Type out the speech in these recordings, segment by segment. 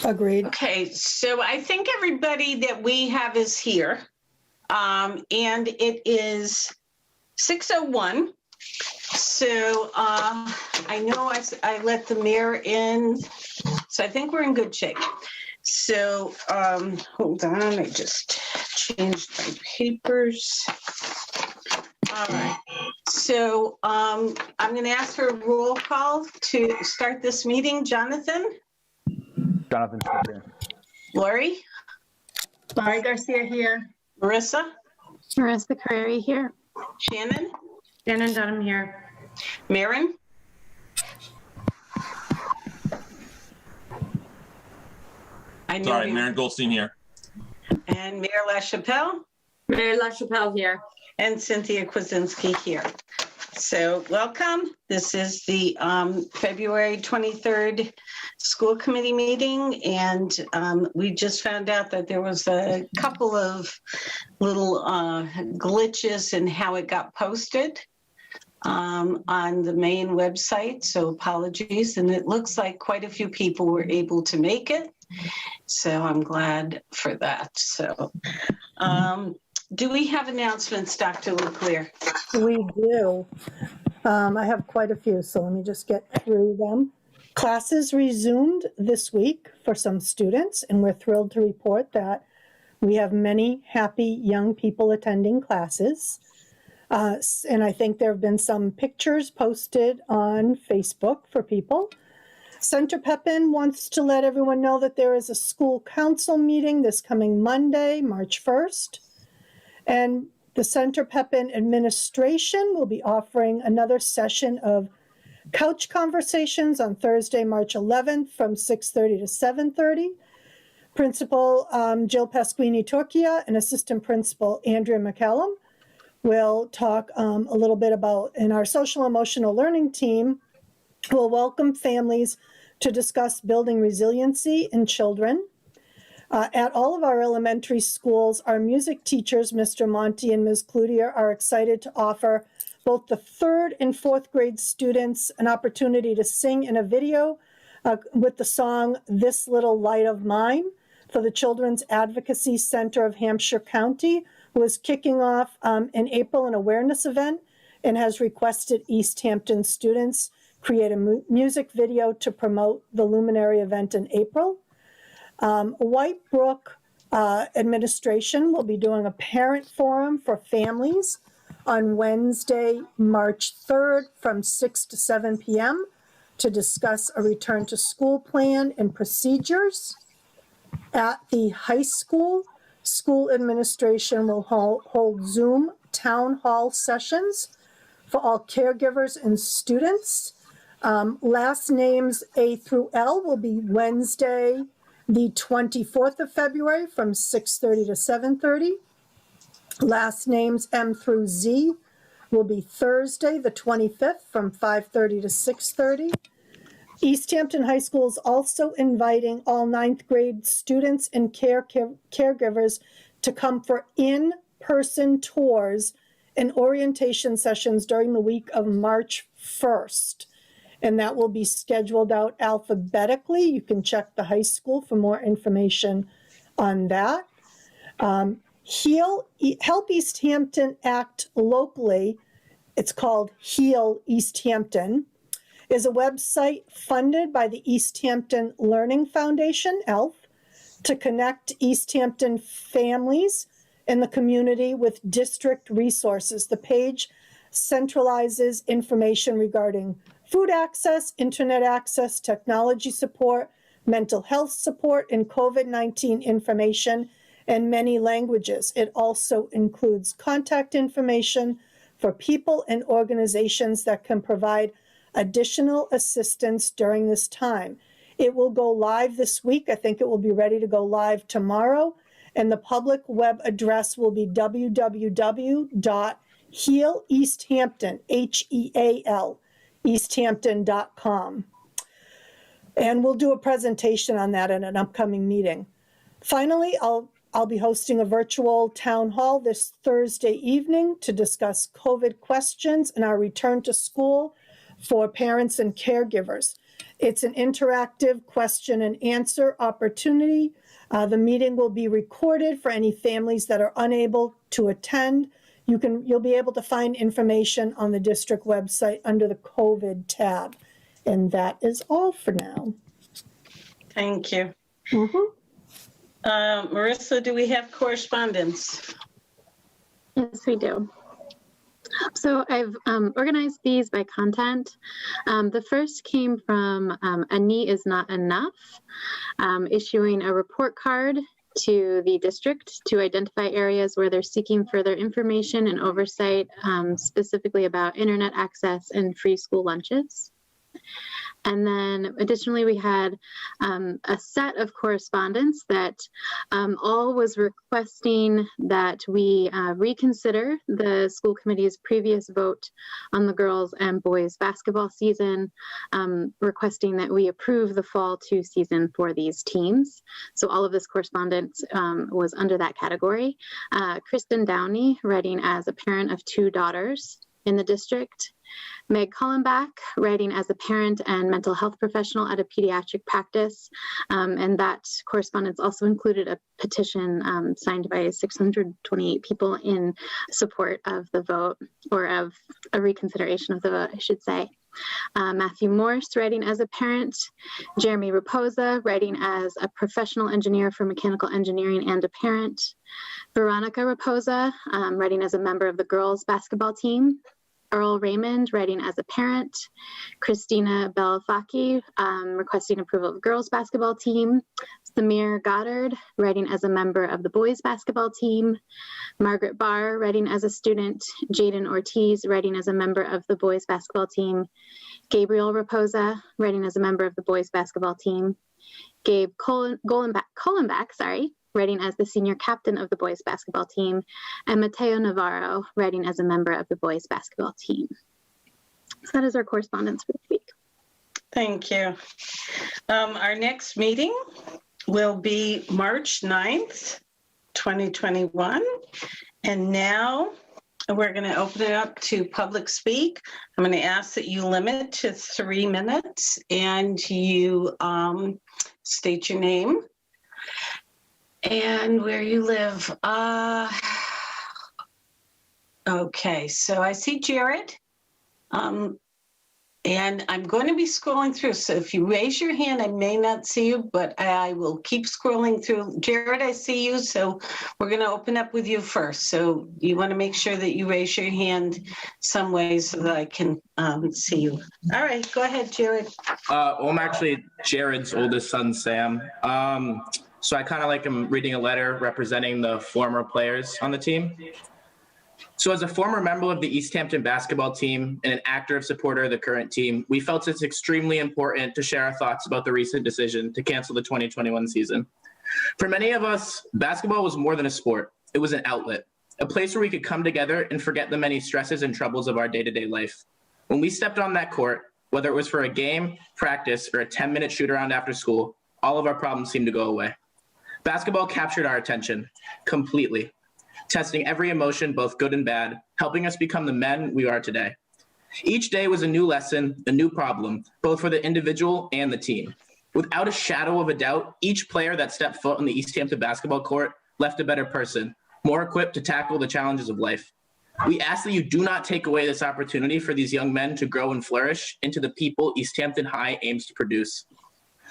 Agreed. Okay, so I think everybody that we have is here. And it is 6:01. So I know I let the mayor in, so I think we're in good shape. So hold on, I just changed my papers. All right. So I'm going to ask for a roll call to start this meeting. Jonathan? Jonathan Smith here. Lori? Laurie Garcia here. Marissa? Marissa Carreri here. Shannon? Shannon Dunham here. Maren? Sorry, Maren Goldstein here. And Mayor LaChapelle? Mayor LaChapelle here. And Cynthia Kwasinski here. So welcome. This is the February 23rd school committee meeting. And we just found out that there was a couple of little glitches in how it got posted on the main website. So apologies. And it looks like quite a few people were able to make it. So I'm glad for that. So do we have announcements, Dr. Leclerc? We do. I have quite a few, so let me just get through them. Classes resumed this week for some students, and we're thrilled to report that we have many happy young people attending classes. And I think there have been some pictures posted on Facebook for people. Center Pepin wants to let everyone know that there is a school council meeting this coming Monday, March 1st. And the Center Pepin administration will be offering another session of couch conversations on Thursday, March 11th from 6:30 to 7:30. Principal Jill Pasquini-Torchia and Assistant Principal Andrea McCallum will talk a little bit about, in our social emotional learning team, will welcome families to discuss building resiliency in children. At all of our elementary schools, our music teachers, Mr. Monty and Ms. Cloutier, are excited to offer both the 3rd and 4th grade students an opportunity to sing in a video with the song This Little Light of Mine for the Children's Advocacy Center of Hampshire County, who is kicking off in April an awareness event and has requested Easthampton students create a music video to promote the Luminary event in April. White Brook administration will be doing a parent forum for families on Wednesday, March 3rd from 6 to 7 p.m. to discuss a return to school plan and procedures. At the high school, school administration will hold Zoom town hall sessions for all caregivers and students. Last names A through L will be Wednesday, the 24th of February from 6:30 to 7:30. Last names M through Z will be Thursday, the 25th from 5:30 to 6:30. Easthampton High School is also inviting all 9th grade students and caregivers to come for in-person tours and orientation sessions during the week of March 1st. And that will be scheduled out alphabetically. You can check the high school for more information on that. Help Easthampton Act locally. It's called Heal Easthampton, is a website funded by the Easthampton Learning Foundation, ELF, to connect Easthampton families in the community with district resources. The page centralizes information regarding food access, internet access, technology support, mental health support, and COVID-19 information in many languages. It also includes contact information for people and organizations that can provide additional assistance during this time. It will go live this week. I think it will be ready to go live tomorrow. And the public web address will be www.healeasthampton, HEAL, easthampton.com. And we'll do a presentation on that in an upcoming meeting. Finally, I'll be hosting a virtual town hall this Thursday evening to discuss COVID questions and our return to school for parents and caregivers. It's an interactive question and answer opportunity. The meeting will be recorded for any families that are unable to attend. You'll be able to find information on the district website under the COVID tab. And that is all for now. Thank you. Mhm. Marissa, do we have correspondence? Yes, we do. So I've organized these by content. The first came from A Knee Is Not Enough, issuing a report card to the district to identify areas where they're seeking further information and oversight, specifically about internet access and free school lunches. And then additionally, we had a set of correspondence that all was requesting that we reconsider the school committee's previous vote on the girls and boys basketball season, requesting that we approve the fall 2 season for these teams. So all of this correspondence was under that category. Kristen Downey, writing as a parent of 2 daughters in the district. Meg Cullenbach, writing as a parent and mental health professional at a pediatric practice. And that correspondence also included a petition signed by 628 people in support of the vote, or of a reconsideration of the vote, I should say. Matthew Morse, writing as a parent. Jeremy Raposa, writing as a professional engineer for mechanical engineering and a parent. Veronica Raposa, writing as a member of the girls basketball team. Earl Raymond, writing as a parent. Christina Belfaki, requesting approval of girls basketball team. Samir Goddard, writing as a member of the boys basketball team. Margaret Barr, writing as a student. Jaden Ortiz, writing as a member of the boys basketball team. Gabriel Raposa, writing as a member of the boys basketball team. Gabe Cullenbach, writing as the senior captain of the boys basketball team, and Mateo Navarro, writing as a member of the boys basketball team. So that is our correspondence for this week. Thank you. Our next meeting will be March 9th, 2021. And now we're going to open it up to public speak. I'm going to ask that you limit to 3 minutes and you state your name and where you live. Okay, so I see Jared. And I'm going to be scrolling through. So if you raise your hand, I may not see you, but I will keep scrolling through. Jared, I see you. So we're going to open up with you first. So you want to make sure that you raise your hand some way so that I can see you. All right, go ahead, Jared. Well, I'm actually Jared's oldest son, Sam. So I kind of like am reading a letter representing the former players on the team. So as a former member of the Easthampton basketball team and an active supporter of the current team, we felt it's extremely important to share our thoughts about the recent decision to cancel the 2021 season. For many of us, basketball was more than a sport. It was an outlet, a place where we could come together and forget the many stresses and troubles of our day-to-day life. When we stepped on that court, whether it was for a game, practice, or a 10-minute shoot-around after school, all of our problems seemed to go away. Basketball captured our attention completely, testing every emotion, both good and bad, helping us become the men we are today. Each day was a new lesson, a new problem, both for the individual and the team. Without a shadow of a doubt, each player that stepped foot on the Easthampton basketball court left a better person, more equipped to tackle the challenges of life. We ask that you do not take away this opportunity for these young men to grow and flourish into the people Easthampton High aims to produce.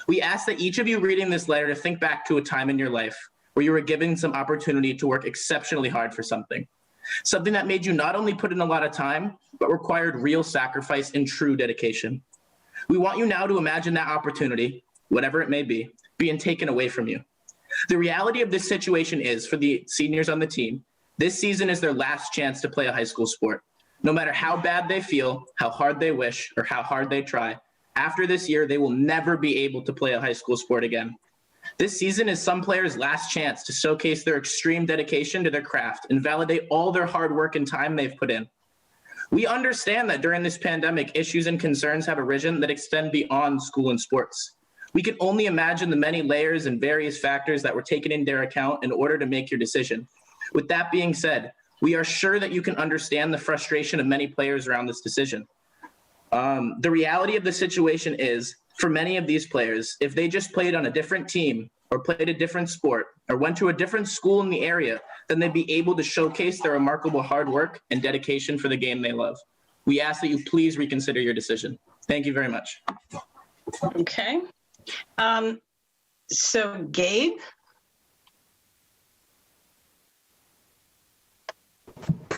We ask that each of you reading this letter to think back to a time in your life where you were given some opportunity to work exceptionally hard for something that made you not only put in a lot of time, but required real sacrifice and true dedication. We want you now to imagine that opportunity, whatever it may be, being taken away from you. The reality of this situation is, for the seniors on the team, this season is their last chance to play a high school sport. No matter how bad they feel, how hard they wish, or how hard they try, after this year, they will never be able to play a high school sport again. This season is some players' last chance to showcase their extreme dedication to their craft and validate all their hard work and time they've put in. We understand that during this pandemic, issues and concerns have arisen that extend beyond school and sports. We can only imagine the many layers and various factors that were taken into account in order to make your decision. With that being said, we are sure that you can understand the frustration of many players around this decision. The reality of the situation is For many of these players, if they just played on a different team or played a different sport or went to a different school in the area, then they'd be able to showcase their remarkable hard work and dedication for the game they love. We ask that you please reconsider your decision. Thank you very much. Okay. So Gabe?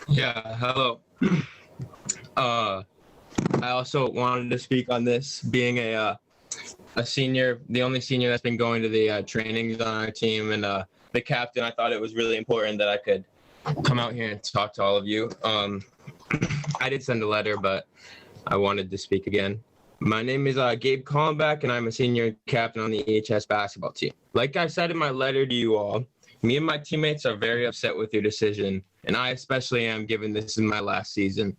Yeah, hello. I also wanted to speak on this, being a senior, the only senior that's been going to the trainings on our team, and the captain. I thought it was really important that I could come out here and talk to all of you. I did send a letter, but I wanted to speak again. My name is Gabe Collenbach, and I'm a senior captain on the EHS basketball team. Like I said in my letter to you all, me and my teammates are very upset with your decision, and I especially am, given this is my last season.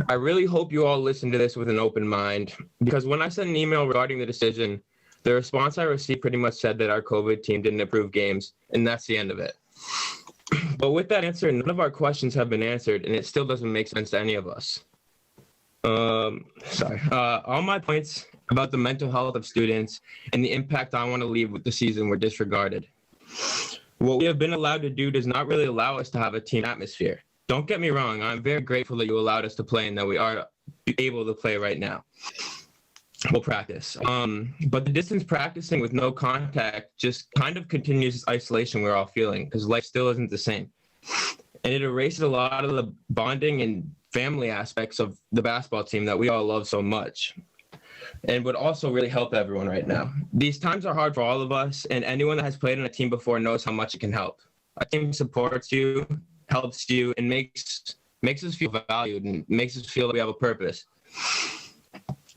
I really hope you all listen to this with an open mind, because when I sent an email regarding the decision, the response I received pretty much said that our COVID team didn't approve games, and that's the end of it. But with that answer, none of our questions have been answered, and it still doesn't make sense to any of us. All my points about the mental health of students and the impact I want to leave with the season were disregarded. What we have been allowed to do does not really allow us to have a team atmosphere. Don't get me wrong, I'm very grateful that you allowed us to play and that we are able to play right now. We'll practice. But the distance practicing with no contact just kind of continues this isolation we're all feeling, because life still isn't the same. And it erases a lot of the bonding and family aspects of the basketball team that we all love so much, and would also really help everyone right now. These times are hard for all of us, and anyone that has played on a team before knows how much it can help. A team supports you, helps you, and makes us feel valued and makes us feel that we have a purpose.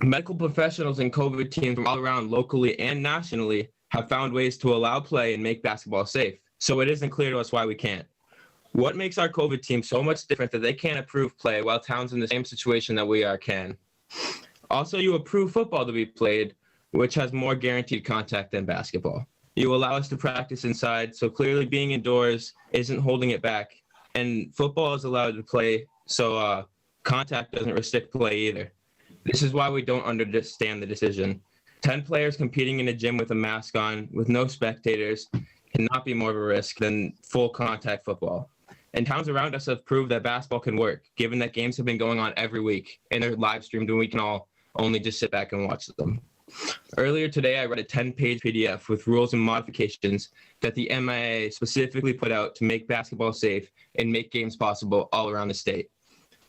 Medical professionals and COVID teams from all around, locally and nationally, have found ways to allow play and make basketball safe. So it isn't clear to us why we can't. What makes our COVID team so much different that they can't approve play while towns in the same situation that we are can? Also, you approve football to be played, which has more guaranteed contact than basketball. You allow us to practice inside, so clearly being indoors isn't holding it back. And football is allowed to play, so contact doesn't restrict play either. This is why we don't understand the decision. 10 players competing in a gym with a mask on, with no spectators, cannot be more of a risk than full contact football. And towns around us have proved that basketball can work, given that games have been going on every week and they're live streamed and we can all only just sit back and watch them. Earlier today, I read a 10-page PDF with rules and modifications that the MIA specifically put out to make basketball safe and make games possible all around the state.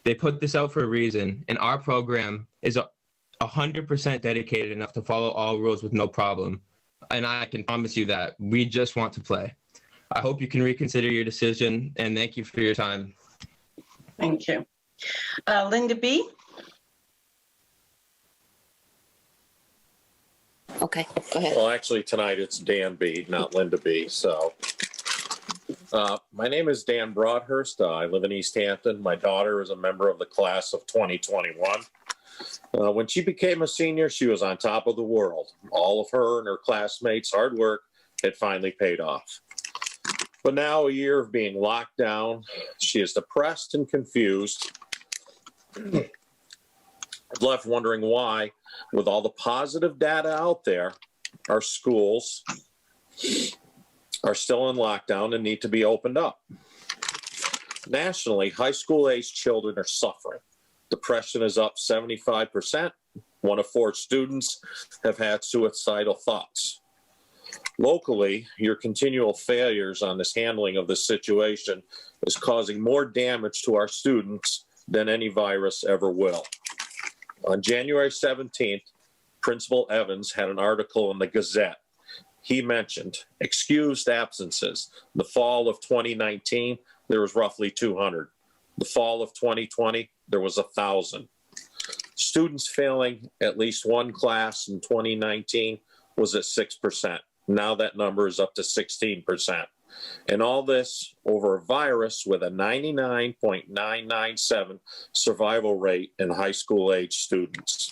They put this out for a reason, and our program is 100% dedicated enough to follow all rules with no problem. And I can promise you that we just want to play. I hope you can reconsider your decision, and thank you for your time. Thank you. Linda B? Okay, go ahead. Well, actually, tonight it's Dan B, not Linda B. So, my name is Dan Broadhurst. I live in Easthampton. My daughter is a member of the class of 2021. When she became a senior, she was on top of the world. All of her and her classmates' hard work had finally paid off. But now, a year of being locked down, she is depressed and confused, left wondering why, with all the positive data out there, our schools are still in lockdown and need to be opened up. Nationally, high school-aged children are suffering. Depression is up 75%. 1 of 4 students have had suicidal thoughts. Locally, your continual failures on this handling of this situation is causing more damage to our students than any virus ever will. On January 17th, Principal Evans had an article in the Gazette. He mentioned excused absences. The fall of 2019, there was roughly 200. The fall of 2020, there was 1,000. Students failing at least one class in 2019 was at 6%. Now that number is up to 16%. And all this over a virus with a 99.997 survival rate in high school age students.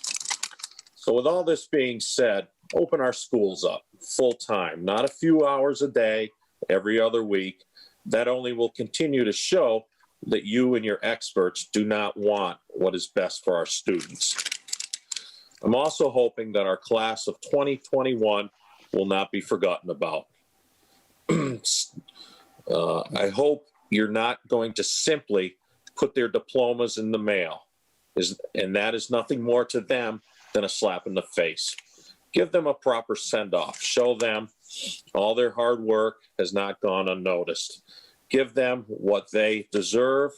So with all this being said, open our schools up full time, not a few hours a day, every other week. That only will continue to show that you and your experts do not want what is best for our students. I'm also hoping that our class of 2021 will not be forgotten about. I hope you're not going to simply put their diplomas in the mail, and that is nothing more to them than a slap in the face. Give them a proper send-off. Show them all their hard work has not gone unnoticed. Give them what they deserve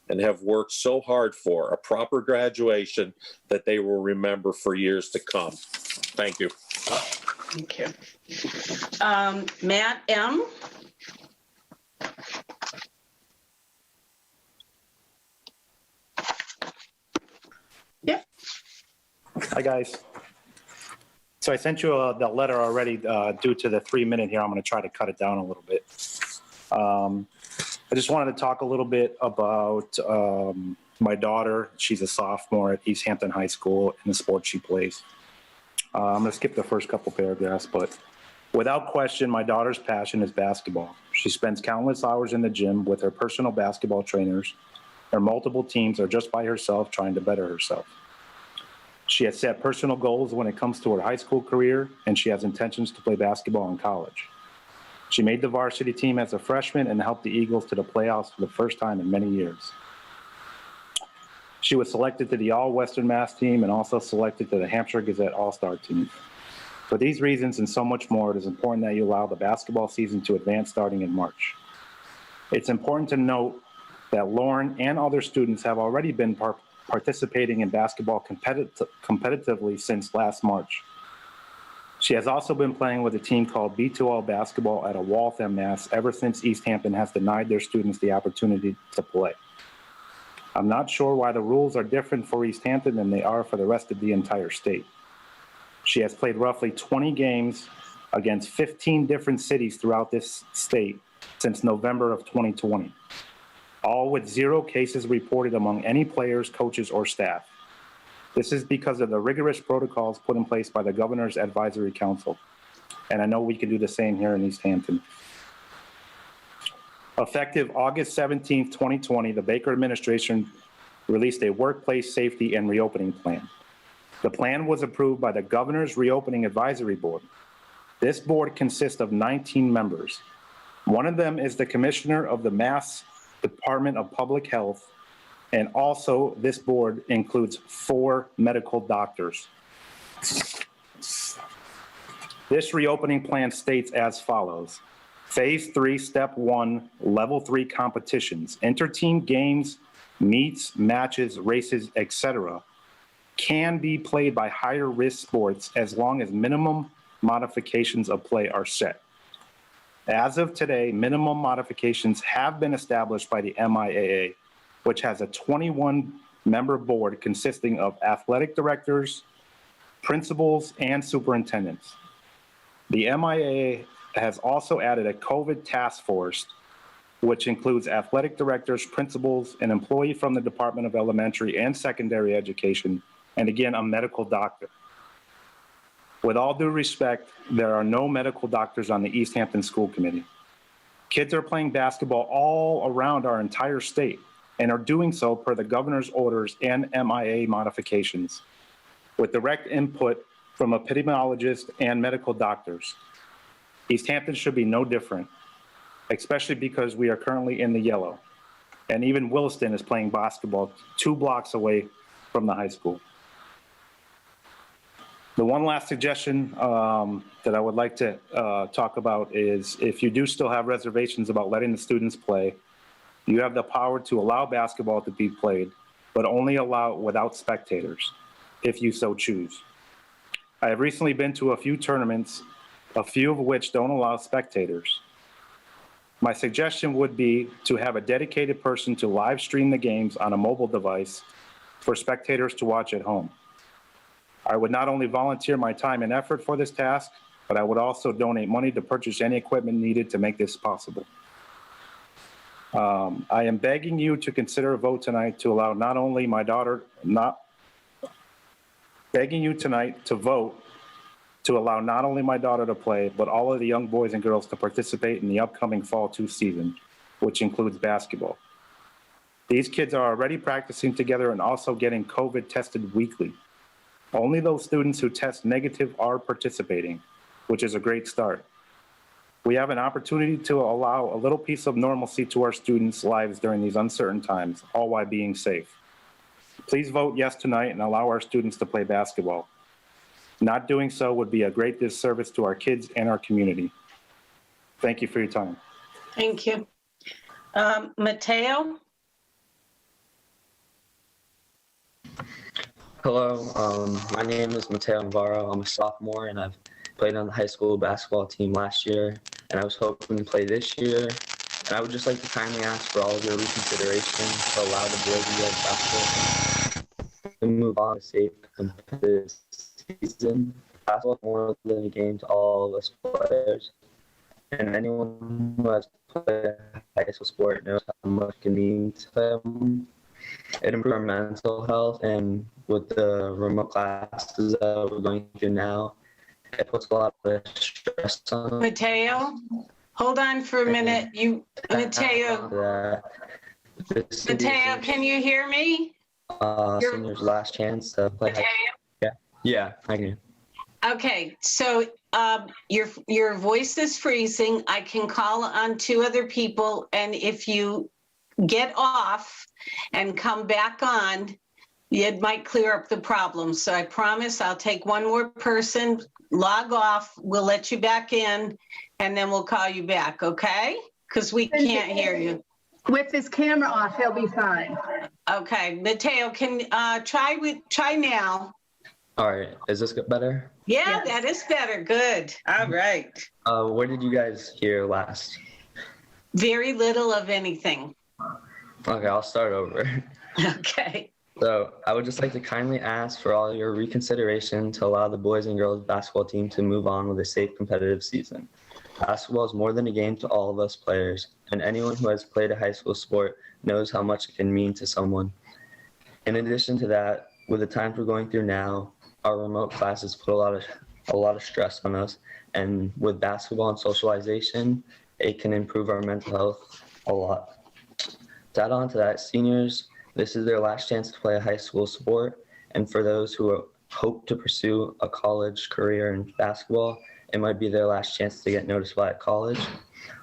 and have worked so hard for, a proper graduation that they will remember for years to come. Thank you. Thank you. Matt M. Yep. Hi, guys. So I sent you the letter already due to the 3-minute here. I'm going to try to cut it down a little bit. I just wanted to talk a little bit about my daughter. She's a sophomore at Easthampton High School in the sport she plays. I'm going to skip the first couple paragraphs, but without question, my daughter's passion is basketball. She spends countless hours in the gym with her personal basketball trainers, her multiple teams, or just by herself trying to better herself. She has set personal goals when it comes to her high school career, and she has intentions to play basketball in college. She made the varsity team as a freshman and helped the Eagles to the playoffs for the first time in many years. She was selected to the All-Western Mass team and also selected to the Hampshire Gazette All-Star team. For these reasons and so much more, it is important that you allow the basketball season to advance starting in March. It's important to note that Lauren and other students have already been participating in basketball competitively since last March. She has also been playing with a team called B2L Basketball at a Waltham, Mass. Ever since Easthampton has denied their students the opportunity to play. I'm not sure why the rules are different for Easthampton than they are for the rest of the entire state. She has played roughly 20 games against 15 different cities throughout this state since November of 2020, all with 0 cases reported among any players, coaches, or staff. This is because of the rigorous protocols put in place by the Governor's Advisory Council. And I know we can do the same here in Easthampton. Effective August 17, 2020, the Baker administration released a workplace safety and reopening plan. The plan was approved by the Governor's Reopening Advisory Board. This board consists of 19 members. One of them is the Commissioner of the Mass Department of Public Health, and also this board includes 4 medical doctors. This reopening plan states as follows. Phase 3, Step 1, Level 3 competitions, inter-team games, meets, matches, races, etc. can be played by higher risk sports as long as minimum modifications of play are set. As of today, minimum modifications have been established by the MIAA, which has a 21-member board consisting of athletic directors, principals, and superintendents. The MIAA has also added a COVID task force, which includes athletic directors, principals, an employee from the Department of Elementary and Secondary Education, and again, a medical doctor. With all due respect, there are no medical doctors on the Easthampton School Committee. Kids are playing basketball all around our entire state and are doing so per the governor's orders and MIA modifications, with direct input from epidemiologists and medical doctors. Easthampton should be no different, especially because we are currently in the yellow. And even Williston is playing basketball 2 blocks away from the high school. The one last suggestion that I would like to talk about is if you do still have reservations about letting the students play, you have the power to allow basketball to be played, but only allow it without spectators, if you so choose. I have recently been to a few tournaments, a few of which don't allow spectators. My suggestion would be to have a dedicated person to live stream the games on a mobile device for spectators to watch at home. I would not only volunteer my time and effort for this task, but I would also donate money to purchase any equipment needed to make this possible. I am begging you to consider a vote tonight to allow not only my daughter, begging you tonight to vote to allow not only my daughter to play, but all of the young boys and girls to participate in the upcoming Fall 2 season, which includes basketball. These kids are already practicing together and also getting COVID tested weekly. Only those students who test negative are participating, which is a great start. We have an opportunity to allow a little piece of normalcy to our students' lives during these uncertain times, all while being safe. Please vote yes tonight and allow our students to play basketball. Not doing so would be a great disservice to our kids and our community. Thank you for your time. Thank you. Mateo? Hello, my name is Mateo Navarro. I'm a sophomore and I've played on the high school basketball team last year, and I was hoping to play this year. And I would just like to kindly ask for all of your reconsideration to allow the boys and girls basketball to move on to safe competitive season. Basketball is more than a game to all of us players, and anyone who has played a high school sport knows how much it can mean to them. It improves our mental health, and with the remote classes that we're going through now, it puts a lot of stress on them. Mateo? Hold on for a minute. Mateo, can you hear me? Seniors' last chance to play. Yeah, I can. Okay, so your voice is freezing. I can call on 2 other people, and if you get off and come back on, it might clear up the problem. So I promise I'll take one more person, log off, we'll let you back in, and then we'll call you back, okay? Because we can't hear you. With his camera off, he'll be fine. Okay, Mateo, can try now. All right, is this better? Yeah, yes. That is better. Good. All right. Where did you guys hear last? Very little of anything. Okay, I'll start over. Okay. So I would just like to kindly ask for all your reconsideration to allow the boys and girls basketball team to move on with a safe competitive season. Basketball is more than a game to all of us players, and anyone who has played a high school sport knows how much it can mean to someone. In addition to that, with the times we're going through now, our remote classes put a lot of stress on us, and with basketball and socialization, it can improve our mental health a lot. To add on to that, seniors, this is their last chance to play a high school sport, and for those who hope to pursue a college career in basketball, it might be their last chance to get noticed by at college.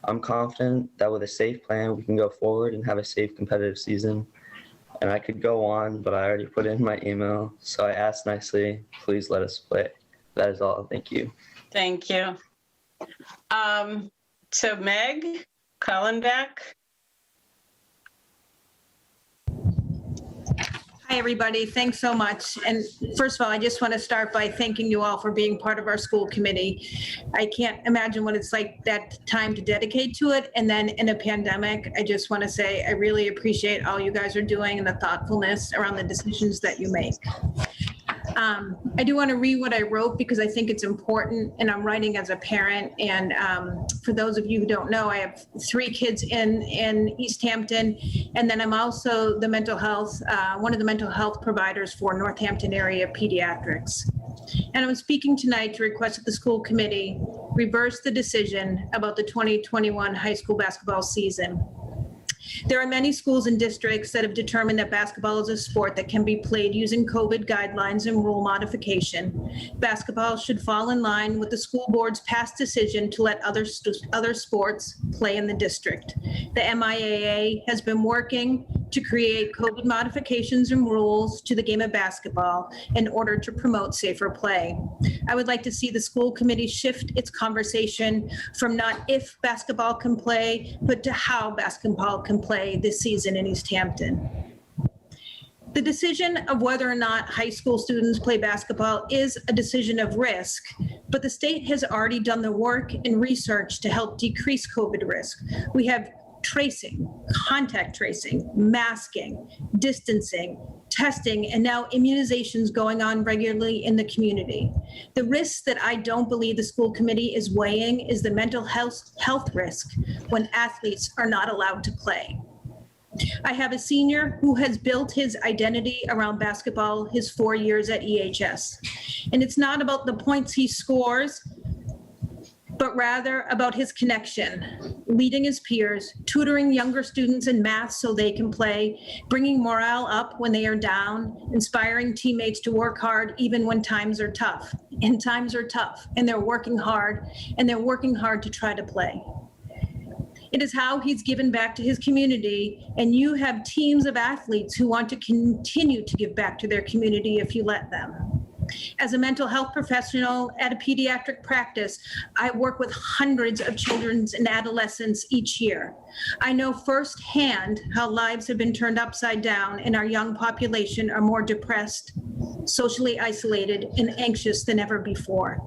I'm confident that with a safe plan, we can go forward and have a safe competitive season. And I could go on, but I already put in my email, so I asked nicely, please let us play. That is all. Thank you. Thank you. So Meg, calling back. Hi, everybody. Thanks so much. And first of all, I just want to start by thanking you all for being part of our school committee. I can't imagine what it's like that time to dedicate to it. And then in a pandemic, I just want to say I really appreciate all you guys are doing and the thoughtfulness around the decisions that you make. I do want to read what I wrote because I think it's important, and I'm writing as a parent. And for those of you who don't know, I have 3 kids in Easthampton, and then I'm also the mental health, one of the mental health providers for Northampton area pediatrics. And I'm speaking tonight to request that the school committee reverse the decision about the 2021 high school basketball season. There are many schools and districts that have determined that basketball is a sport that can be played using COVID guidelines and rule modification. Basketball should fall in line with the school board's past decision to let other sports play in the district. The MIAA has been working to create COVID modifications and rules to the game of basketball in order to promote safer play. I would like to see the school committee shift its conversation from not if basketball can play, but to how basketball can play this season in Easthampton. The decision of whether or not high school students play basketball is a decision of risk, but the state has already done the work and research to help decrease COVID risk. We have tracing, contact tracing, masking, distancing, testing, and now immunizations going on regularly in the community. The risks that I don't believe the school committee is weighing is the mental health risk when athletes are not allowed to play. I have a senior who has built his identity around basketball his 4 years at EHS. And it's not about the points he scores, but rather about his connection, leading his peers, tutoring younger students in math so they can play, bringing morale up when they are down, inspiring teammates to work hard even when times are tough. And times are tough, and they're working hard to try to play. It is how he's given back to his community, and you have teams of athletes who want to continue to give back to their community if you let them. As a mental health professional at a pediatric practice, I work with hundreds of children and adolescents each year. I know firsthand how lives have been turned upside down and our young population are more depressed, socially isolated, and anxious than ever before.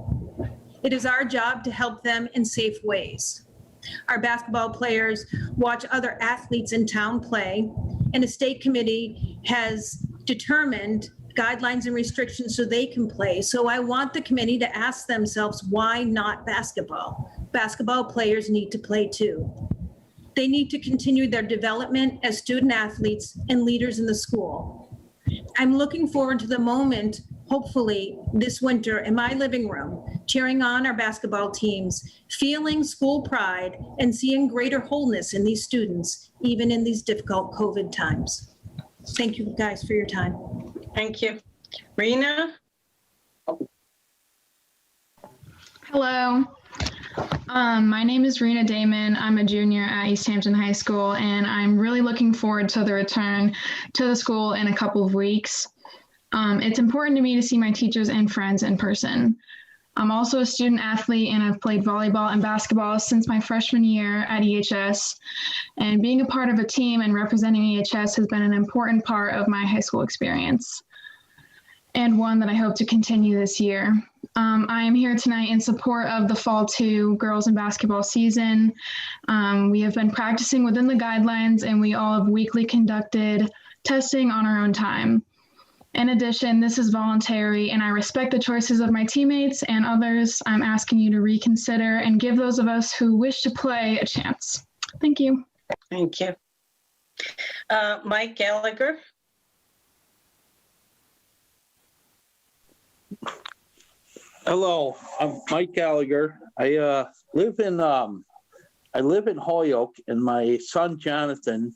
It is our job to help them in safe ways. Our basketball players watch other athletes in town play, and a state committee has determined guidelines and restrictions so they can play. So I want the committee to ask themselves, why not basketball? Basketball players need to play too. They need to continue their development as student athletes and leaders in the school. I'm looking forward to the moment, hopefully this winter, in my living room, cheering on our basketball teams, feeling school pride, and seeing greater wholeness in these students, even in these difficult COVID times. Thank you guys for your time. Thank you. Rena? Hello. My name is Rena Damon. I'm a junior at Easthampton High School, and I'm really looking forward to the return to the school in a couple of weeks. It's important to me to see my teachers and friends in person. I'm also a student athlete, and I've played volleyball and basketball since my freshman year at EHS. And being a part of a team and representing EHS has been an important part of my high school experience, and one that I hope to continue this year. I am here tonight in support of the Fall 2 girls and basketball season. We have been practicing within the guidelines, and we all have weekly conducted testing on our own time. In addition, this is voluntary, and I respect the choices of my teammates and others. I'm asking you to reconsider and give those of us who wish to play a chance. Thank you. Thank you. Mike Gallagher? Hello, I'm Mike Gallagher. I live in Holyoke, and my son Jonathan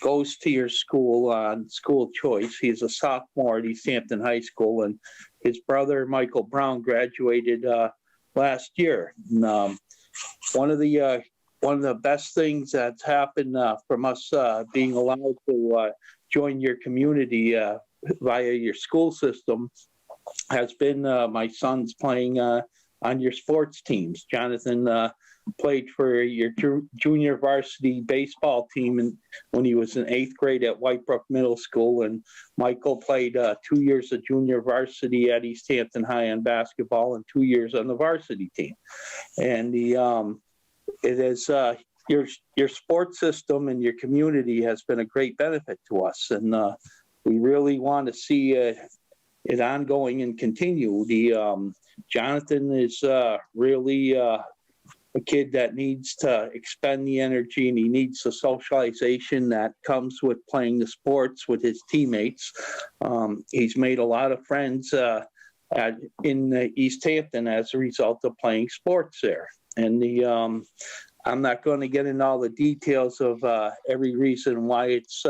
goes to your school on school choice. He's a sophomore at Easthampton High School, and his brother Michael Brown graduated last year. And, one of the best things that's happened from us being allowed to join your community via your school system has been my son's playing on your sports teams. Jonathan played for your junior varsity baseball team when he was in 8th grade at Whitebrook Middle School, and Michael played 2 years of junior varsity at Easthampton High on basketball and 2 years on the varsity team. And it is your sports system and your community has been a great benefit to us, and we really want to see it ongoing and continue. Jonathan is really a kid that needs to expend the energy, and he needs the socialization that comes with playing the sports with his teammates. He's made a lot of friends in Easthampton as a result of playing sports there. And I'm not going to get into all the details of every reason why it's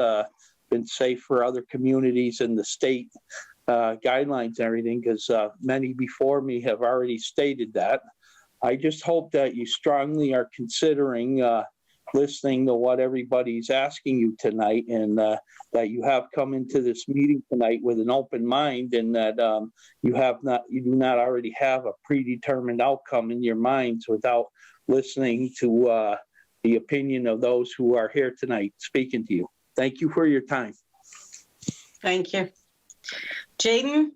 been safe for other communities in the state guidelines and everything, because many before me have already stated that. I just hope that you strongly are considering listening to what everybody's asking you tonight, and that you have come into this meeting tonight with an open mind, and that you do not already have a predetermined outcome in your minds without listening to the opinion of those who are here tonight speaking to you. Thank you for your time. Thank you. Jaden?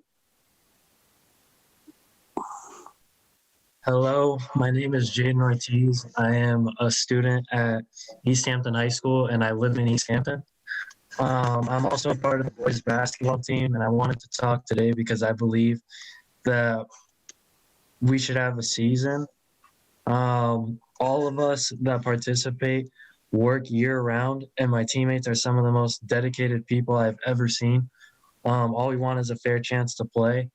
Hello, my name is Jaden Ortiz. I am a student at Easthampton High School, and I live in Easthampton. I'm also a part of the boys basketball team, and I wanted to talk today because I believe that we should have a season. All of us that participate work year-round, and my teammates are some of the most dedicated people I've ever seen. All we want is a fair chance to play,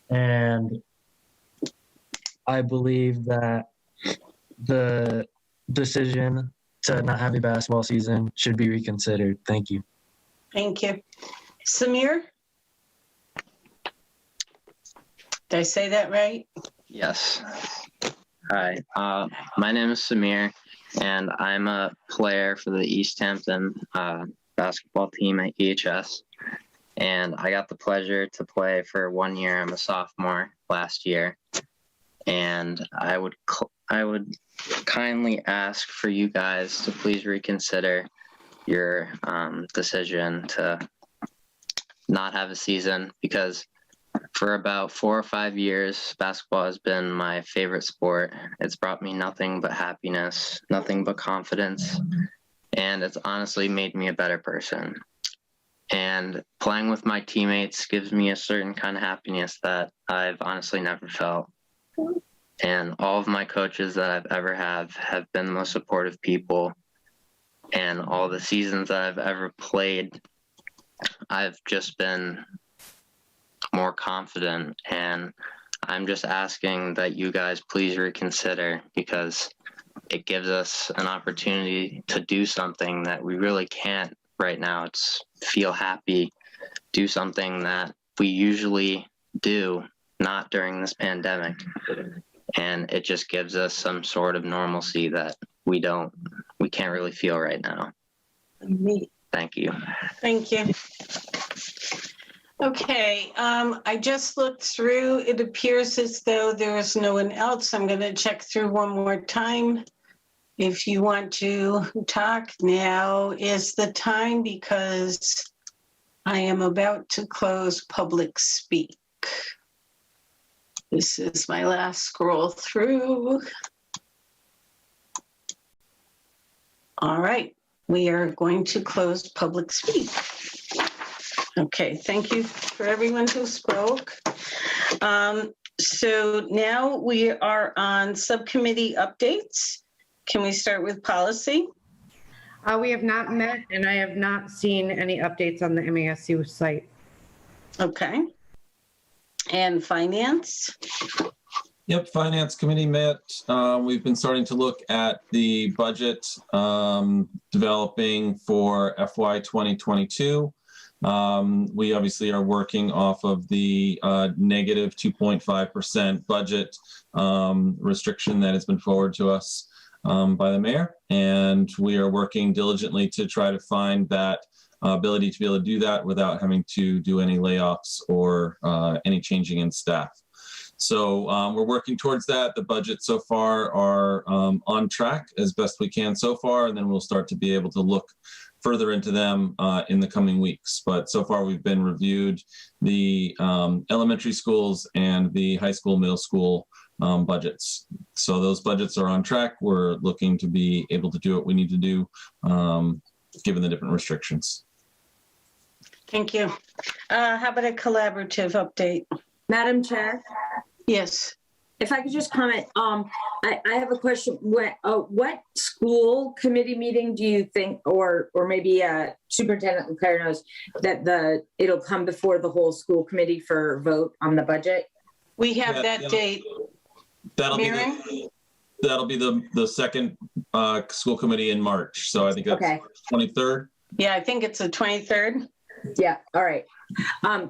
and I believe that the decision to not have a basketball season should be reconsidered. Thank you. Thank you. Samir? Did I say that right? Yes. Hi, my name is Samir, and I'm a player for the Easthampton basketball team at EHS. And I got the pleasure to play for 1 year. I'm a sophomore last year. And I would kindly ask for you guys to please reconsider your decision to not have a season, because for about 4 or 5 years, basketball has been my favorite sport. It's brought me nothing but happiness, nothing but confidence, and it's honestly made me a better person. And playing with my teammates gives me a certain kind of happiness that I've honestly never felt. And all of my coaches that I've ever have been the most supportive people. And all the seasons that I've ever played, I've just been more confident. And I'm just asking that you guys please reconsider, because it gives us an opportunity to do something that we really can't right now. It's feel happy, do something that we usually do, not during this pandemic. And it just gives us some sort of normalcy that we can't really feel right now. Thank you. Thank you. Okay, I just looked through. It appears as though there is no one else. I'm going to check through one more time. If you want to talk, now is the time, because I am about to close public speak. This is my last scroll through. All right, we are going to close public speak. Okay, thank you for everyone who spoke. So now we are on subcommittee updates. Can we start with policy? We have not met, and I have not seen any updates on the MASC site. Okay. And finance? Yep, Finance Committee met. We've been starting to look at the budget developing for FY 2022. We obviously are working off of the negative 2.5% budget restriction that has been forwarded to us by the mayor. And we are working diligently to try to find that ability to be able to do that without having to do any layoffs or any changing in staff. So we're working towards that. The budgets so far are on track as best we can so far, and then we'll start to be able to look further into them in the coming weeks. But so far we've been reviewed the elementary schools and the high school, middle school budgets. So those budgets are on track. We're looking to be able to do what we need to do given the different restrictions. Thank you. How about a collaborative update? Madam Chair? Yes. If I could just comment, I have a question. What school committee meeting do you think, or maybe Superintendent Leclerc knows, that it'll come before the whole school committee for vote on the budget? We have that date. That'll be the second school committee in March. So I think that's okay. 23rd. Yeah, I think it's the 23rd. Yeah. All right.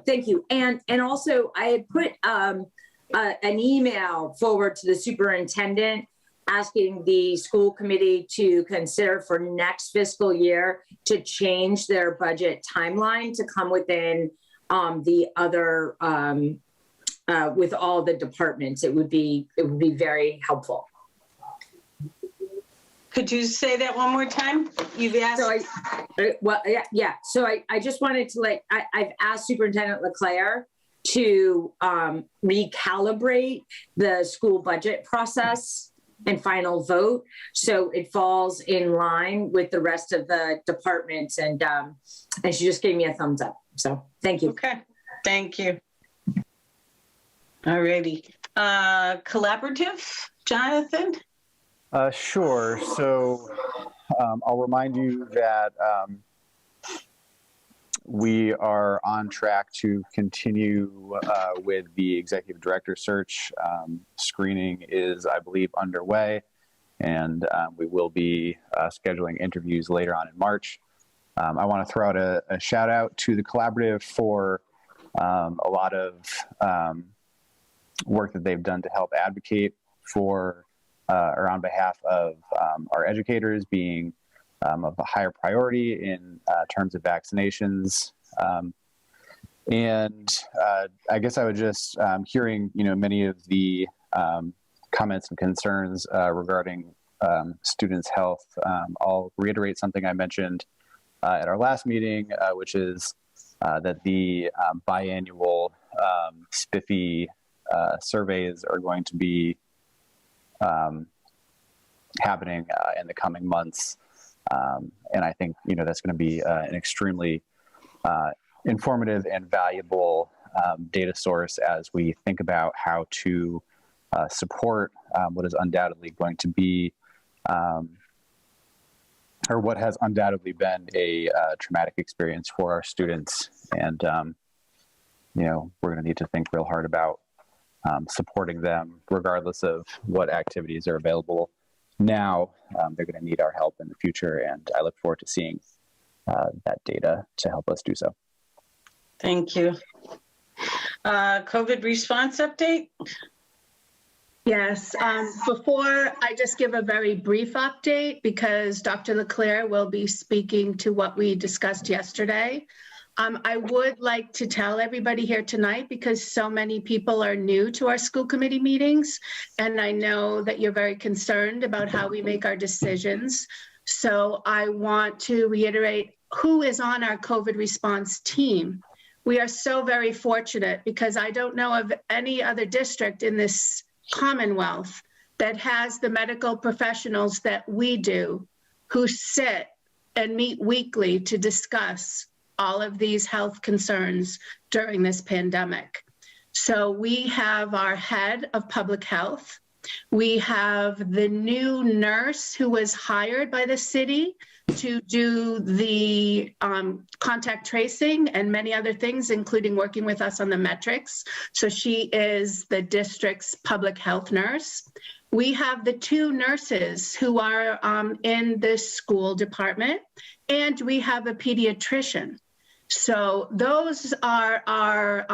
Thank you. And also I had put an email forward to the superintendent asking the school committee to consider for next fiscal year to change their budget timeline to come within the other with all the departments. It would be very helpful. Could you say that one more time? You've asked. So yeah. So I just wanted to I've asked Superintendent Leclerc to recalibrate the school budget process and final vote, so it falls in line with the rest of the departments. And she just gave me a thumbs up. So thank you. Okay, thank you. All righty. Collaborative, Jonathan? Sure. So I'll remind you that we are on track to continue with the executive director search. Screening is, I believe, underway. and we will be scheduling interviews later on in March. I want to throw out a shout out to the collaborative for a lot of work that they've done to help advocate for or on behalf of our educators being of a higher priority in terms of vaccinations. And I guess I would just hearing, many of the comments and concerns regarding students' health. I'll reiterate something I mentioned at our last meeting, which is that the biannual SPIFFy surveys are going to be happening in the coming months. And I think, that's going to be an extremely informative and valuable data source as we think about how to support what is undoubtedly going to be, or what has undoubtedly been a traumatic experience for our students. And, we're going to need to think real hard about supporting them regardless of what activities are available now. They're going to need our help in the future, and I look forward to seeing that data to help us do so. Thank you. COVID response update? Yes, before I just give a very brief update, because Dr. LeClaire will be speaking to what we discussed yesterday. I would like to tell everybody here tonight, because so many people are new to our school committee meetings, and I know that you're very concerned about how we make our decisions. So I want to reiterate who is on our COVID response team. We are so very fortunate, because I don't know of any other district in this Commonwealth that has the medical professionals that we do, who sit and meet weekly to discuss all of these health concerns during this pandemic. So we have our head of public health. We have the new nurse who was hired by the city to do the contact tracing and many other things, including working with us on the metrics. So she is the district's public health nurse. We have the two nurses who are in the school department, and we have a pediatrician. So those are our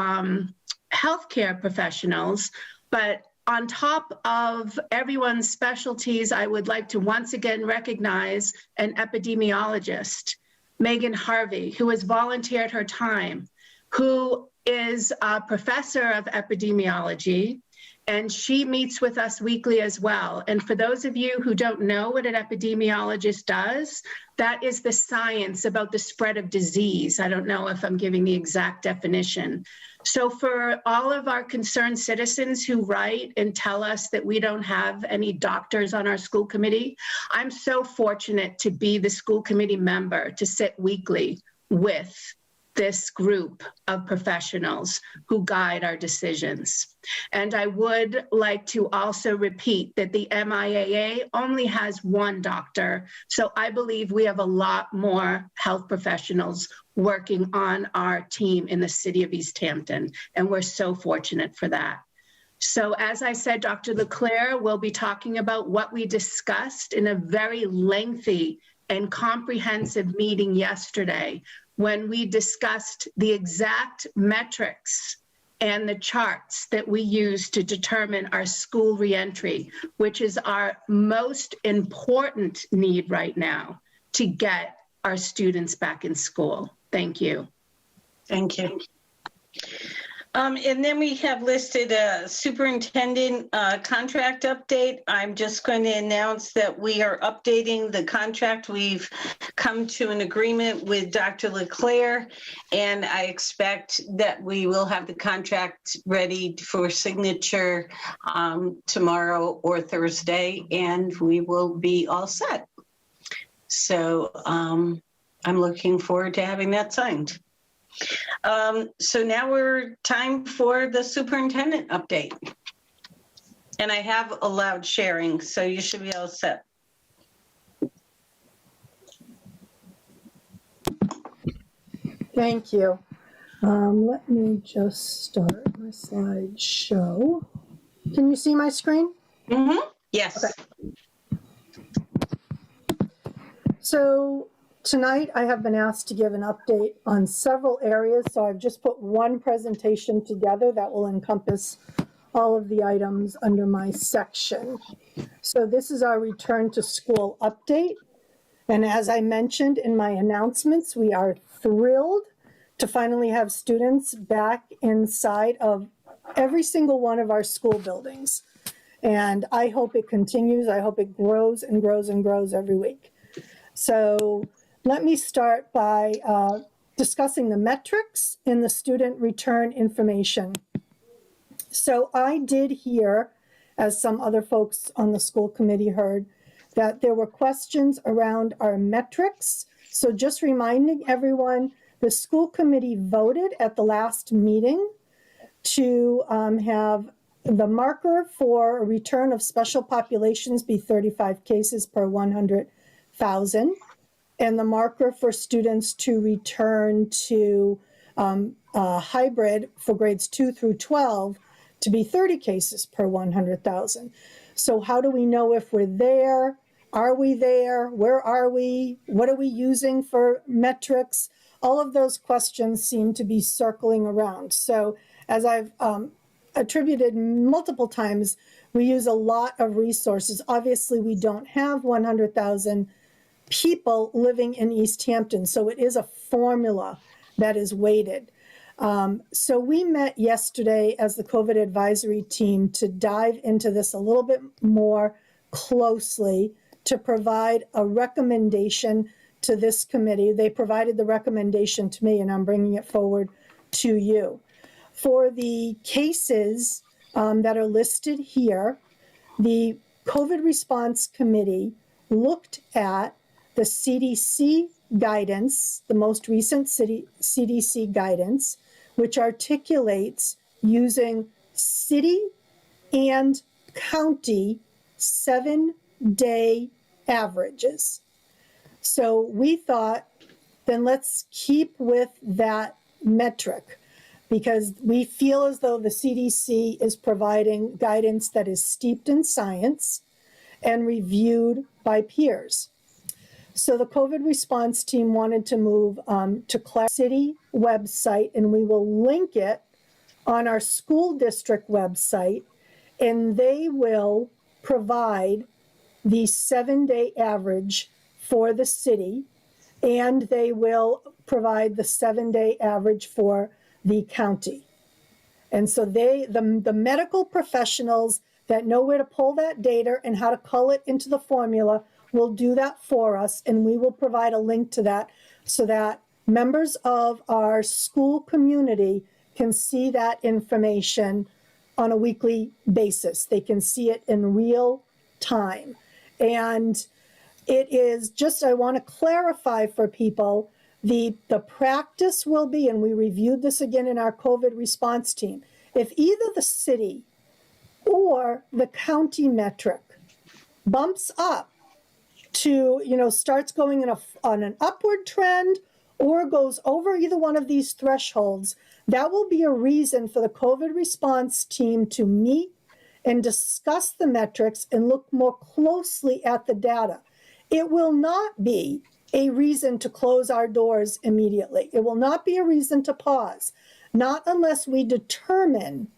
healthcare professionals, but on top of everyone's specialties, I would like to once again recognize an epidemiologist, Megan Harvey, who has volunteered her time, who is a professor of epidemiology, and she meets with us weekly as well. And for those of you who don't know what an epidemiologist does, that is the science about the spread of disease. I don't know if I'm giving the exact definition. So for all of our concerned citizens who write and tell us that we don't have any doctors on our school committee, I'm so fortunate to be the school committee member to sit weekly with this group of professionals who guide our decisions. And I would like to also repeat that the MIAA only has one doctor. So I believe we have a lot more health professionals working on our team in the city of Easthampton. And we're so fortunate for that. So as I said, Dr. LeClaire will be talking about what we discussed in a very lengthy and comprehensive meeting yesterday, when we discussed the exact metrics and the charts that we use to determine our school reentry, which is our most important need right now to get our students back in school. Thank you. Thank you. And then we have listed a superintendent contract update. I'm just going to announce that we are updating the contract. We've come to an agreement with Dr. LeClaire, and I expect that we will have the contract ready for signature tomorrow or Thursday, and we will be all set. So I'm looking forward to having that signed. So now we're time for the superintendent update. And I have allowed sharing, so you should be all set. Thank you. Let me just start my slideshow. Can you see my screen? Mm-hmm. Yes. Okay. So tonight I have been asked to give an update on several areas. So I've just put one presentation together that will encompass all of the items under my section. So this is our return to school update. And as I mentioned in my announcements, we are thrilled to finally have students back inside of every single one of our school buildings. And I hope it continues. I hope it grows and grows and grows every week. So let me start by discussing the metrics in the student return information. So I did hear, as some other folks on the school committee heard, that there were questions around our metrics. So just reminding everyone, the school committee voted at the last meeting to have the marker for a return of special populations be 35 cases per 100,000, and the marker for students to return to hybrid for grades 2 through 12 to be 30 cases per 100,000. So how do we know if we're there? Are we there? Where are we? What are we using for metrics? All of those questions seem to be circling around. So as I've attributed multiple times, we use a lot of resources. Obviously, we don't have 100,000 people living in Easthampton, so it is a formula that is weighted. So we met yesterday as the COVID advisory team to dive into this a little bit more closely to provide a recommendation to this committee. They provided the recommendation to me, and I'm bringing it forward to you. For the cases that are listed here, the COVID response committee looked at the CDC guidance, the most recent CDC guidance, which articulates using city and county 7-day averages. So we thought, then let's keep with that metric, because we feel as though the CDC is providing guidance that is steeped in science and reviewed by peers. So the COVID response team wanted to move to Clark City website, and we will link it on our school district website, and they will provide the 7-day average for the city, and they will provide the 7-day average for the county. And so the medical professionals that know where to pull that data and how to cull it into the formula will do that for us, and we will provide a link to that so that members of our school community can see that information on a weekly basis. They can see it in real time. And it is just, I want to clarify for people, the practice will be, and we reviewed this again in our COVID response team, if either the city or the county metric bumps up to, starts going on an upward trend or goes over either one of these thresholds, that will be a reason for the COVID response team to meet and discuss the metrics and look more closely at the data. It will not be a reason to close our doors immediately. It will not be a reason to pause, not unless we determine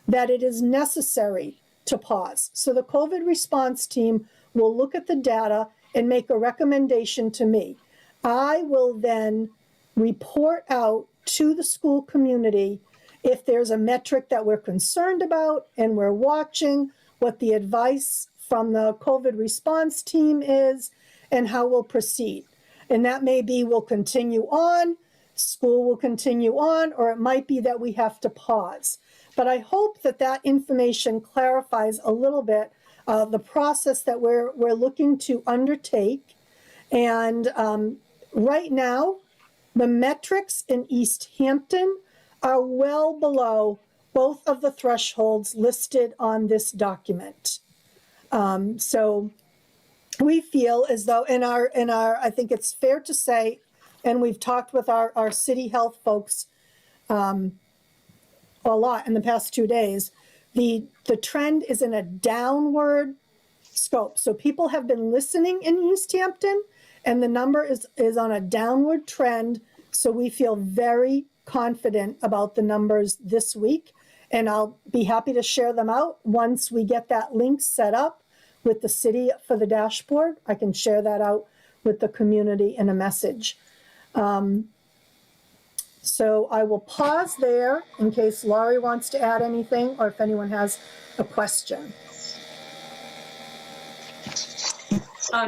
that it is necessary to pause. So the COVID response team will look at the data and make a recommendation to me. I will then report out to the school community if there's a metric that we're concerned about and we're watching, what the advice from the COVID response team is, and how we'll proceed. And that may be we'll continue on, school will continue on, or it might be that we have to pause. But I hope that that information clarifies a little bit the process that we're looking to undertake. And right now, the metrics in Easthampton are well below both of the thresholds listed on this document. So we feel as though in our, I think it's fair to say, and we've talked with our city health folks a lot in the past 2 days, the trend is in a downward scope. So people have been listening in Easthampton And the number is on a downward trend. So we feel very confident about the numbers this week. And I'll be happy to share them out once we get that link set up with the city for the dashboard. I can share that out with the community in a message. So I will pause there in case Laurie wants to add anything or if anyone has a question.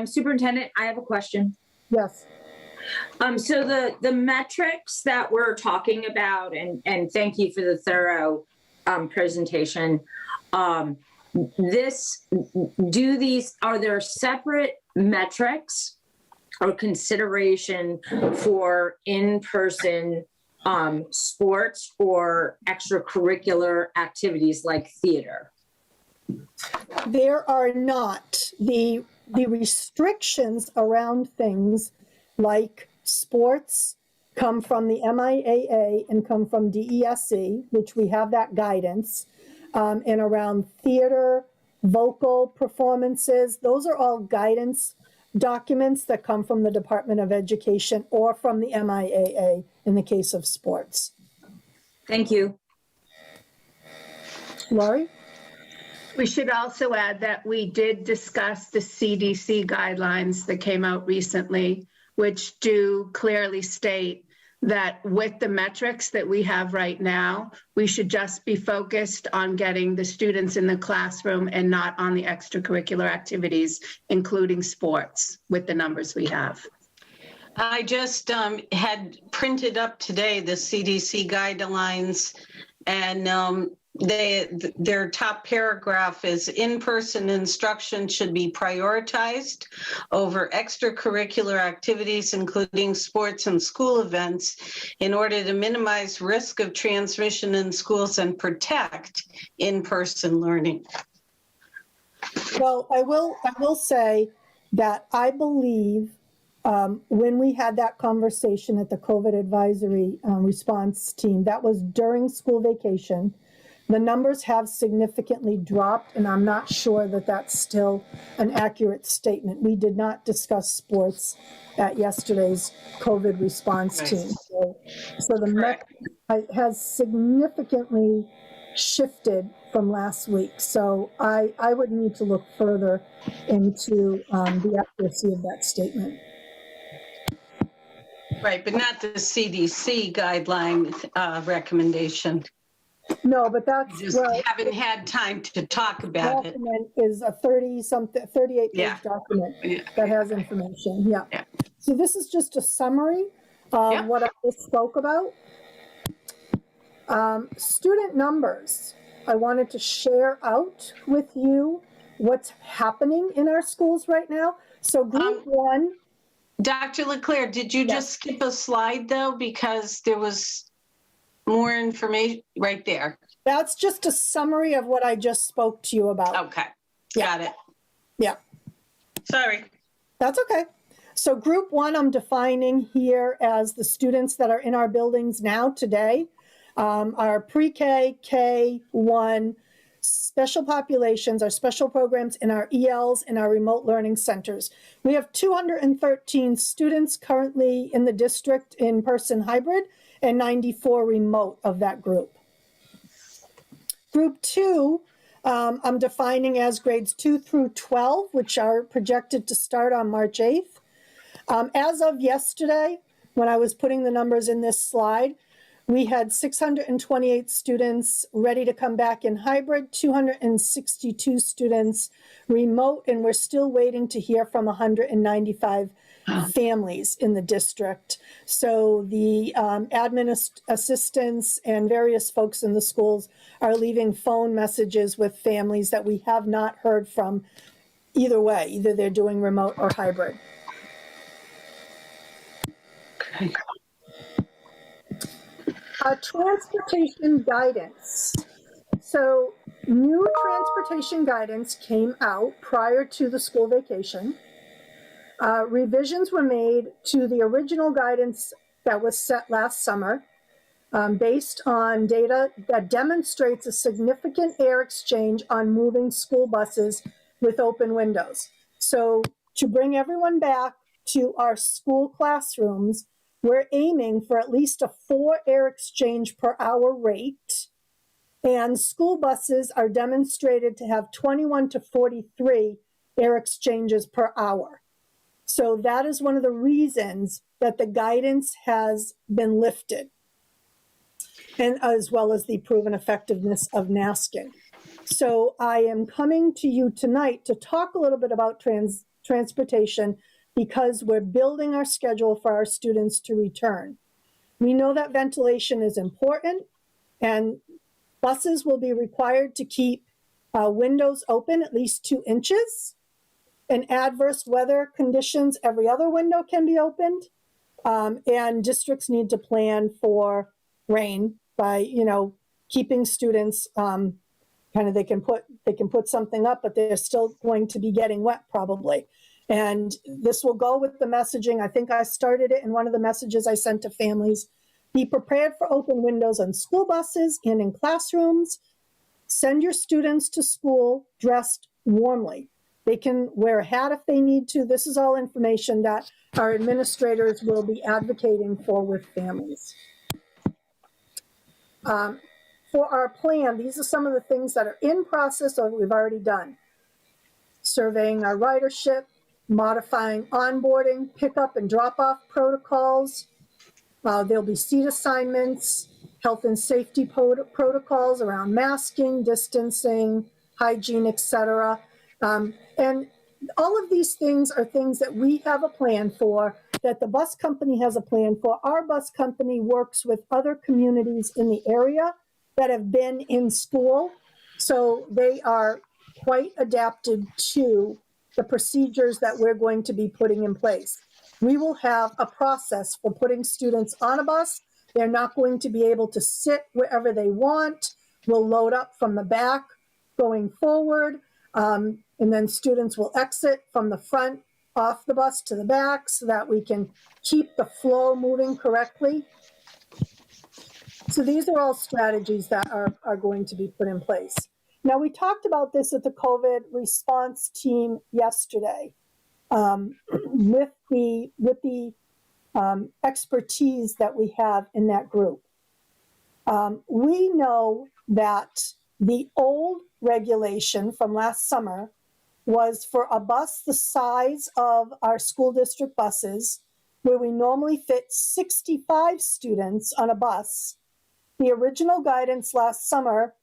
Superintendent, I have a question. Yes. So the metrics that we're talking about, and thank you for the thorough presentation. Are there separate metrics or consideration for in-person sports or extracurricular activities like theater? There are not. The restrictions around things like sports come from the MIAA and come from DESE, which we have that guidance, and around theater, vocal performances, those are all guidance documents that come from the Department of Education or from the MIAA in the case of sports. Thank you. Laurie? We should also add that we did discuss the CDC guidelines that came out recently, which do clearly state that with the metrics that we have right now, we should just be focused on getting the students in the classroom and not on the extracurricular activities, including sports, with the numbers we have. I just had printed up today the CDC guidelines, and their top paragraph is in-person instruction should be prioritized over extracurricular activities, including sports and school events, in order to minimize risk of transmission in schools and protect in-person learning. Well, I will say that I believe when we had that conversation at the COVID advisory response team, that was during school vacation. The numbers have significantly dropped, and I'm not sure that that's still an accurate statement. We did not discuss sports at yesterday's COVID response team. So the metric has significantly shifted from last week. So I would need to look further into the accuracy of that statement. Right, but not the CDC guideline recommendation. No, but that's just haven't had time to talk about it. Document is a 38-page document that has information. Yeah. So this is just a summary of what I just spoke about. Student numbers. I wanted to share out with you what's happening in our schools right now. So group one. Dr. LeClaire, did you just skip a slide though? Because there was more information right there. That's just a summary of what I just spoke to you about. Okay, got it. Yeah. Sorry. That's okay. So group one, I'm defining here as the students that are in our buildings now today. Our pre-K, K1, special populations, our special programs, and our ELs and our remote learning centers. We have 213 students currently in the district in person hybrid and 94 remote of that group. Group two, I'm defining as grades 2 through 12, which are projected to start on March 8th. As of yesterday, when I was putting the numbers in this slide, we had 628 students ready to come back in hybrid, 262 students remote, and we're still waiting to hear from 195 families in the district. So the admin assistants and various folks in the schools are leaving phone messages with families that we have not heard from either way. Either they're doing remote or hybrid. Okay. Transportation guidance. So new transportation guidance came out prior to the school vacation. Revisions were made to the original guidance that was set last summer based on data that demonstrates a significant air exchange on moving school buses with open windows. So to bring everyone back, to our school classrooms, we're aiming for at least a 4 air exchange per hour rate. And school buses are demonstrated to have 21 to 43 air exchanges per hour. So that is one of the reasons that the guidance has been lifted, and as well as the proven effectiveness of masking. So I am coming to you tonight to talk a little bit about transportation, because we're building our schedule for our students to return. We know that ventilation is important, and buses will be required to keep windows open at least 2 inches. In adverse weather conditions, every other window can be opened. And districts need to plan for rain by, keeping students they can put something up, but they're still going to be getting wet probably. And this will go with the messaging. I think I started it in one of the messages I sent to families. Be prepared for open windows on school buses and in classrooms. Send your students to school dressed warmly. They can wear a hat if they need to. This is all information that our administrators will be advocating for with families. For our plan, these are some of the things that are in process or we've already done. Surveying our ridership, modifying onboarding, pickup and drop-off protocols. There'll be seat assignments, health and safety protocols around masking, distancing, hygiene, etc. And all of these things are things that we have a plan for, that the bus company has a plan for. Our bus company works with other communities in the area that have been in school, so they are quite adapted to the procedures that we're going to be putting in place. We will have a process for putting students on a bus. They're not going to be able to sit wherever they want. We'll load up from the back going forward. And then students will exit from the front off the bus to the back so that we can keep the flow moving correctly. So these are all strategies that are going to be put in place. Now, we talked about this at the COVID response team yesterday with the expertise that we have in that group. We know that the old regulation from last summer was for a bus the size of our school district buses, where we normally fit 65 students on a bus. The original guidance last summer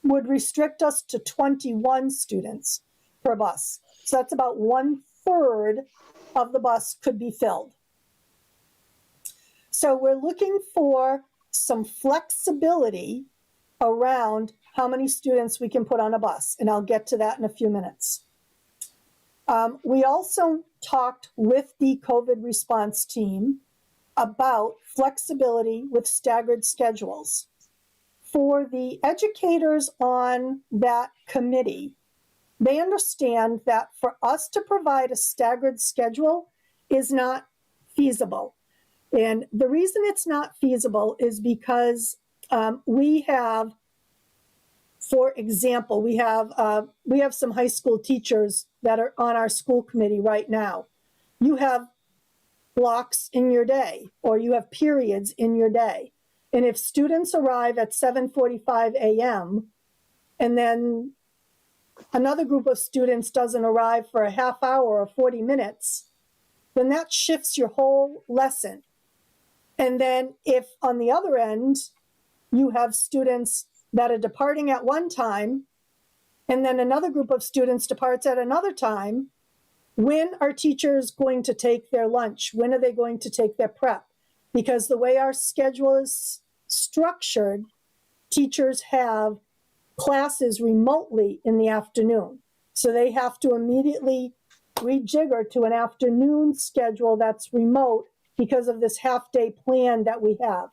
would restrict us to 21 students per bus. So that's about 1/3 of the bus could be filled. So we're looking for some flexibility around how many students we can put on a bus, and I'll get to that in a few minutes. We also talked with the COVID response team about flexibility with staggered schedules. For the educators on that committee, they understand that for us to provide a staggered schedule is not feasible. And the reason it's not feasible is because we have, for example, we have some high school teachers that are on our school committee right now. You have blocks in your day, or you have periods in your day. And if students arrive at 7:45 a.m. and then another group of students doesn't arrive for a half hour or 40 minutes, then that shifts your whole lesson. And then if on the other end, you have students that are departing at one time, and then another group of students departs at another time, when are teachers going to take their lunch? When are they going to take their prep? Because the way our schedule is structured, teachers have classes remotely in the afternoon. So they have to immediately rejigger to an afternoon schedule that's remote because of this half-day plan that we have.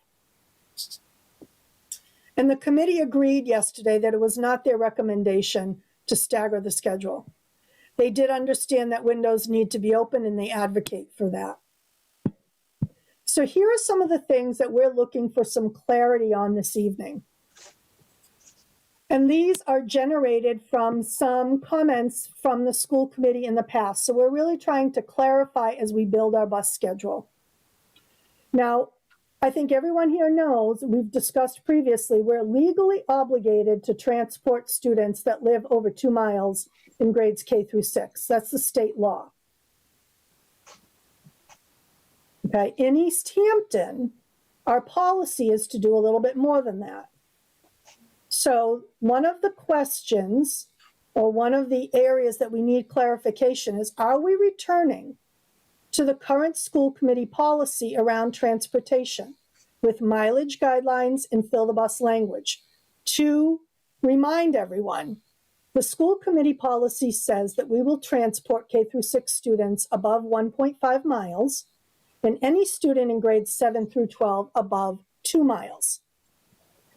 And the committee agreed yesterday that it was not their recommendation to stagger the schedule. They did understand that windows need to be open, and they advocate for that. So here are some of the things that we're looking for some clarity on this evening. And these are generated from some comments from the school committee in the past. So we're really trying to clarify as we build our bus schedule. Now, I think everyone here knows, we've discussed previously, we're legally obligated to transport students that live over 2 miles in grades K through 6. That's the state law. Okay, in Easthampton, our policy is to do a little bit more than that. So one of the questions, or one of the areas that we need clarification is, are we returning to the current school committee policy around transportation with mileage guidelines and fill the bus language? To remind everyone, the school committee policy says that we will transport K through 6 students above 1.5 miles and any student in grades 7 through 12 above 2 miles.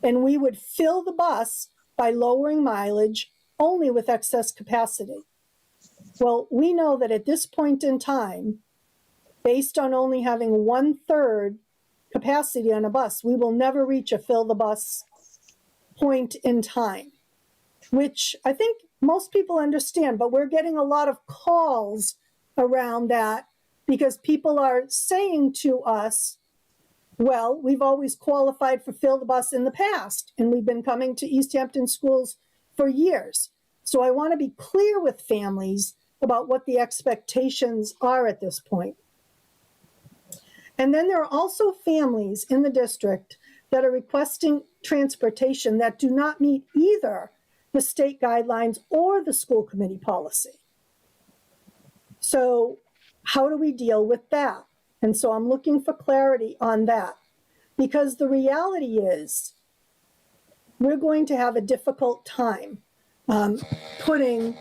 And we would fill the bus by lowering mileage only with excess capacity. Well, we know that at this point in time, based on only having 1/3 capacity on a bus, we will never reach a fill the bus point in time, which I think most people understand, but we're getting a lot of calls around that because people are saying to us, well, we've always qualified for fill the bus in the past, and we've been coming to Easthampton schools for years. So I want to be clear with families about what the expectations are at this point. And then there are also families in the district that are requesting transportation that do not meet either the state guidelines or the school committee policy. So how do we deal with that? And so I'm looking for clarity on that, because the reality is we're going to have a difficult time getting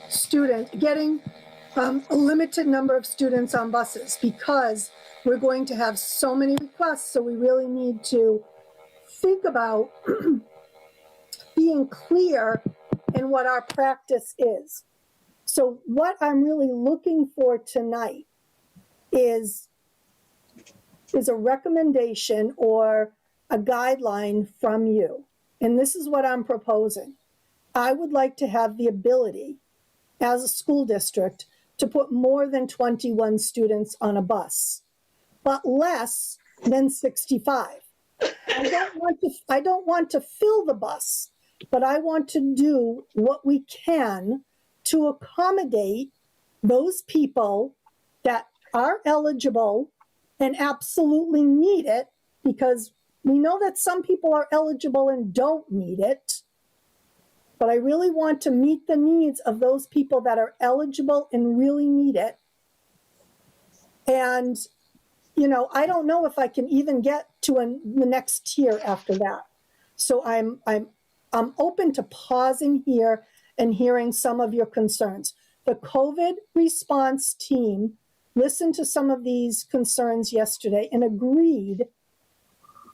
a limited number of students on buses, because we're going to have so many requests. So we really need to think about being clear in what our practice is. So what I'm really looking for tonight is a recommendation or a guideline from you. And this is what I'm proposing. I would like to have the ability as a school district to put more than 21 students on a bus, but less than 65. I don't want to fill the bus, but I want to do what we can to accommodate those people that are eligible and absolutely need it, because we know that some people are eligible and don't need it. But I really want to meet the needs of those people that are eligible and really need it. And, you know, I don't know if I can even get to the next tier after that. So I'm open to pausing here and hearing some of your concerns. The COVID response team listened to some of these concerns yesterday and agreed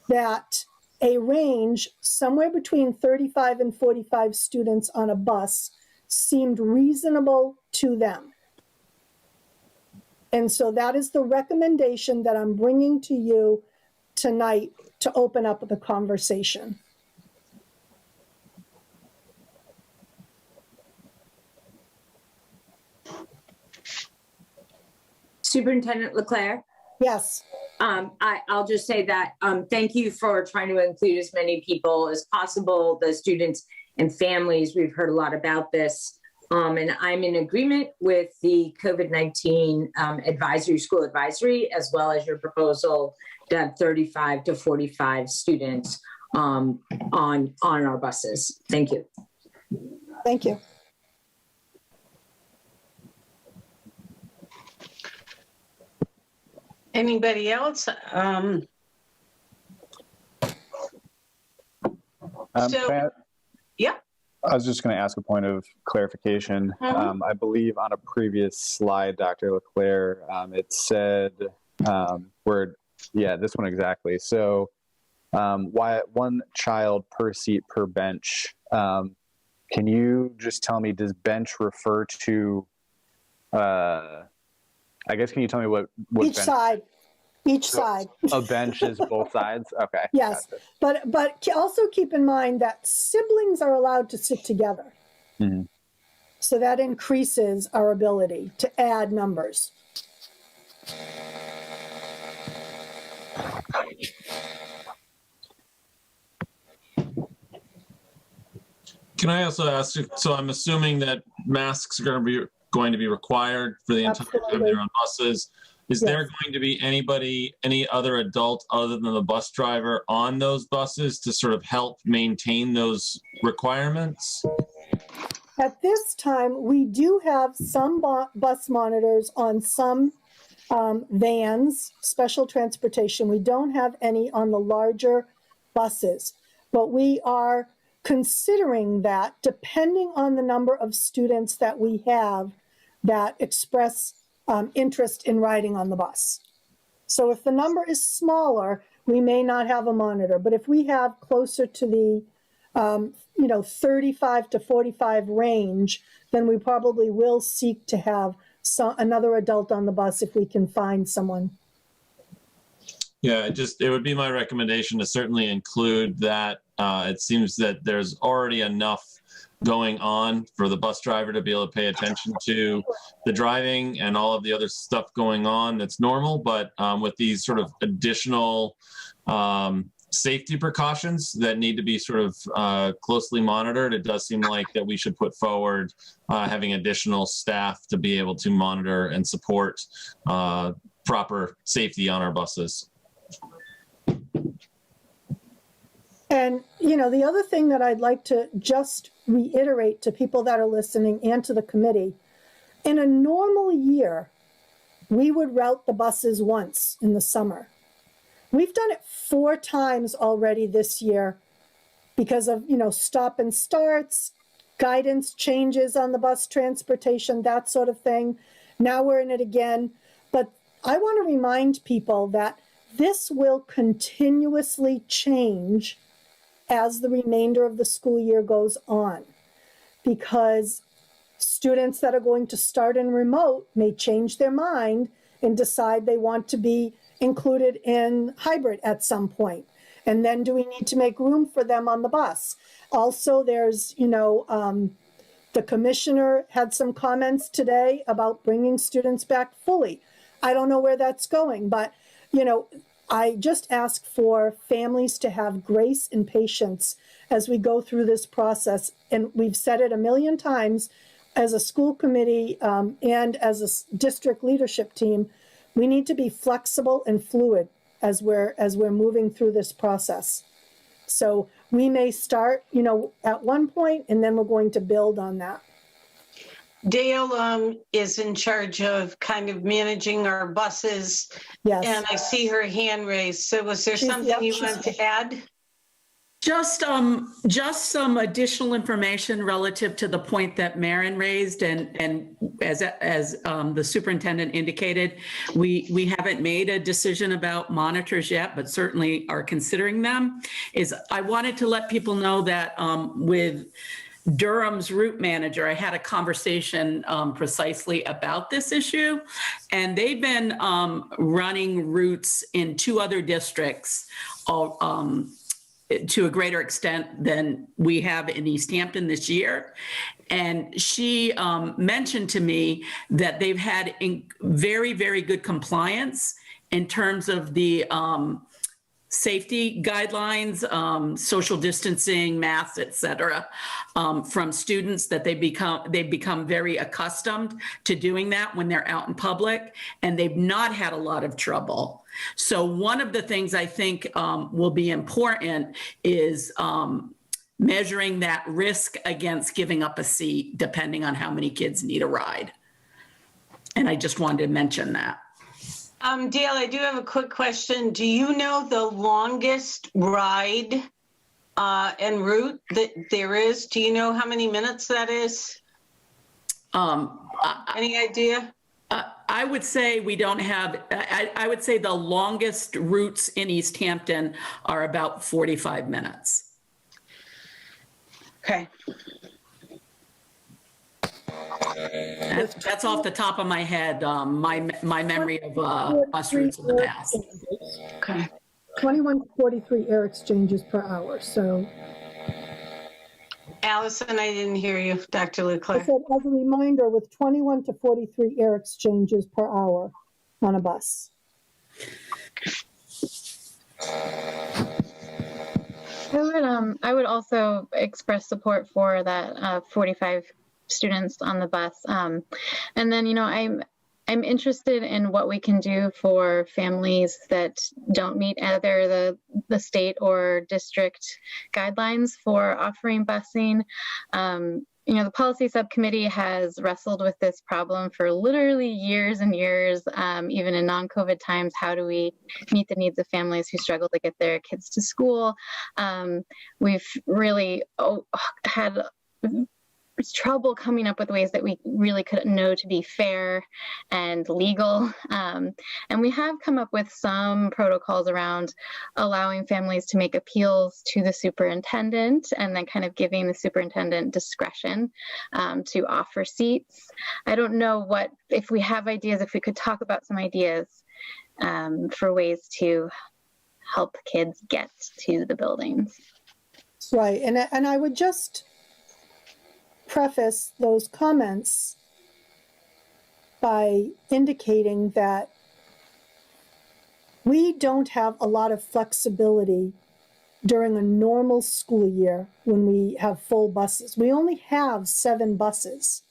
that a range somewhere between 35 and 45 students on a bus seemed reasonable to them. And so that is the recommendation that I'm bringing to you tonight to open up the conversation. Superintendent Leclerc? Yes. I'll just say that thank you for trying to include as many people as possible, the students and families. We've heard a lot about this. And I'm in agreement with the COVID-19 advisory, school advisory, as well as your proposal to have 35 to 45 students on our buses. Thank you. Thank you. Anybody else? Yeah. I was just going to ask a point of clarification. I believe on a previous slide, Dr. Leclerc, it said this one exactly. So why 1 child per seat per bench? Can you just tell me, does bench refer to, I guess, can you tell me what each bench? side? each side. A bench is both sides? Okay. Yes, Gotcha. but also keep in mind that siblings are allowed to sit together. Mm-hmm. So that increases our ability to add numbers. Can I also ask, so I'm assuming that masks are going to be required for the entire time they're on buses. Is there going to be any other adult other than the bus driver on those buses to sort of help maintain those requirements? At this time, we do have some bus monitors on some vans, special transportation. We don't have any on the larger buses, but we are considering that depending on the number of students that we have that express interest in riding on the bus. So if the number is smaller, we may not have a monitor, but if we have closer to the 35 to 45 range, then we probably will seek to have another adult on the bus if we can find someone. Yeah, it would be my recommendation to certainly include that. It seems that there's already enough going on for the bus driver to be able to pay attention to the driving and all of the other stuff going on that's normal. But with these sort of additional safety precautions that need to be sort of closely monitored, it does seem like that we should put forward having additional staff to be able to monitor and support proper safety on our buses. And, the other thing that I'd like to just reiterate to people that are listening and to the committee, in a normal year, we would route the buses once in the summer. We've done it 4 times already this year because of, stop and starts, guidance changes on the bus transportation, that sort of thing. Now we're in it again. But I want to remind people that this will continuously change as the remainder of the school year goes on, because students that are going to start in remote may change their mind and decide they want to be included in hybrid at some point. And then do we need to make room for them on the bus? Also, there's, the commissioner had some comments today about bringing students back fully. I don't know where that's going, but, I just ask for families to have grace and patience as we go through this process. And we've said it a million times as a school committee and as a district leadership team, we need to be flexible and fluid as we're moving through this process. So we may start, at one point, and then we're going to build on that. Dale is in charge of kind of managing our buses. Yes. And I see her hand raised. So was there something you wanted to add? Just some additional information relative to the point that Maren raised, and as the superintendent indicated, we haven't made a decision about monitors yet, but certainly are considering them. I wanted to let people know that with Durham's route manager, I had a conversation precisely about this issue, and they've been running routes in 2 other districts to a greater extent than we have in Easthampton this year. And she mentioned to me that they've had very, very good compliance in terms of the safety guidelines, social distancing, masks, et cetera, from students, that they've become very accustomed to doing that when they're out in public, and they've not had a lot of trouble. So one of the things I think will be important is measuring that risk against giving up a seat, depending on how many kids need a ride. And I just wanted to mention that. Dale, I do have a quick question. Do you know the longest ride en route that there is? Do you know how many minutes that is? Any idea? I would say we don't have, I would say the longest routes in Easthampton are about 45 minutes. Okay. That's off the top of my head, my memory of bus routes in the past. Okay. 21 to 43 air exchanges per hour. So Allison, I didn't hear you, Dr. I Leclerc. said, as a reminder, with 21 to 43 air exchanges per hour on a bus. I would also express support for that 45 students on the bus. And then, I'm interested in what we can do for families that don't meet either the state or district guidelines for offering busing. The policy subcommittee has wrestled with this problem for literally years and years, even in non-COVID times. How do we meet the needs of families who struggle to get their kids to school? We've really had trouble coming up with ways that we really could know to be fair and legal. And we have come up with some protocols around allowing families to make appeals to the superintendent and then kind of giving the superintendent discretion to offer seats. I don't know if we have ideas, if we could talk about some ideas for ways to help kids get to the buildings. Right, and I would just preface those comments by indicating that we don't have a lot of flexibility during a normal school year when we have full buses. We only have 7 buses.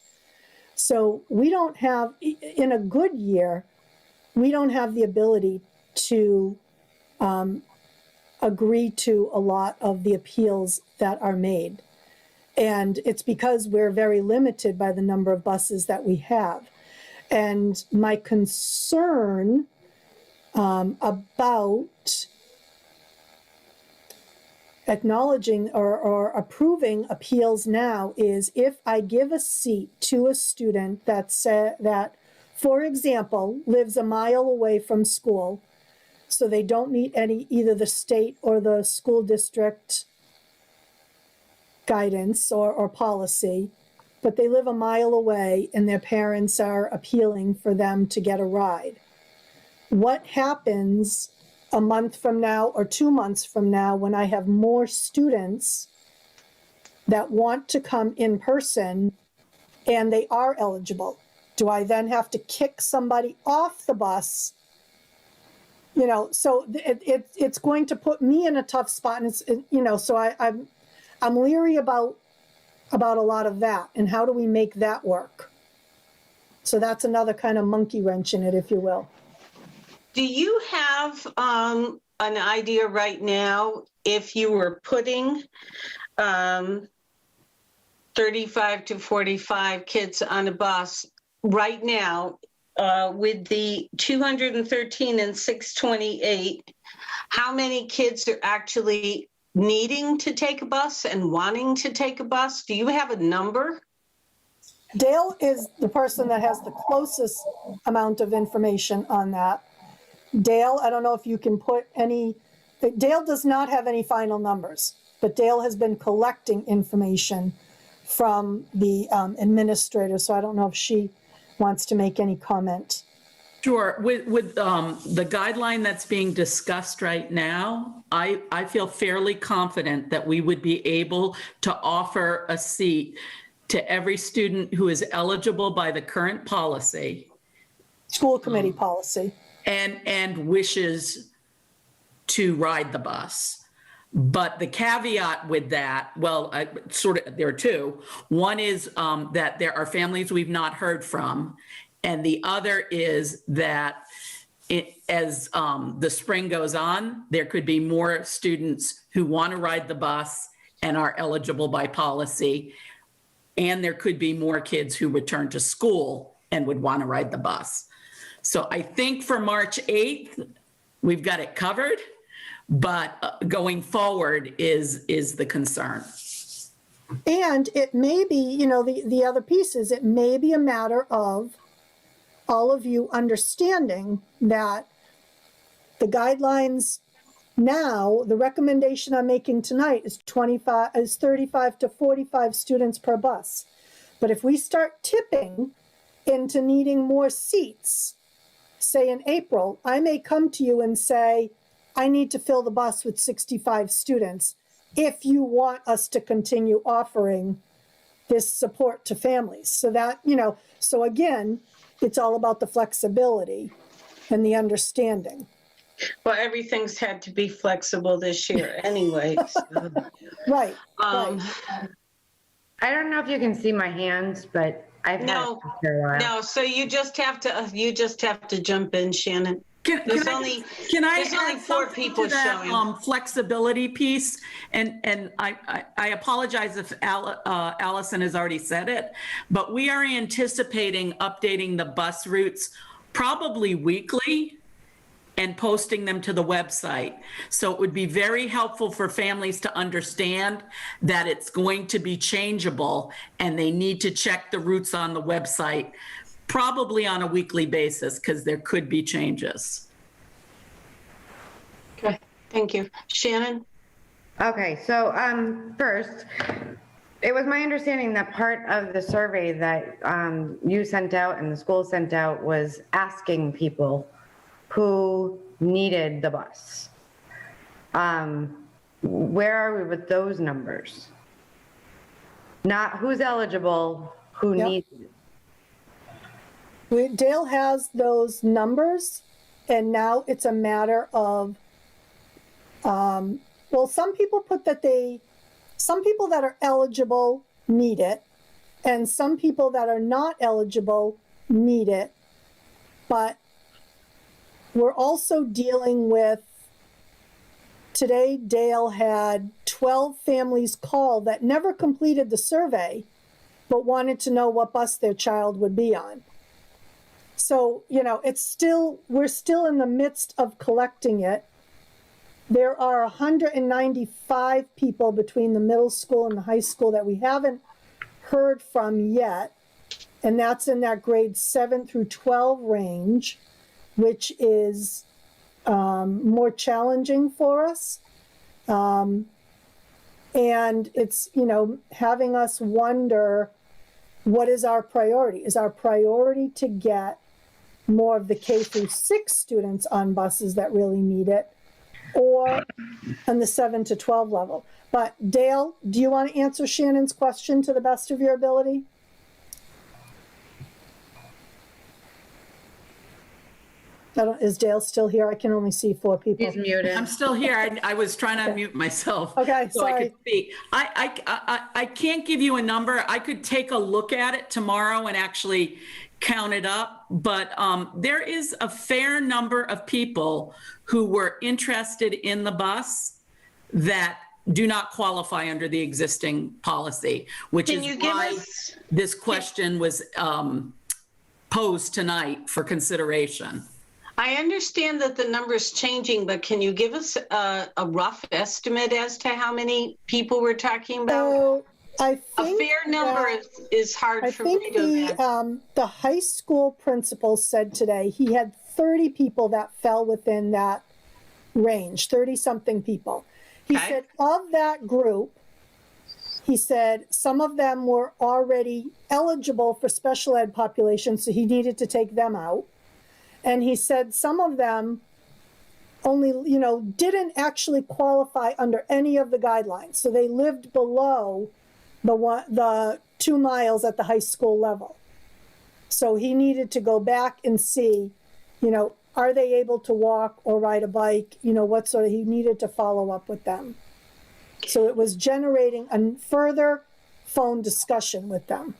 So we don't have, in a good year, we don't have the ability to agree to a lot of the appeals that are made. And it's because we're very limited by the number of buses that we have. And my concern about acknowledging or approving appeals now is if I give a seat to a student that, for example, lives a mile away from school, so they don't meet either the state or the school district guidance or policy, but they live a mile away and their parents are appealing for them to get a ride. What happens a month from now or 2 months from now when I have more students that want to come in person and they are eligible? Do I then have to kick somebody off the bus? So it's going to put me in a tough spot. And so I'm leery about a lot of that, and how do we make that work? So that's another kind of monkey wrench in it, if you will. Do you have an idea right now if you were putting 35 to 45 kids on a bus right now with the 213 and 628, how many kids are actually needing to take a bus and wanting to take a bus? Do you have a number? Dale is the person that has the closest amount of information on that. Dale, I don't know if you can put Dale does not have any final numbers, but Dale has been collecting information from the administrator, so I don't know if she wants to make any comment. Sure. With the guideline that's being discussed right now, I feel fairly confident that we would be able to offer a seat to every student who is eligible by the current policy. School committee policy. And wishes to ride the bus. But the caveat with that, there are two. One is that there are families we've not heard from. And the other is that as the spring goes on, there could be more students who want to ride the bus and are eligible by policy. And there could be more kids who return to school and would want to ride the bus. So I think for March 8th, we've got it covered, but going forward is the concern. And it may be, the other piece is it may be a matter of all of you understanding that the guidelines now, the recommendation I'm making tonight is 35 to 45 students per bus. But if we start tipping into needing more seats, say in April, I may come to you and say, I need to fill the bus with 65 students if you want us to continue offering this support to families. So that, so again, it's all about the flexibility and the understanding. Well, everything's had to be flexible this year anyway. So. Right. I don't know if you can see my hands, but I've had it for a while. No, so you just have to jump in, Shannon. There's only 4 people to that, showing. Flexibility piece, and I apologize if Allison has already said it, but we are anticipating updating the bus routes probably weekly and posting them to the website. So it would be very helpful for families to understand that it's going to be changeable and they need to check the routes on the website probably on a weekly basis because there could be changes. Okay, thank you. Shannon? Okay, so first, it was my understanding that part of the survey that you sent out and the school sent out was asking people who needed the bus. Where are we with those numbers? Not who's eligible, who needs it. Dale has those numbers, and now it's a matter of, some people put that some people that are eligible need it, and some people that are not eligible need it, but we're also dealing with, today Dale had 12 families call that never completed the survey, but wanted to know what bus their child would be on. So, we're still in the midst of collecting it. There are 195 people between the middle school and the high school that we haven't heard from yet. And that's in that grade 7 through 12 range, which is more challenging for us. And it's, having us wonder, what is our priority? Is our priority to get more of the K through 6 students on buses that really need it, or on the 7 to 12 level? But Dale, do you want to answer Shannon's question to the best of your ability? Is Dale still here? I can only see 4 people. He's muted. I'm still here. I was trying to unmute myself. Okay, so sorry. I could speak. I can't give you a number. I could take a look at it tomorrow and actually count it up. But there is a fair number of people who were interested in the bus that do not qualify under the existing policy, which is why this question was posed tonight for consideration. I understand that the number's changing, but can you give us a rough estimate as to how many people we're talking about? So I think a fair number is hard for me to imagine. The high school principal said today he had 30 people that fell within that range, 30-something people. He said of that group, he said some of them were already eligible for special ed population, so he needed to take them out. And he said some of them only, didn't actually qualify under any of the guidelines. So they lived below the 2 miles at the high school level. So he needed to go back and see, are they able to walk or ride a bike? What sort of, he needed to follow up with them. So it was generating a further phone discussion with them.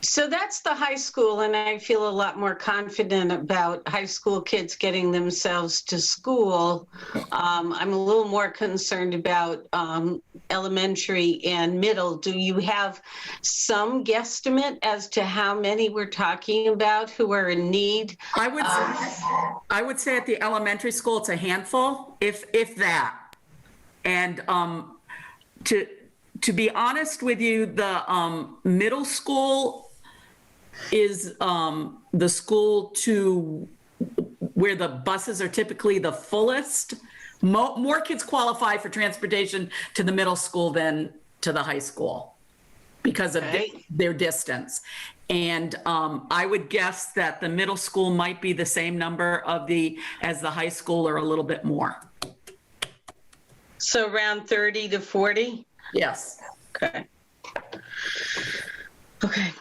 So that's the high school, and I feel a lot more confident about high school kids getting themselves to school. I'm a little more concerned about elementary and middle. Do you have some guesstimate as to how many we're talking about who are in need? I would say at the elementary school, it's a handful, if that. And to be honest with you, the middle school is the school to where the buses are typically the fullest. More kids qualify for transportation to the middle school than to the high school. because of their distance. And I would guess that the middle school might be the same number as the high school, or a little bit more. So around 30 to 40? Yes. Okay. Okay.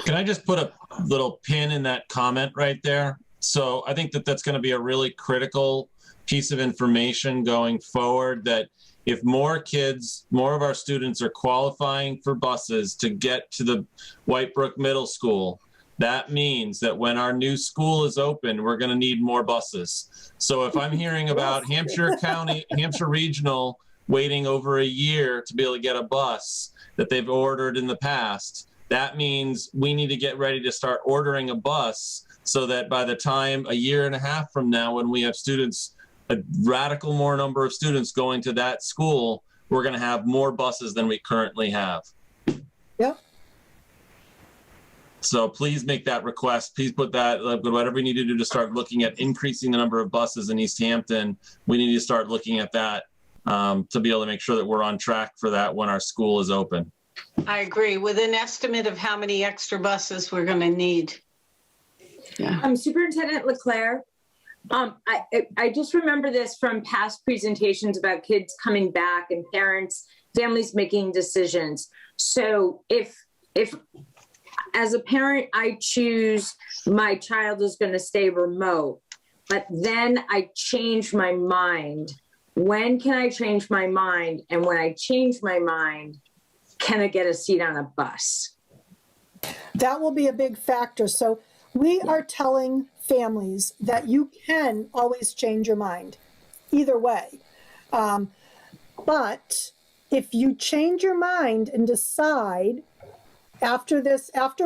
Can I just put a little pin in that comment right there? So I think that that's going to be a really critical piece of information going forward, that if more of our students are qualifying for buses to get to the Whitebrook Middle School, that means that when our new school is open, we're going to need more buses. So if I'm hearing about Hampshire County, Hampshire Regional waiting over a year to be able to get a bus that they've ordered in the past, that means we need to get ready to start ordering a bus so that by the time a year and a half from now, when we have students, a radical more number of students going to that school, we're going to have more buses than we currently have. Yep. So please make that request. Please put that, whatever we need to do to start looking at increasing the number of buses in Easthampton, we need to start looking at that to be able to make sure that we're on track for that when our school is open. I agree, with an estimate of how many extra buses we're going to need. Yeah. Superintendent Leclerc, I just remember this from past presentations about kids coming back and parents, families making decisions. So if as a parent, I choose my child is going to stay remote, but then I change my mind, when can I change my mind? And when I change my mind, can I get a seat on a bus? That will be a big factor. So we are telling families that you can always change your mind either way. But if you change your mind and decide after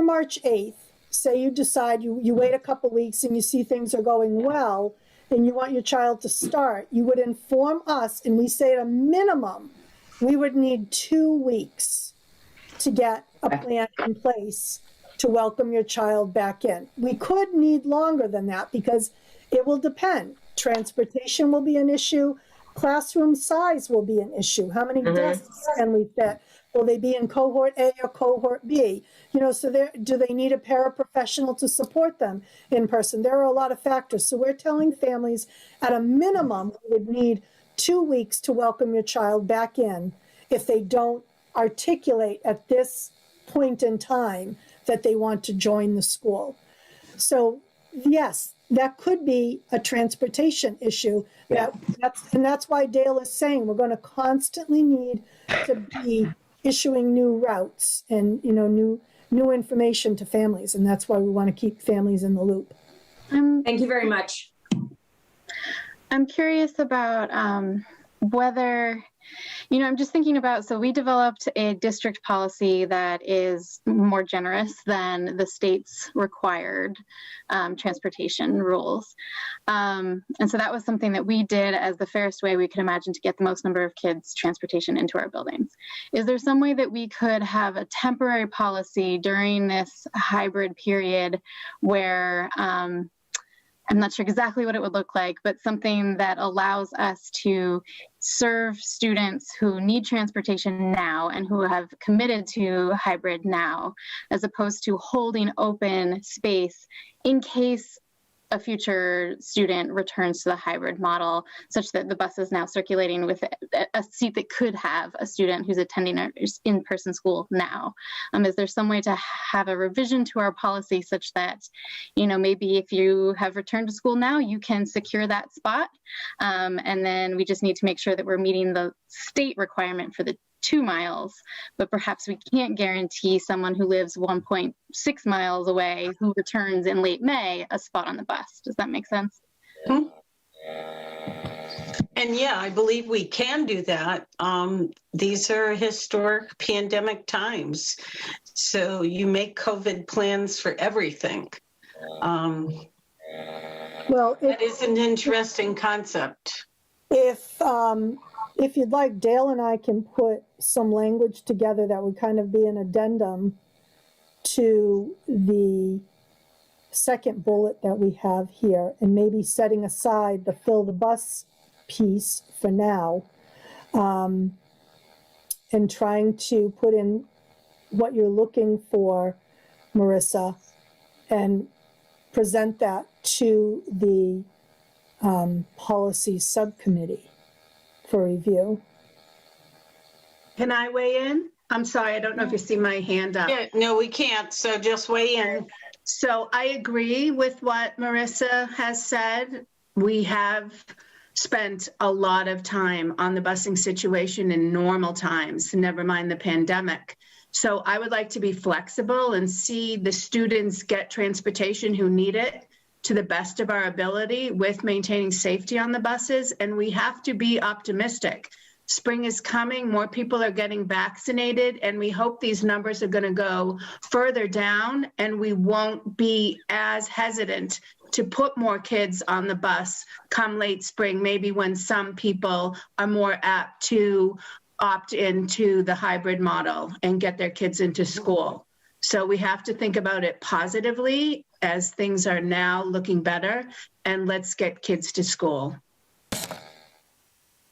March 8th, say you decide you wait a couple weeks and you see things are going well and you want your child to start, you would inform us, and we say at a minimum, we would need 2 weeks to get a plan in place to welcome your child back in. We could need longer than that because it will depend. Transportation will be an issue. Classroom size will be an issue. How many desks can we fit? Will they be in cohort A or cohort B? So do they need a paraprofessional to support them in person? There are a lot of factors. So we're telling families at a minimum we would need 2 weeks to welcome your child back in if they don't articulate at this point in time that they want to join the school. So yes, that could be a transportation issue. That's why Dale is saying we're going to constantly need to be issuing new routes and new information to families, and that's why we want to keep families in the loop. Thank you very much. I'm curious about whether, I'm just thinking about, so we developed a district policy that is more generous than the state's required transportation rules. And so that was something that we did as the fairest way we could imagine to get the most number of kids transportation into our buildings. Is there some way that we could have a temporary policy during this hybrid period where, I'm not sure exactly what it would look like, but something that allows us to serve students who need transportation now and who have committed to hybrid now, as opposed to holding open space in case a future student returns to the hybrid model, such that the bus is now circulating with a seat that could have a student who's attending an in-person school now. Is there some way to have a revision to our policy such that, maybe if you have returned to school now, you can secure that spot? And then we just need to make sure that we're meeting the state requirement for the 2 miles, but perhaps we can't guarantee someone who lives 1.6 miles away who returns in late May a spot on the bus. Does that make sense? And yeah, I believe we can do that. These are historic pandemic times. So you make COVID plans for everything. Well, that is an interesting concept. If you'd like, Dale and I can put some language together that would kind of be an addendum to the second bullet that we have here, and maybe setting aside the fill the bus piece for now, and trying to put in what you're looking for, Marissa, and present that to the policy subcommittee for review. Can I weigh in? I'm sorry, I don't know if you see my hand up. Yeah, no, we can't, so just weigh in. So I agree with what Marissa has said. We have spent a lot of time on the busing situation in normal times, never mind the pandemic. So I would like to be flexible and see the students get transportation who need it to the best of our ability with maintaining safety on the buses. And we have to be optimistic. Spring is coming, more people are getting vaccinated, and we hope these numbers are going to go further down and we won't be as hesitant to put more kids on the bus come late spring, maybe when some people are more apt to opt into the hybrid model and get their kids into school. So we have to think about it positively as things are now looking better, and let's get kids to school.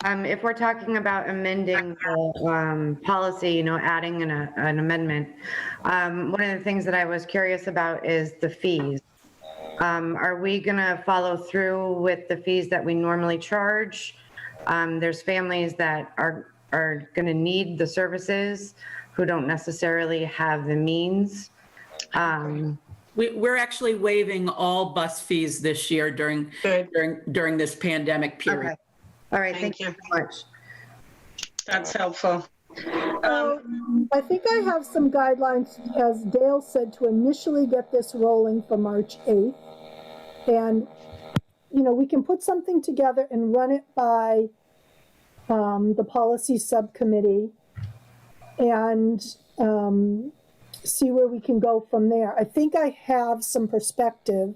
If we're talking about amending the policy, adding an amendment, one of the things that I was curious about is the fees. Are we going to follow through with the fees that we normally charge? There's families that are going to need the services who don't necessarily have the means. We're actually waiving all bus fees this year during this pandemic period. Okay. All right, thank you so much. That's helpful. I think I have some guidelines, as Dale said, to initially get this rolling for March 8th. And, we can put something together and run it by the policy subcommittee and see where we can go from there. I think I have some perspective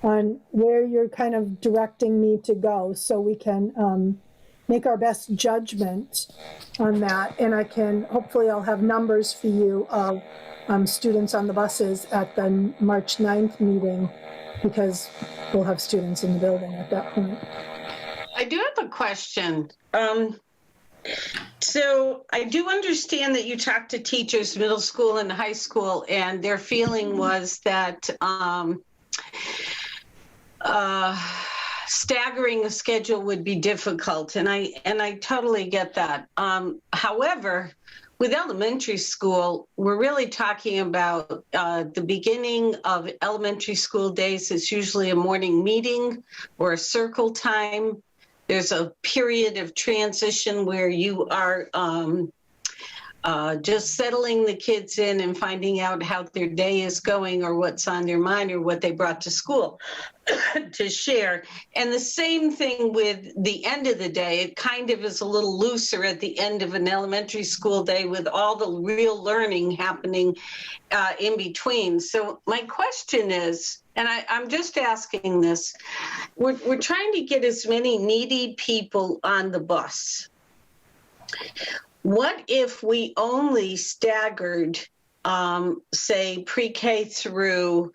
on where you're kind of directing me to go, so we can make our best judgment on that. And hopefully I'll have numbers for you of students on the buses at the March 9th meeting, because we'll have students in the building at that point. I do have a question. So I do understand that you talked to teachers, middle school and high school, and their feeling was that staggering a schedule would be difficult, and I totally get that. However, with elementary school, we're really talking about the beginning of elementary school days is usually a morning meeting or a circle time. There's a period of transition where you are just settling the kids in and finding out how their day is going or what's on their mind or what they brought to school to share. And the same thing with the end of the day. It kind of is a little looser at the end of an elementary school day with all the real learning happening in between. So my question is, and I'm just asking this, we're trying to get as many needy people on the bus. What if we only staggered, say, pre-K through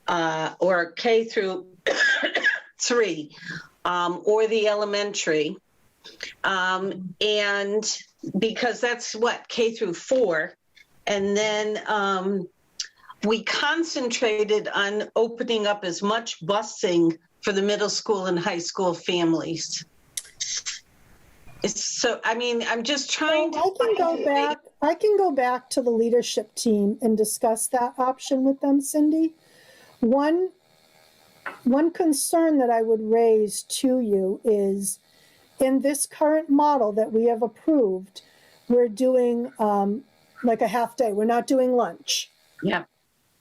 or K through 3 or the elementary, and because that's what, K through 4, and then we concentrated on opening up as much busing for the middle school and high school families. So, I'm just trying to. I can go back to the leadership team and discuss that option with them, Cindy. One concern that I would raise to you is, in this current model that we have approved, we're doing like a half day. We're not doing lunch. Yeah.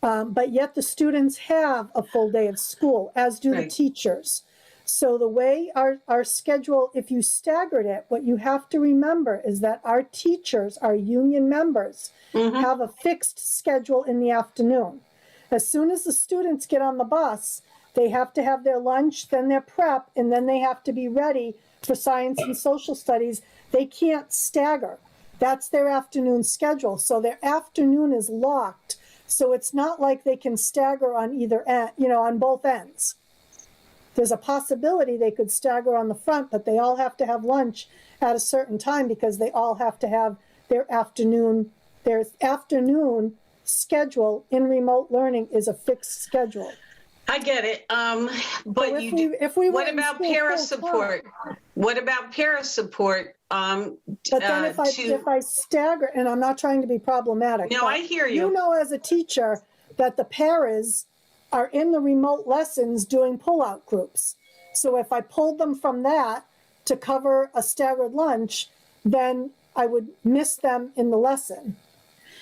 But yet the students have a full day of school, as do the teachers. So the way our schedule, if you staggered it, what you have to remember is that our teachers, our union members, have a fixed schedule in the afternoon. As soon as the students get on the bus, they have to have their lunch, then their prep, and then they have to be ready for science and social studies. They can't stagger. That's their afternoon schedule. So their afternoon is locked. So it's not like they can stagger on either end, on both ends. There's a possibility they could stagger on the front, but they all have to have lunch at a certain time because they all have to have their afternoon their afternoon schedule in remote learning is a fixed schedule. I get it. But So if we what were in about school para full support? What about para support? But then if I stagger, and I'm not trying to be problematic. No, but I hear you. You know, as a teacher, that the paras are in the remote lessons doing pull-out groups. So if I pulled them from that to cover a staggered lunch, then I would miss them in the lesson.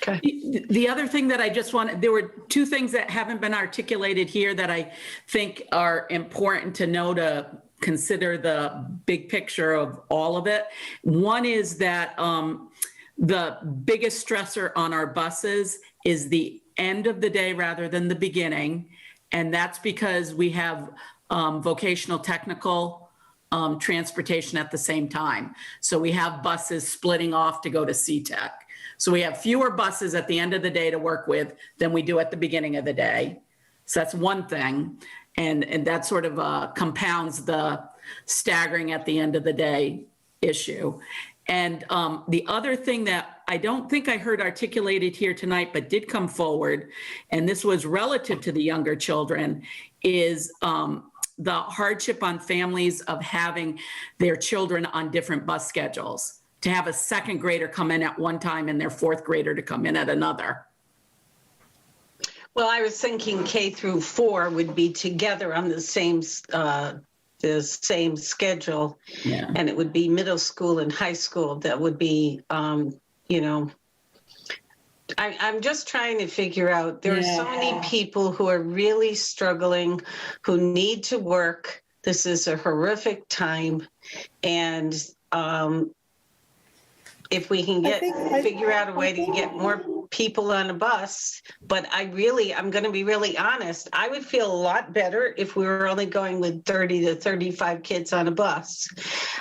Okay. The other thing that I just wanted, there were two things that haven't been articulated here that I think are important to know to consider the big picture of all of it. One is that the biggest stressor on our buses is the end of the day rather than the beginning. And that's because we have vocational technical transportation at the same time. So we have buses splitting off to go to CTEC. So we have fewer buses at the end of the day to work with than we do at the beginning of the day. So that's one thing. And that sort of compounds the staggering at the end of the day issue. And the other thing that I don't think I heard articulated here tonight, but did come forward, and this was relative to the younger children, is the hardship on families of having their children on different bus schedules. To have a second grader come in at one time and their fourth grader to come in at another. Well, I was thinking K through 4 would be together on the same schedule, yeah. And it would be middle school and high school that would be, you know, I'm just trying to figure out, there are so many people who are really struggling, who need to work. This is a horrific time. And if we can figure out a way to get more people on a bus, but I'm going to be really honest, I would feel a lot better if we were only going with 30 to 35 kids on a bus.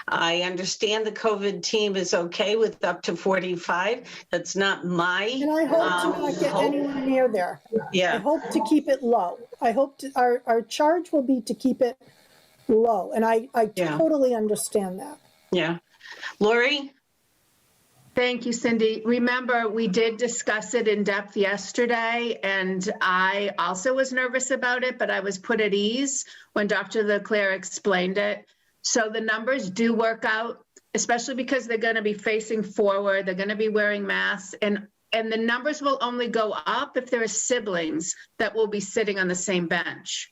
I understand the COVID team is okay with up to 45. That's not my And I hope to not get anyone near there. Yeah. I hope to keep it low. I hope our charge will be to keep it low. And I totally understand that. Yeah. Lori? Thank you, Cindy. Remember, we did discuss it in depth yesterday, and I also was nervous about it, but I was put at ease when Dr. Leclerc explained it. So the numbers do work out, especially because they're going to be facing forward. They're going to be wearing masks, and the numbers will only go up if there are siblings that will be sitting on the same bench.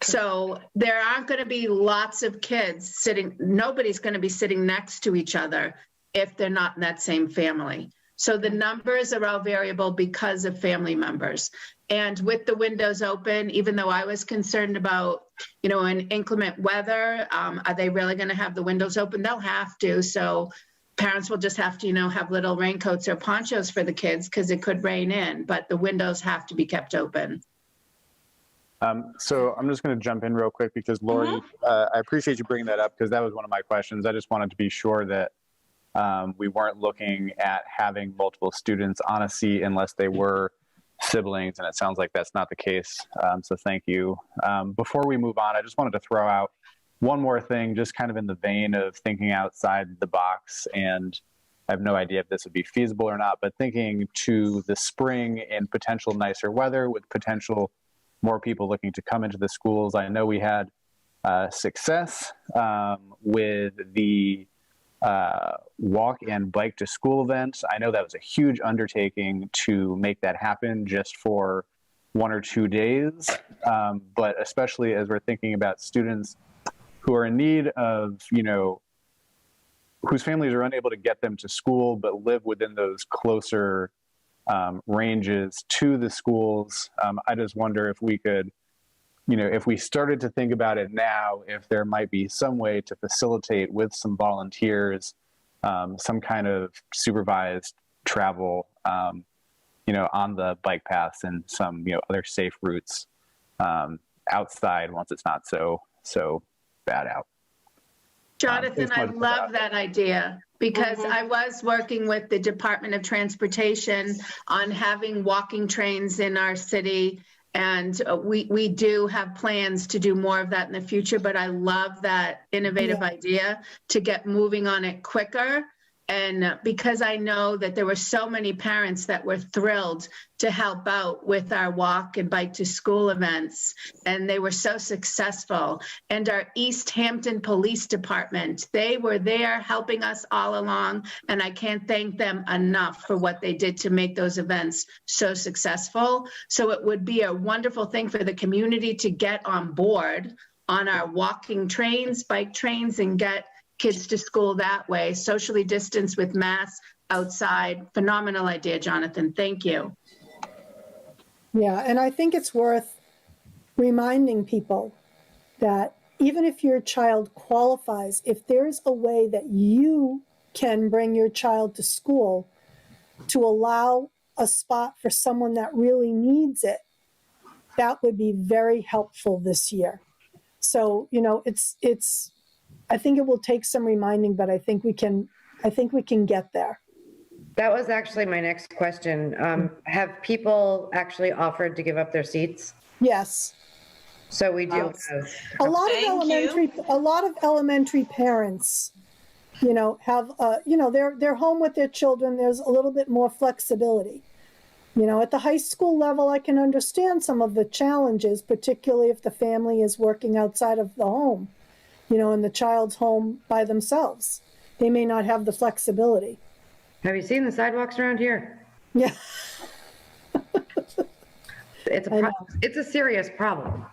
So there aren't going to be lots of kids sitting, nobody's going to be sitting next to each other if they're not in that same family. So the numbers are all variable because of family members. And with the windows open, even though I was concerned about, you know, in inclement weather, are they really going to have the windows open? They'll have to. So parents will just have to, you know, have little raincoats or ponchos for the kids because it could rain in, but the windows have to be kept open. So I'm just going to jump in real quick because Lori, I appreciate you bringing that up because that was one of my questions. I just wanted to be sure that we weren't looking at having multiple students on a seat unless they were siblings, and it sounds like that's not the case. So thank you. Before we move on, I just wanted to throw out one more thing, just kind of in the vein of thinking outside the box, and I have no idea if this would be feasible or not, but thinking to the spring and potential nicer weather with potential more people looking to come into the schools. I know we had success with the walk and bike to school event. I know that was a huge undertaking to make that happen just for 1 or 2 days, but especially as we're thinking about students who are in need of, you know, whose families are unable to get them to school but live within those closer ranges to the schools. I just wonder if we could, you know, if we started to think about it now, if there might be some way to facilitate with some volunteers, some kind of supervised travel, you know, on the bike paths and some, you know, other safe routes outside once it's not so bad out. Jonathan, I love that idea because I was working with the Department of Transportation on having walking trains in our city. And we do have plans to do more of that in the future, but I love that innovative idea to get moving on it quicker And because I know that there were so many parents that were thrilled to help out with our walk and bike to school events, and they were so successful. And our Easthampton Police Department, they were there helping us all along, and I can't thank them enough for what they did to make those events so successful. So it would be a wonderful thing for the community to get on board on our walking trains, bike trains, and get kids to school that way, socially distanced with masks outside. Phenomenal idea, Jonathan. Thank you. Yeah, and I think it's worth reminding people that even if your child qualifies, if there's a way that you can bring your child to school to allow a spot for someone that really needs it, that would be very helpful this year. So, you know, it's I think it will take some reminding, but I think we can get there. That was actually my next question. Have people actually offered to give up their seats? Yes. So we do have a lot of elementary parents, you know, have they're home with their children. There's a little bit more flexibility. You know, at the high school level, I can understand some of the challenges, particularly if the family is working outside of the home, you know, and the child's home by themselves. They may not have the flexibility. Have you seen the sidewalks around here? Yeah. It's a serious problem.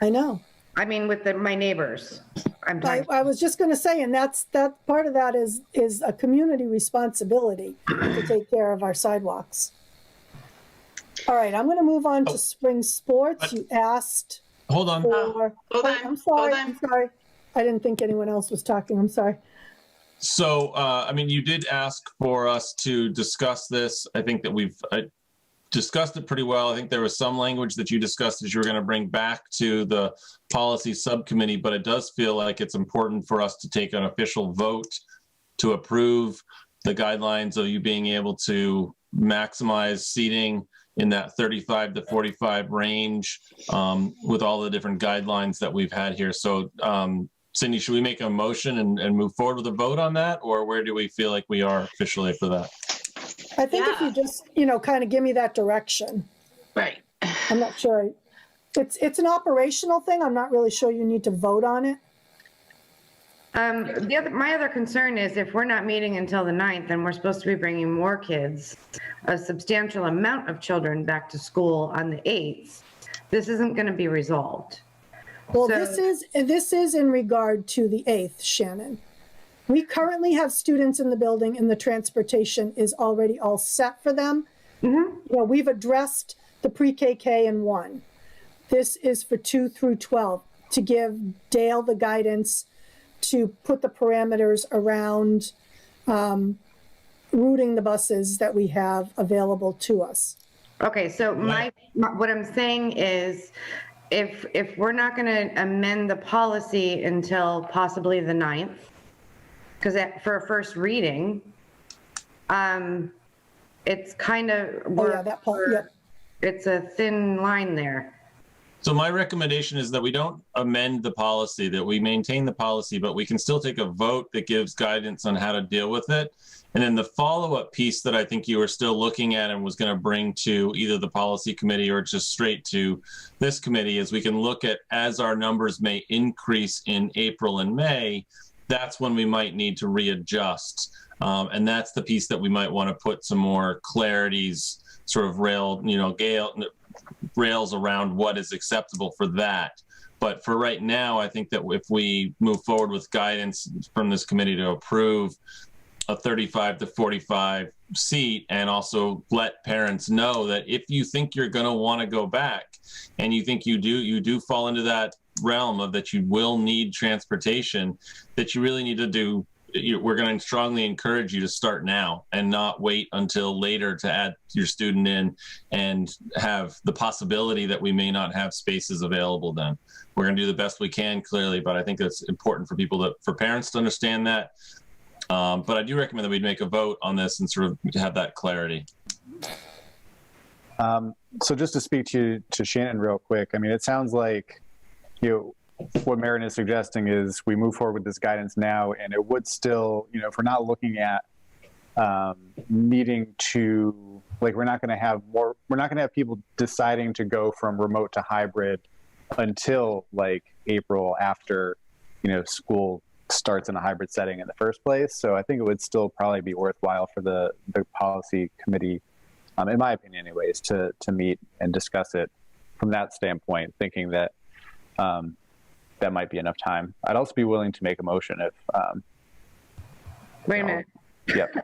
I know. I mean, with my neighbors. I was just going to say, and that part of that is a community responsibility to take care of our sidewalks. All right, I'm going to move on to spring sports. You asked. Hold on. I'm sorry. I didn't think anyone else was talking. I'm sorry. So, I mean, you did ask for us to discuss this. I think that we've discussed it pretty well. I think there was some language that you discussed that you were going to bring back to the policy subcommittee, but it does feel like it's important for us to take an official vote to approve the guidelines of you being able to maximize seating in that 35 to 45 range with all the different guidelines that we've had here. So, Cindy, should we make a motion and move forward with a vote on that, or where do we feel like we are officially for that? I think if you just, you know, kind of give me that direction. Right. I'm not sure. It's an operational thing. I'm not really sure you need to vote on it. My other concern is if we're not meeting until the 9th and we're supposed to be bringing more kids, a substantial amount of children back to school on the 8th, this isn't going to be resolved. Well, this is in regard to the 8th, Shannon. We currently have students in the building and the transportation is already all set for them. Mm-hmm. You know, we've addressed the pre-KK and 1. This is for 2 through 12 to give Dale the guidance to put the parameters around routing the buses that we have available to us. Okay, so what I'm saying is if we're not going to amend the policy until possibly the 9th, because for a first reading, it's kind of, it's a thin line there. So my recommendation is that we don't amend the policy, that we maintain the policy, but we can still take a vote that gives guidance on how to deal with it. And then the follow-up piece that I think you were still looking at and was going to bring to either the policy committee or just straight to this committee is we can look at, as our numbers may increase in April and May, that's when we might need to readjust. And that's the piece that we might want to put some more clarities, sort of rails around what is acceptable for that. But for right now, I think that if we move forward with guidance from this committee to approve a 35 to 45 seat and also let parents know that if you think you're going to want to go back and you think you do fall into that realm of that you will need transportation, that you really need to do, we're going to strongly encourage you to start now and not wait until later to add your student in and have the possibility that we may not have spaces available then. We're going to do the best we can, clearly, but I think it's important for parents to understand that. But I do recommend that we make a vote on this and sort of have that clarity. So just to speak to Shannon real quick, I mean, it sounds like, what Marin is suggesting is we move forward with this guidance now, and it would still, if we're not looking at needing to, like, we're not going to have people deciding to go from remote to hybrid until like April, after, school starts in a hybrid setting in the first place. So I think it would still probably be worthwhile for the policy committee, in my opinion anyways, to meet and discuss it from that standpoint, thinking that that might be enough time. I'd also be willing to make a motion if Wait a minute. Yep.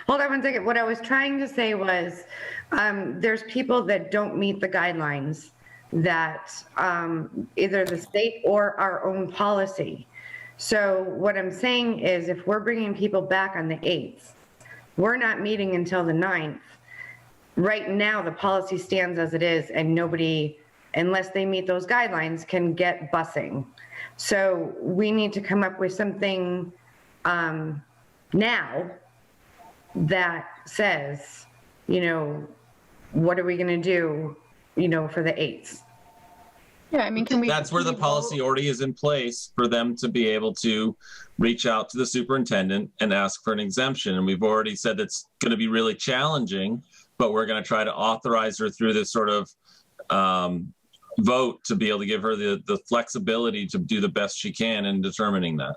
Hold on one second. What I was trying to say was, there's people that don't meet the guidelines that either the state or our own policy. So what I'm saying is, if we're bringing people back on the 8th, we're not meeting until the 9th. Right now, the policy stands as it is, and nobody, unless they meet those guidelines, can get busing. So we need to come up with something now that says, what are we going to do, for the 8th? Yeah, I mean, That's where the policy already is in place for them to be able to reach out to the superintendent and ask for an exemption. And we've already said that's going to be really challenging, but we're going to try to authorize her through this sort of vote to be able to give her the flexibility to do the best she can in determining that.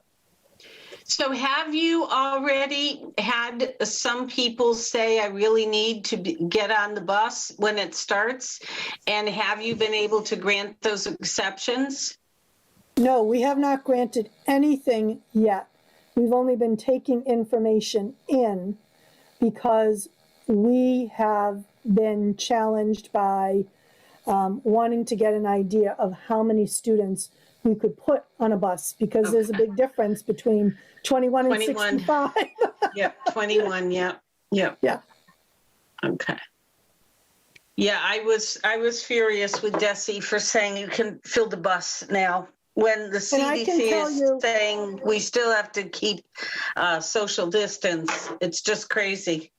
So have you already had some people say, I really need to get on the bus when it starts? And have you been able to grant those exceptions? No, we have not granted anything yet. We've only been taking information in because we have been challenged by wanting to get an idea of how many students we could put on a bus, because there's a big difference between 21 and 65. Yep, 21, yep. Yeah. Okay. Yeah, I was furious with Desi for saying you can fill the bus now, when the CDC is saying we still have to keep social distance. It's just crazy.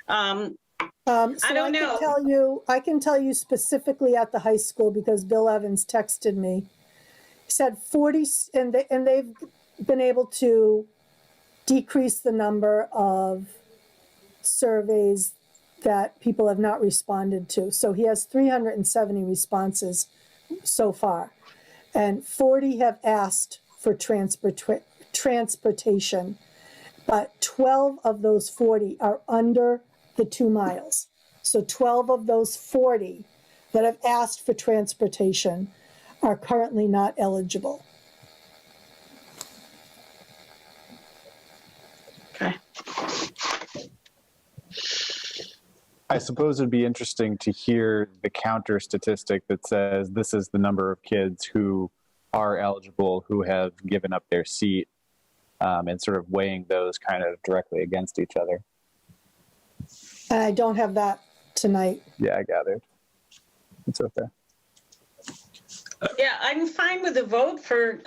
I don't know. I can tell you specifically at the high school, because Bill Evans texted me. He said 40, and they've been able to decrease the number of surveys that people have not responded to. So he has 370 responses so far, and 40 have asked for transportation, but 12 of those 40 are under the 2 miles. So 12 of those 40 that have asked for transportation are currently not eligible. Okay. I suppose it'd be interesting to hear the counter statistic that says this is the number of kids who are eligible, who have given up their seat, and sort of weighing those kind of directly against each other. And I don't have that tonight. Yeah, I gathered. It's okay. Yeah, I'm fine with a vote for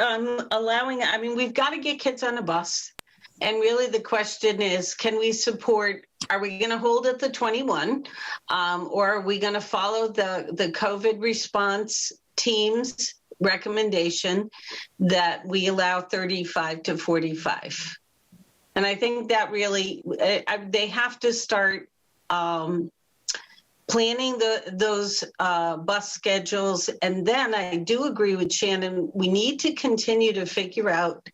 allowing, we've got to get kids on a bus. And really the question is, can we support, are we going to hold at the 21? Or are we going to follow the COVID response team's recommendation that we allow 35 to 45? And I think that really, they have to start planning those bus schedules. And then I do agree with Shannon, we need to continue to figure out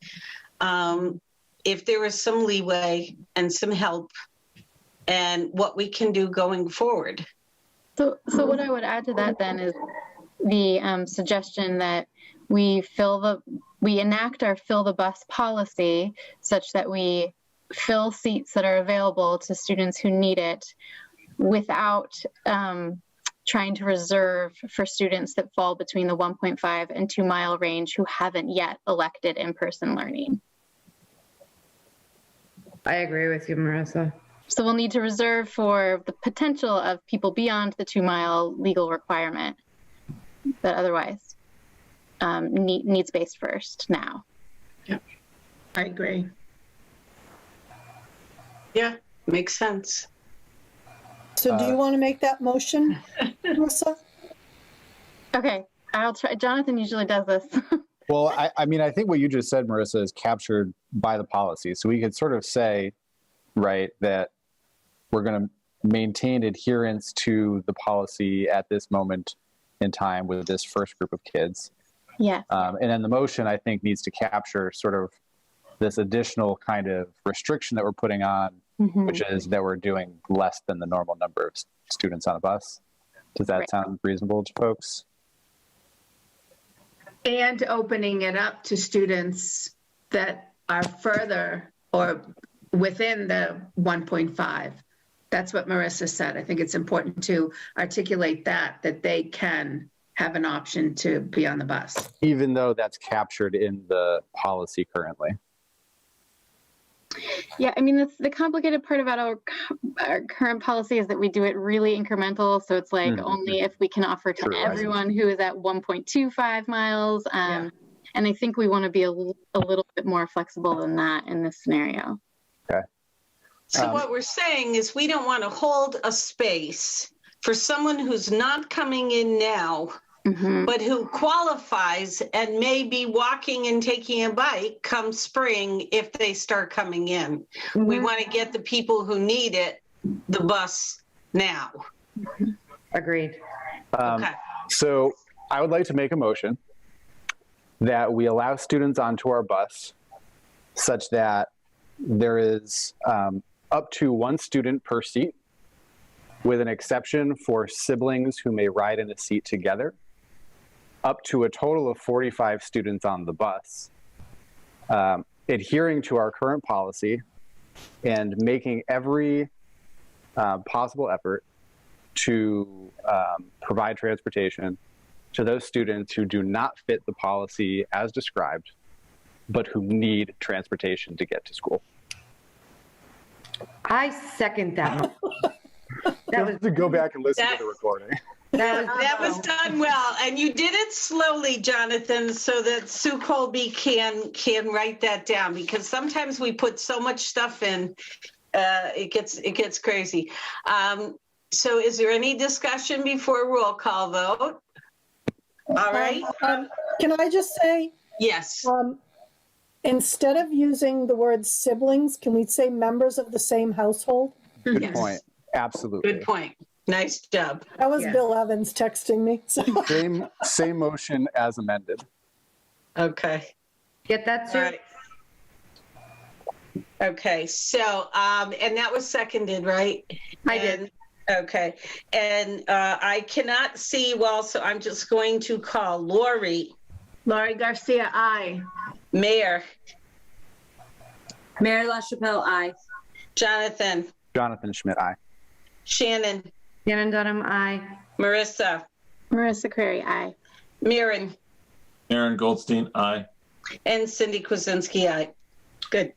if there is some leeway and some help and what we can do going forward. So what I would add to that then is the suggestion that we enact our fill the bus policy such that we fill seats that are available to students who need it, without trying to reserve for students that fall between the 1.5 and 2 mile range who haven't yet elected in-person learning. I agree with you, Marissa. So we'll need to reserve for the potential of people beyond the 2 mile legal requirement, but otherwise needs-based first now. Yep, I agree. Yeah, makes sense. So do you want to make that motion, Marissa? Okay, I'll try. Jonathan usually does this. Well, I think what you just said, Marissa, is captured by the policy. So we could sort of say, right, that we're going to maintain adherence to the policy at this moment in time with this first group of kids. Yeah. And then the motion, I think, needs to capture sort of this additional kind of restriction that we're putting on, which is that we're doing less than the normal number of students on a bus. Does that sound reasonable to folks? And opening it up to students that are further or within the 1.5. That's what Marissa said. I think it's important to articulate that they can have an option to be on the bus. Even though that's captured in the policy currently. Yeah, I mean, the complicated part about our current policy is that we do it really incremental. So it's like only if we can offer to everyone who is at 1.25 miles. And I think we want to be a little bit more flexible than that in this scenario. Okay. So what we're saying is we don't want to hold a space for someone who's not coming in now, but who qualifies and may be walking and taking a bike come spring if they start coming in. We want to get the people who need it, the bus now. Agreed. Okay. So I would like to make a motion that we allow students onto our bus such that there is up to one student per seat, with an exception for siblings who may ride in a seat together, up to a total of 45 students on the bus, adhering to our current policy and making every possible effort to provide transportation to those students who do not fit the policy as described, but who need transportation to get to school. I second that. That was to go back and listen to the recording. That was done well, and you did it slowly, Jonathan, so that Sue Colby can write that down, because sometimes we put so much stuff in, it gets crazy. So is there any discussion before roll call vote? All right. Can I just say? Yes. Instead of using the word siblings, can we say members of the same household? Good point. Absolutely. Good point. Nice job. That was Bill Evans texting me. So. Same motion as amended. Okay. Get that, Sue? Right. Okay, so, and that was seconded, right? I did. Okay, and I cannot see well, so I'm just going to call Lori. Lori Garcia, aye. Mayor. Mary LaChapelle, aye. Jonathan. Jonathan Schmidt, aye. Shannon. Shannon Dunham, aye. Marissa. Marissa Crary, aye. Maren. Aaron Goldstein, aye. And Cindy Kuzensky, aye. Good.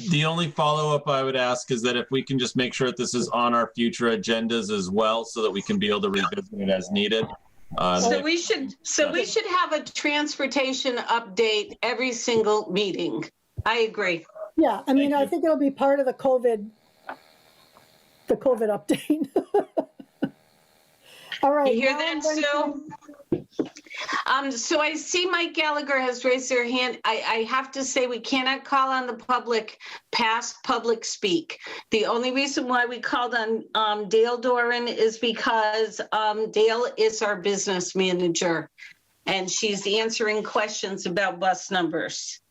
The only follow-up I would ask is that if we can just make sure that this is on our future agendas as well, so that we can be able to revisit it as needed. So we should have a transportation update every single meeting. I agree. Yeah, I mean, I think it'll be part of the COVID update. All right. You hear that, Sue? So I see Mike Gallagher has raised their hand. I have to say we cannot call on the public past public speak. The only reason why we called on Dale Doran is because Dale is our business manager and she's answering questions about bus numbers.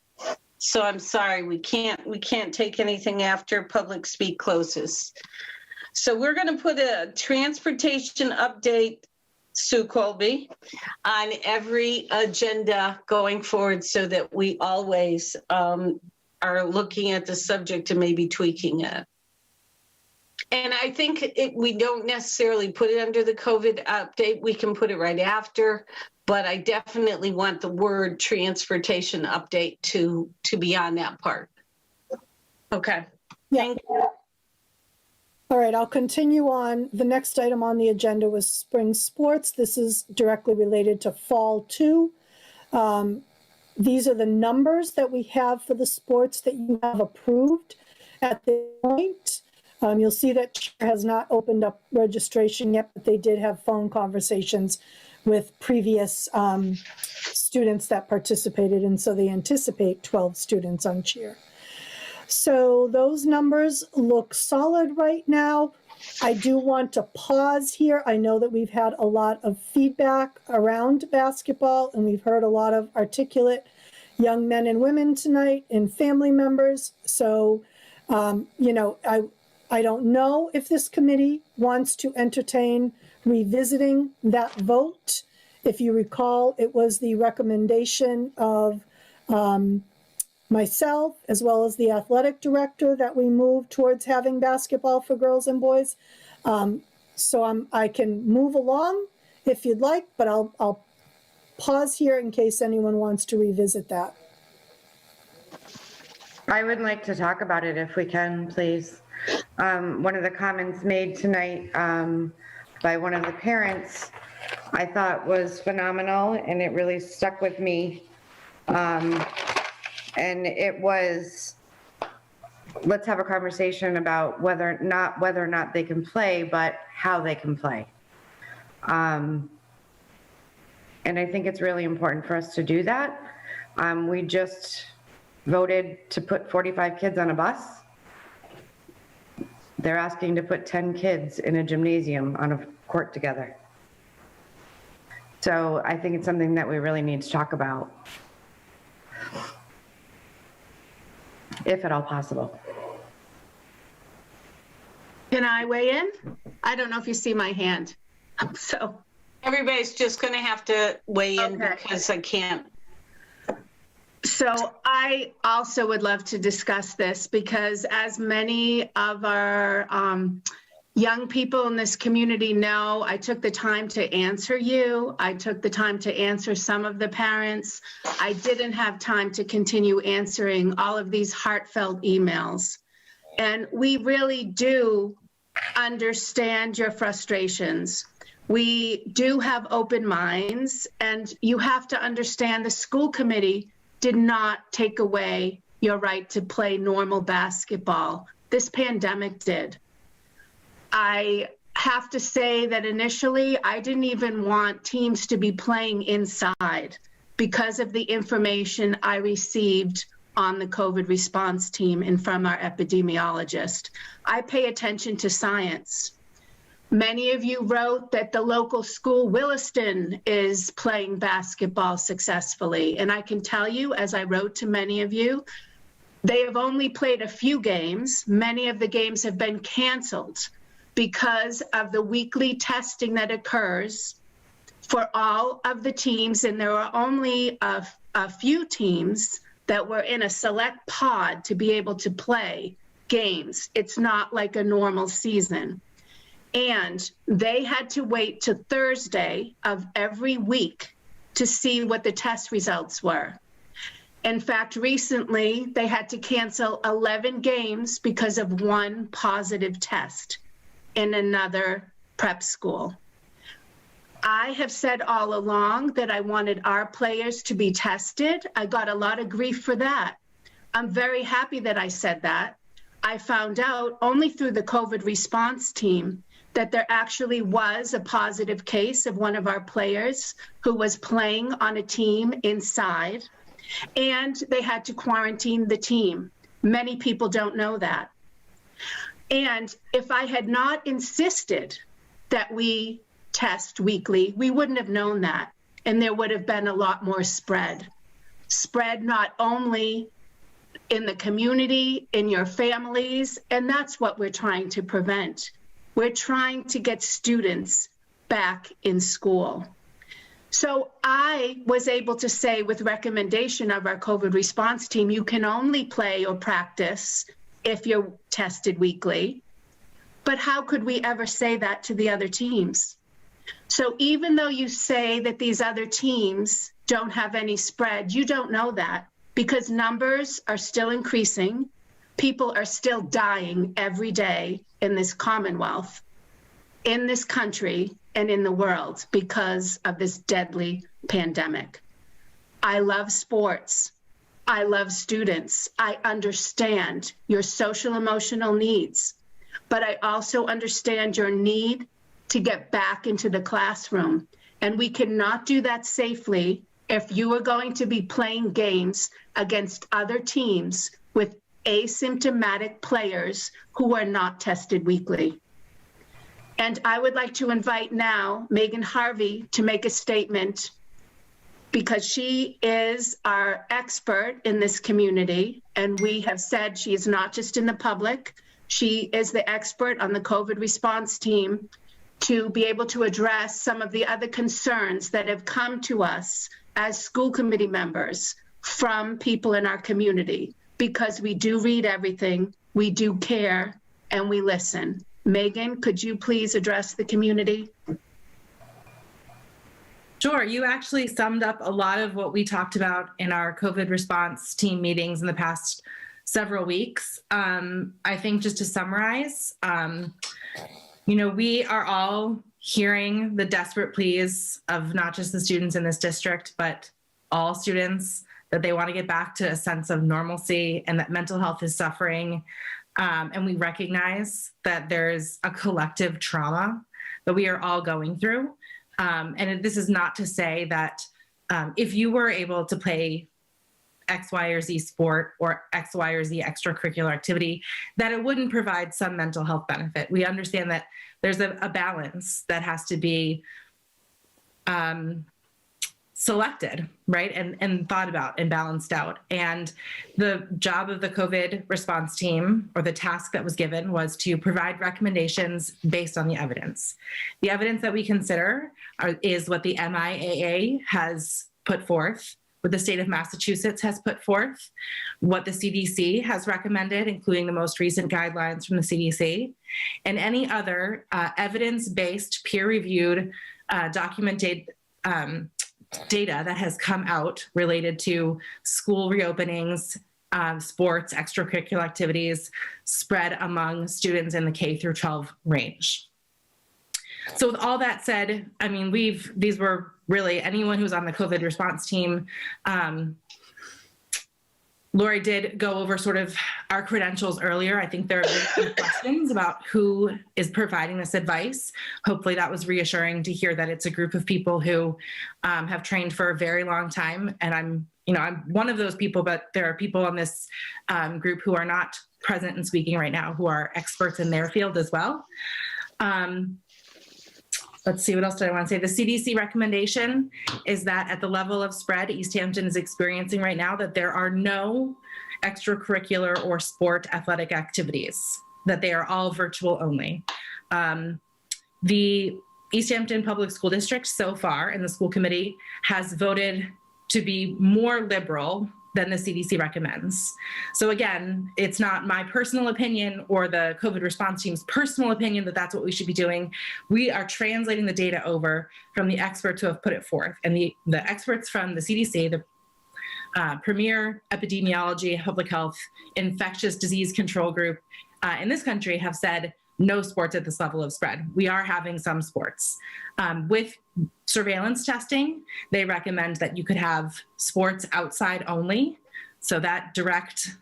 So I'm sorry, we can't take anything after public speak closes. So we're going to put a transportation update, Sue Colby, on every agenda going forward so that we always are looking at the subject and maybe tweaking it. And I think we don't necessarily put it under the COVID update. We can put it right after, but I definitely want the word transportation update to be on that part. Okay. Yeah. Thank you. All right, I'll continue on. The next item on the agenda was spring sports. This is directly related to fall 2. These are the numbers that we have for the sports that you have approved at this point. You'll see that Chair has not opened up registration yet, but they did have phone conversations with previous students that participated, and so they anticipate 12 students on cheer. So those numbers look solid right now. I do want to pause here. I know that we've had a lot of feedback around basketball, and we've heard a lot of articulate young men and women tonight and family members. So, you know, I don't know if this committee wants to entertain revisiting that vote. If you recall, it was the recommendation of myself, as well as the athletic director, that we move towards having basketball for girls and boys. So I can move along if you'd like, but I'll pause here in case anyone wants to revisit that. I would like to talk about it if we can, please. One of the comments made tonight by one of the parents I thought was phenomenal, and it really stuck with me. And it was, let's have a conversation about whether or not they can play, but how they can play. And I think it's really important for us to do that. We just voted to put 45 kids on a bus. They're asking to put 10 kids in a gymnasium on a court together. So I think it's something that we really need to talk about, if at all possible. Can I weigh in? I don't know if you see my hand. So Everybody's just going to have to weigh in because I can't. So I also would love to discuss this because as many of our young people in this community know, I took the time to answer you. I took the time to answer some of the parents. I didn't have time to continue answering all of these heartfelt emails. And we really do understand your frustrations. We do have open minds, and you have to understand the school committee did not take away your right to play normal basketball. This pandemic did. I have to say that initially, I didn't even want teams to be playing inside because of the information I received on the COVID response team and from our epidemiologist. I pay attention to science. Many of you wrote that the local school, Williston, is playing basketball successfully. And I can tell you, as I wrote to many of you, they have only played a few games. Many of the games have been canceled because of the weekly testing that occurs for all of the teams. And there are only a few teams that were in a select pod to be able to play games. It's not like a normal season. And they had to wait to Thursday of every week to see what the test results were. In fact, recently, they had to cancel 11 games because of one positive test in another prep school. I have said all along that I wanted our players to be tested. I got a lot of grief for that. I'm very happy that I said that. I found out only through the COVID response team that there actually was a positive case of one of our players who was playing on a team inside, and they had to quarantine the team. Many people don't know that. And if I had not insisted that we test weekly, we wouldn't have known that, and there would have been a lot more spread. Spread not only in the community, in your families, and that's what we're trying to prevent. We're trying to get students back in school. So I was able to say with recommendation of our COVID response team, you can only play or practice if you're tested weekly. But how could we ever say that to the other teams? So even though you say that these other teams don't have any spread, you don't know that because numbers are still increasing. People are still dying every day in this Commonwealth, in this country, and in the world because of this deadly pandemic. I love sports. I love students. I understand your social emotional needs, but I also understand your need to get back into the classroom. And we cannot do that safely if you are going to be playing games against other teams with asymptomatic players who are not tested weekly. And I would like to invite now Megan Harvey to make a statement, because she is our expert in this community. And we have said she is not just in the public, she is the expert on the COVID response team to be able to address some of the other concerns that have come to us as school committee members from people in our community, because we do read everything, we do care, and we listen. Megan, could you please address the community? Sure. You actually summed up a lot of what we talked about in our COVID response team meetings in the past several weeks. I think just to summarize, we are all hearing the desperate pleas of not just the students in this district, but all students, that they want to get back to a sense of normalcy and that mental health is suffering. And we recognize that there's a collective trauma that we are all going through. And this is not to say that if you were able to play X, Y, or Z sport or X, Y, or Z extracurricular activity, that it wouldn't provide some mental health benefit. We understand that there's a balance that has to be selected, right? And thought about and balanced out. And the job of the COVID response team, or the task that was given, was to provide recommendations based on the evidence. The evidence that we consider is what the MIAA has put forth, what the state of Massachusetts has put forth, what the CDC has recommended, including the most recent guidelines from the CDC, and any other evidence-based, peer-reviewed, documented data that has come out related to school reopenings, sports, extracurricular activities spread among students in the K through 12 range. So with all that said, I mean, these were really anyone who's on the COVID response team. Lori did go over sort of our credentials earlier. I think there are some questions about who is providing this advice. Hopefully that was reassuring to hear that it's a group of people who have trained for a very long time. And I'm one of those people, but there are people on this group who are not present and speaking right now, who are experts in their field as well. Let's see, what else did I want to say? The CDC recommendation is that at the level of spread Easthampton is experiencing right now, that there are no extracurricular or sport athletic activities, that they are all virtual only. The Easthampton Public School District so far, and the school committee, has voted to be more liberal than the CDC recommends. So again, it's not my personal opinion or the COVID response team's personal opinion that that's what we should be doing. We are translating the data over from the experts who have put it forth. And the experts from the CDC, the premier epidemiology, public health, infectious disease control group in this country have said no sports at this level of spread. We are having some sports. With surveillance testing, they recommend that you could have sports outside only. So that direct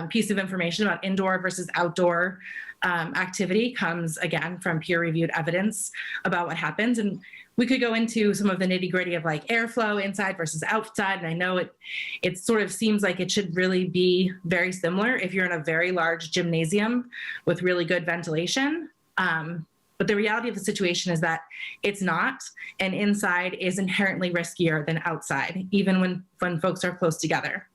piece of information about indoor versus outdoor activity comes again from peer-reviewed evidence about what happens. And we could go into some of the nitty-gritty of like airflow inside versus outside. And I know it sort of seems like it should really be very similar if you're in a very large gymnasium with really good ventilation. But the reality of the situation is that it's not, and inside is inherently riskier than outside, even when folks are close together.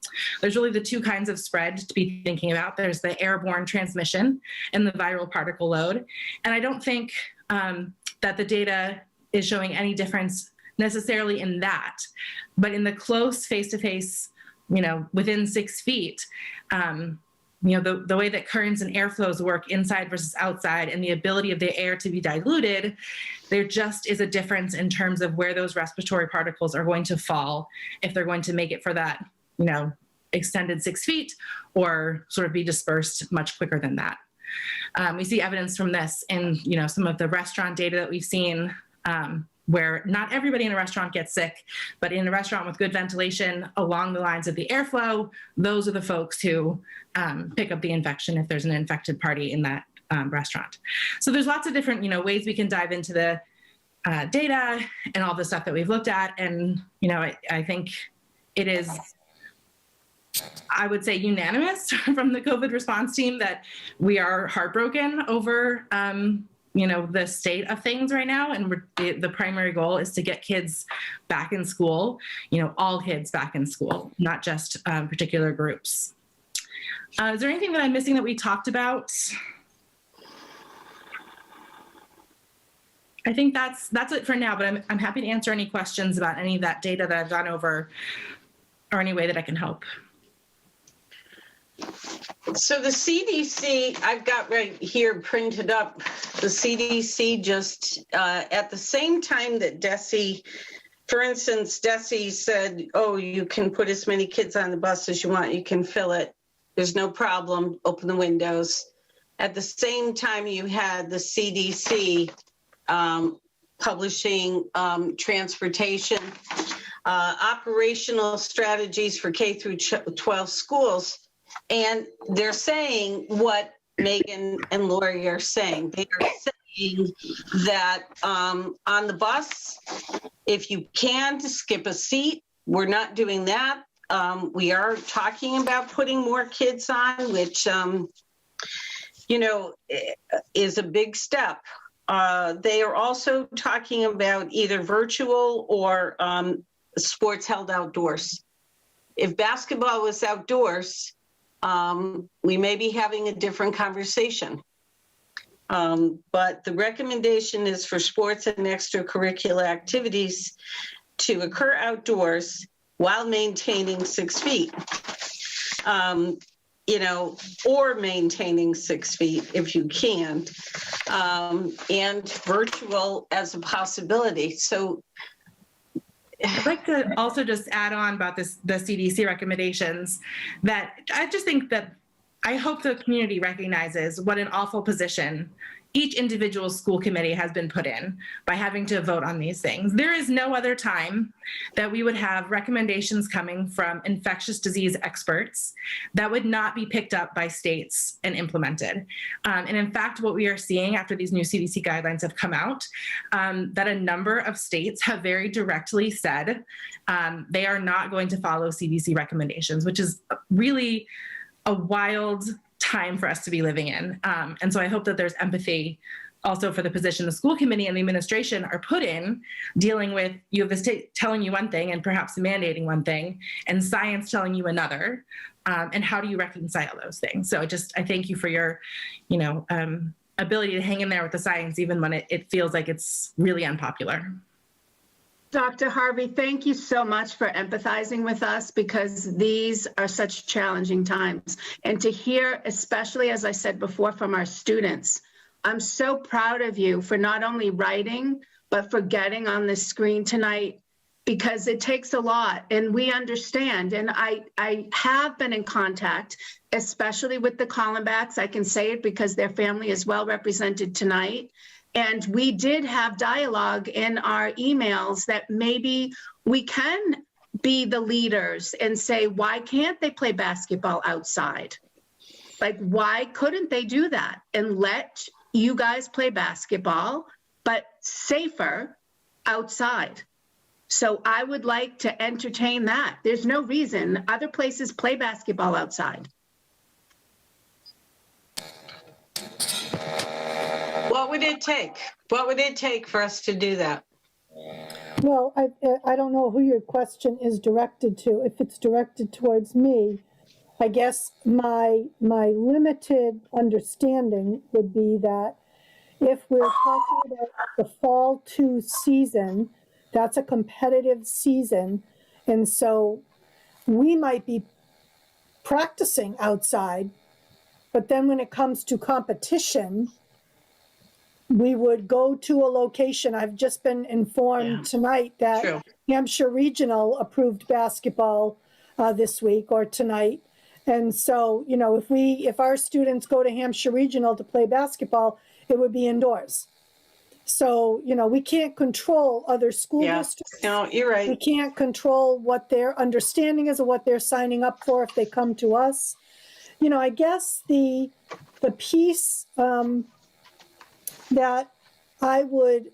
There's really the two kinds of spread to be thinking about. There's the airborne transmission and the viral particle load. And I don't think that the data is showing any difference necessarily in that, but in the close face-to-face, within 6 feet, the way that currents and airflows work inside versus outside and the ability of the air to be diluted, there just is a difference in terms of where those respiratory particles are going to fall if they're going to make it for that, extended 6 feet or sort of be dispersed much quicker than that. We see evidence from this in, some of the restaurant data that we've seen, where not everybody in a restaurant gets sick, but in a restaurant with good ventilation along the lines of the airflow, those are the folks who pick up the infection if there's an infected party in that restaurant. So there's lots of different, ways we can dive into the data and all the stuff that we've looked at. And, I think it is I would say, unanimous from the COVID response team that we are heartbroken over, the state of things right now. And the primary goal is to get kids back in school, all kids back in school, not just particular groups. Is there anything that I'm missing that we talked about? I think that's it for now, but I'm happy to answer any questions about any of that data that I've gone over or any way that I can help. So the CDC, I've got right here printed up, the CDC just, at the same time that DESE, for instance, DESE said, oh, you can put as many kids on the bus as you want, you can fill it. There's no problem, open the windows. At the same time, you had the CDC publishing transportation, operational strategies for K through 12 schools. And they're saying what Megan and Lori are saying. They are saying that on the bus, if you can, to skip a seat. We're not doing that. We are talking about putting more kids on, which, is a big step. They are also talking about either virtual or sports held outdoors. If basketball was outdoors, we may be having a different conversation. But the recommendation is for sports and extracurricular activities to occur outdoors while maintaining 6 feet. Or maintaining 6 feet if you can, and virtual as a possibility. So I'd like to also just add on about the CDC recommendations, that I just think that I hope the community recognizes what an awful position each individual school committee has been put in by having to vote on these things. There is no other time that we would have recommendations coming from infectious disease experts that would not be picked up by states and implemented. And in fact, what we are seeing after these new CDC guidelines have come out, that a number of states have very directly said they are not going to follow CDC recommendations, which is really a wild time for us to be living in. And so I hope that there's empathy also for the position the school committee and the administration are put in, dealing with, you have the state telling you one thing and perhaps mandating one thing, and science telling you another. And how do you reconcile those things? So I thank you for your, ability to hang in there with the science, even when it feels like it's really unpopular. Dr. Harvey, thank you so much for empathizing with us, because these are such challenging times. And to hear, especially as I said before, from our students, I'm so proud of you for not only writing, but for getting on the screen tonight, because it takes a lot and we understand. And I have been in contact, especially with the Collinbacks. I can say it because their family is well represented tonight. And we did have dialogue in our emails that maybe we can be the leaders and say, why can't they play basketball outside? Like, why couldn't they do that and let you guys play basketball, but safer outside? So I would like to entertain that. There's no reason other places play basketball outside. what would it take? What would it take for us to do that? Well, I don't know who your question is directed to. If it's directed towards me, I guess my limited understanding would be that if we're talking about the fall 2 season, that's a competitive season. And so we might be practicing outside, but then when it comes to competition, we would go to a location. I've just been informed tonight that Hampshire Regional approved basketball this week or tonight. And so, you know, if our students go to Hampshire Regional to play basketball, it would be indoors. So, you know, we can't control other school districts. No, you're right. We can't control what their understanding is or what they're signing up for if they come to us. You know, I guess the piece that I would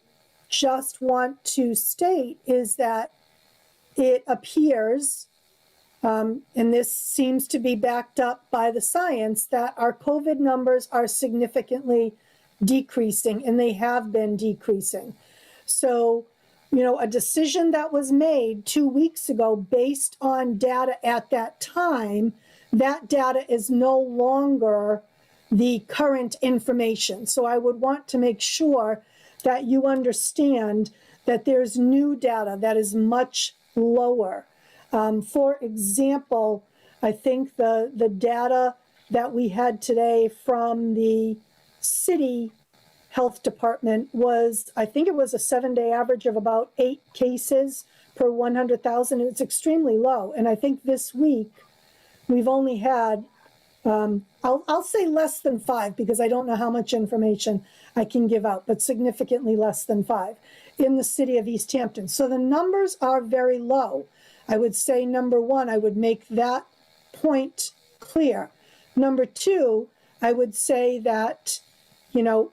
just want to state is that it appears and this seems to be backed up by the science, that our COVID numbers are significantly decreasing, and they have been decreasing. So, you know, a decision that was made 2 weeks ago based on data at that time, that data is no longer the current information. So I would want to make sure that you understand that there's new data that is much lower. For example, I think the data that we had today from the city health department was, I think it was a 7-day average of about 8 cases per 100,000. It's extremely low. And I think this week we've only had, I'll say less than 5, because I don't know how much information I can give out, but significantly less than 5 in the city of Easthampton. So the numbers are very low. I would say, number one, I would make that point clear. Number two, I would say that, you know,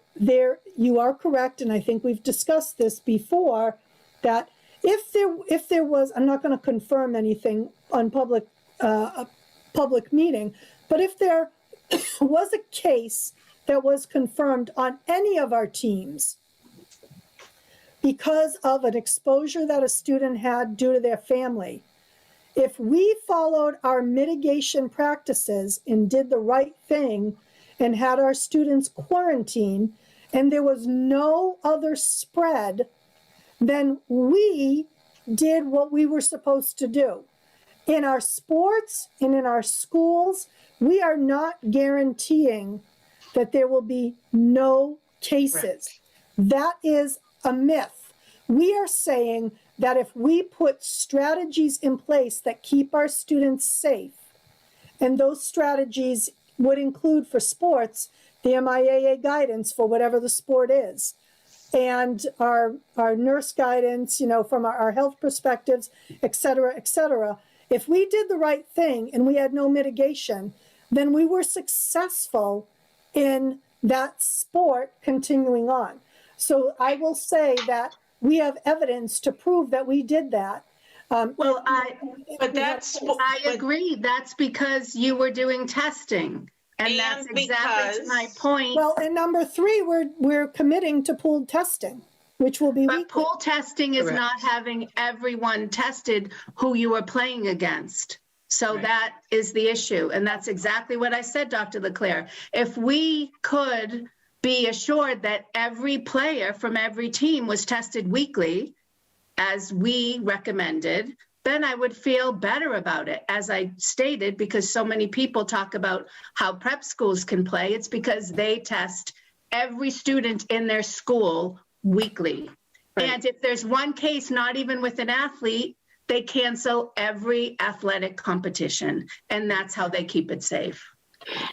you are correct, and I think we've discussed this before, that if there was, I'm not going to confirm anything on a public meeting, but if there was a case that was confirmed on any of our teams because of an exposure that a student had due to their family, if we followed our mitigation practices and did the right thing and had our students quarantine, and there was no other spread, then we did what we were supposed to do. In our sports and in our schools, we are not guaranteeing that there will be no cases. Right. That is a myth. We are saying that if we put strategies in place that keep our students safe, and those strategies would include for sports, the MIAA guidance for whatever the sport is, and our nurse guidance, you know, from our health perspectives, et cetera, et cetera. If we did the right thing and we had no mitigation, then we were successful in that sport continuing on. So I will say that we have evidence to prove that we did that. I agree. That's because you were doing testing. And that's exactly my point. Well, and number 3, we're committing to pooled testing, which will be weekly. But pool testing is not having everyone tested who you are playing against. So that is the issue. And that's exactly what I said, Dr. LeClaire. If we could be assured that every player from every team was tested weekly, as we recommended, then I would feel better about it. As I stated, because so many people talk about how prep schools can play, it's because they test every student in their school weekly. Right. And if there's one case, not even with an athlete, they cancel every athletic competition. And that's how they keep it safe.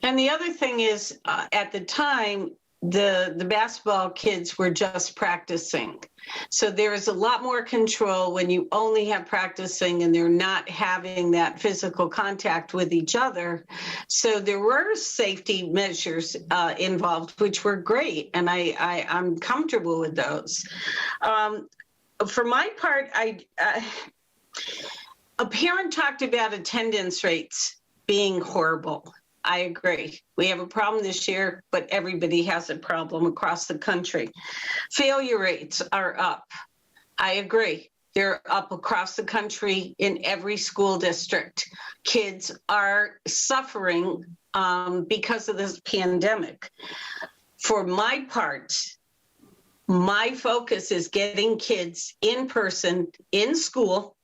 And the other thing is, at the time, the basketball kids were just practicing. So there is a lot more control when you only have practicing and they're not having that physical contact with each other. So there were safety measures involved, which were great. And I'm comfortable with those. For my part, a parent talked about attendance rates being horrible. I agree. We have a problem this year, but everybody has a problem across the country. Failure rates are up. I agree. They're up across the country in every school district. Kids are suffering because of this pandemic. For my part, my focus is getting kids in person, in school,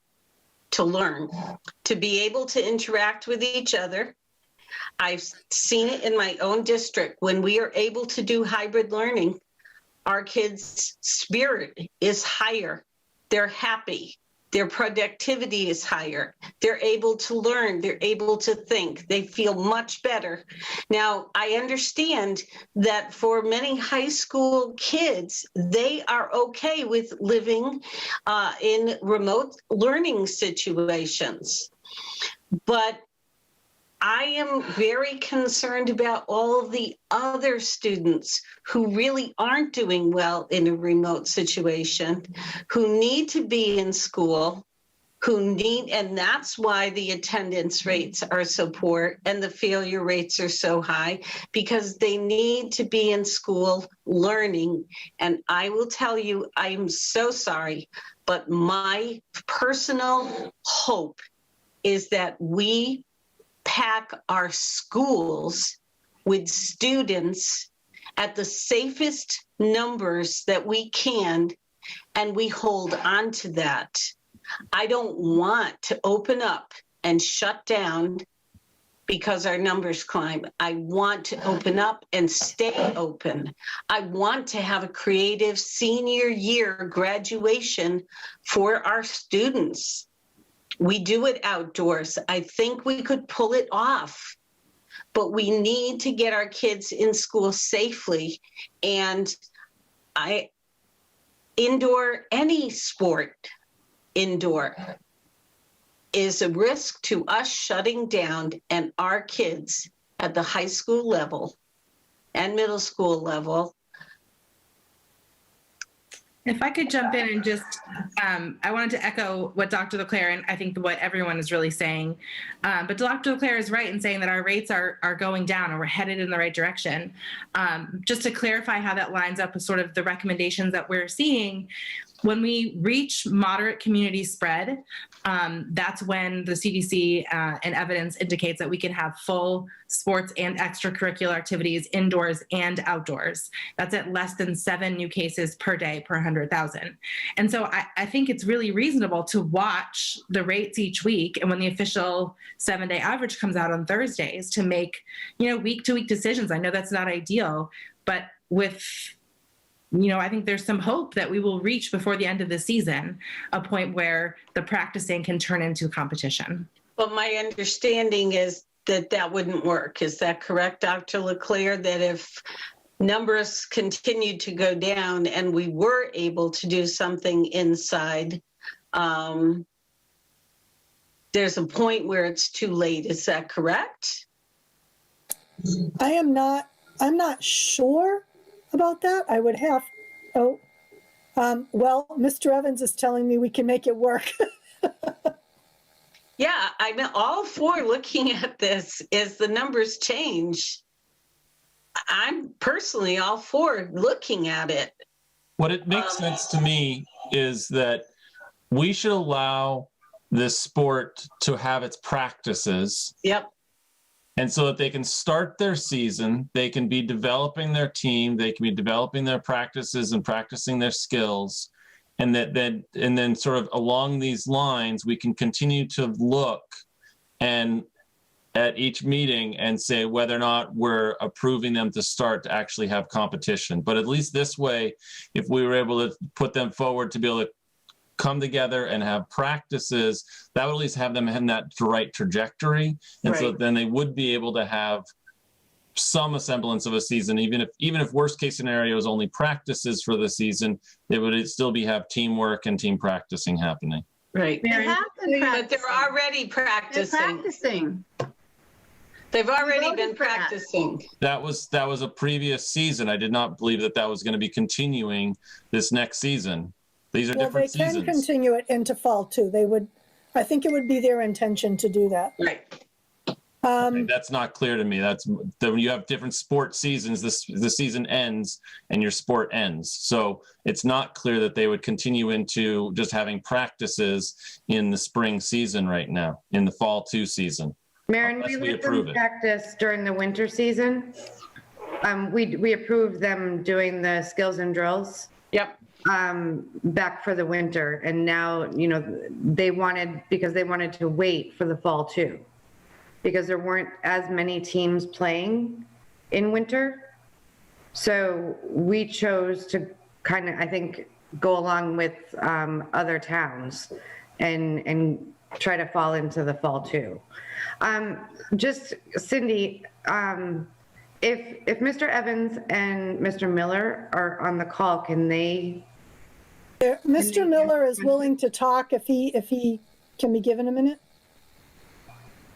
to learn, to be able to interact with each other. I've seen it in my own district. When we are able to do hybrid learning, our kids' spirit is higher. They're happy. Their productivity is higher. They're able to learn. They're able to think. They feel much better. Now, I understand that for many high school kids, they are okay with living in remote learning situations. But I am very concerned about all of the other students who really aren't doing well in a remote situation, who need to be in school, who need, and that's why the attendance rates are so poor and the failure rates are so high, because they need to be in school learning. And I will tell you, I'm so sorry, but my personal hope is that we pack our schools with students at the safest numbers that we can, and we hold on to that. I don't want to open up and shut down because our numbers climb. I want to open up and stay open. I want to have a creative senior year graduation for our students. We do it outdoors. I think we could pull it off, but we need to get our kids in school safely. And indoor, any sport indoor is a risk to us shutting down, and our kids at the high school level and middle school level. If I could jump in and just, I wanted to echo what Dr. LeClaire, and I think what everyone is really saying, but Dr. LeClaire is right in saying that our rates are going down and we're headed in the right direction. Just to clarify how that lines up with sort of the recommendations that we're seeing, when we reach moderate community spread, that's when the CDC and evidence indicates that we can have full sports and extracurricular activities indoors and outdoors. That's at less than 7 new cases per day per 100,000. And so I think it's really reasonable to watch the rates each week, and when the official 7-day average comes out on Thursdays, to make, week-to-week decisions. I know that's not ideal, but with I think there's some hope that we will reach before the end of the season a point where the practicing can turn into competition. But my understanding is that wouldn't work. Is that correct, Dr. LeClaire? That if numbers continued to go down and we were able to do something inside, there's a point where it's too late. Is that correct? I'm not sure about that. I would have, Mr. Evans is telling me we can make it work. Yeah, I'm all for looking at this as the numbers change. I'm personally all for looking at it. What it makes sense to me is that we should allow this sport to have its practices. Yep. And so that they can start their season, they can be developing their team, they can be developing their practices and practicing their skills. And then sort of along these lines, we can continue to look and at each meeting and say whether or not we're approving them to start to actually have competition. But at least this way, if we were able to put them forward to be able to come together and have practices, that would at least have them in that right trajectory. And so then they would be able to have some semblance of a season, even if worst case scenario is only practices for the season, they would still have teamwork and team practicing happening. Right. They have been but they're already practicing. They're practicing. They've already been practicing. That was a previous season. I did not believe that was going to be continuing this next season. These are different seasons. They can continue it into fall too. I think it would be their intention to do that. Right. That's not clear to me. That's when you have different sport seasons, the season ends and your sport ends. So it's not clear that they would continue into just having practices in the spring season right now, in the fall 2 season. Marin, we let them practice during the winter season. We approved them doing the skills and drills. Yep. Back for the winter, and now they wanted to wait for the fall too, because there weren't as many teams playing in winter. So we chose to kind of, I think, go along with other towns and try to fall into the fall too. Just Cindy, if Mr. Evans and Mr. Miller are on the call, can they? Mr. Miller is willing to talk if he can be given a minute.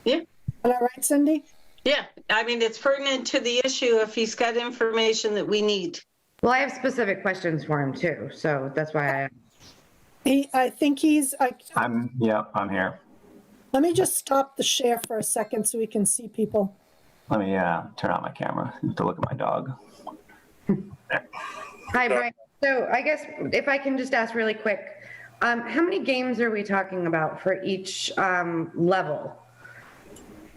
Yeah. Is that right, Cindy? Yeah. I mean, it's pertinent to the issue if he's got information that we need. Well, I have specific questions for him too, so that's why I asked. I think he's, I'm here. let me just stop the share for a second so we can see people. Let me turn on my camera to look at my dog. Hi, Brian. So I guess if I can just ask really quick, how many games are we talking about for each level?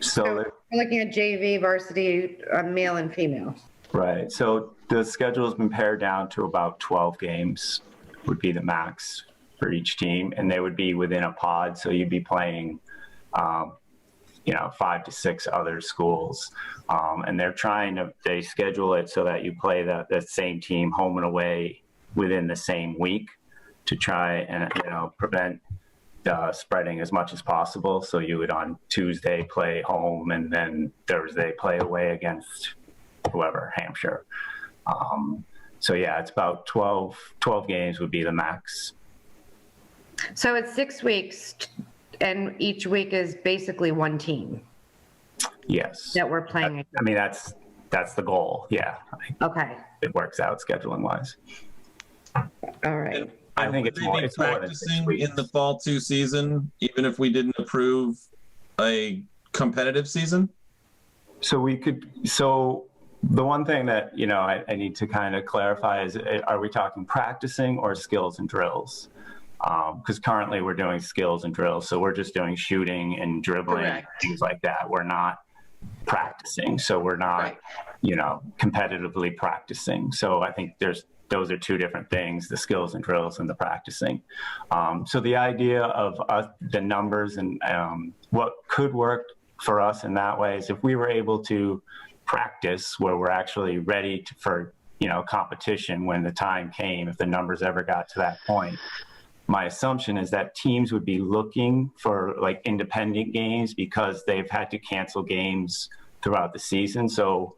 So we're looking at JV, varsity, male and female. right. So the schedule has been pared down to about 12 games would be the max for each team, and they would be within a pod. So you'd be playing, 5 to 6 other schools, and they schedule it so that you play the same team home and away within the same week to try and prevent spreading as much as possible. So you would on Tuesday play home and then Thursday play away against whoever, Hampshire. So yeah, it's about 12 games would be the max. So it's 6 weeks, and each week is basically one team. Yes. That we're playing. I mean, that's the goal. Yeah. Okay. It works out scheduling wise. All right. I think it's more than 6 practicing weeks. in the fall 2 season, even if we didn't approve a competitive season. So the one thing that, I need to kind of clarify is, are we talking practicing or skills and drills? Because currently we're doing skills and drills. So we're just doing shooting and dribbling, things like that. We're not practicing. So we're not, competitively practicing. So I think those are 2 different things, the skills and drills and the practicing. So the idea of the numbers and what could work for us in that way is if we were able to practice where we're actually ready for competition when the time came, if the numbers ever got to that point. My assumption is that teams would be looking for like independent games because they've had to cancel games throughout the season. So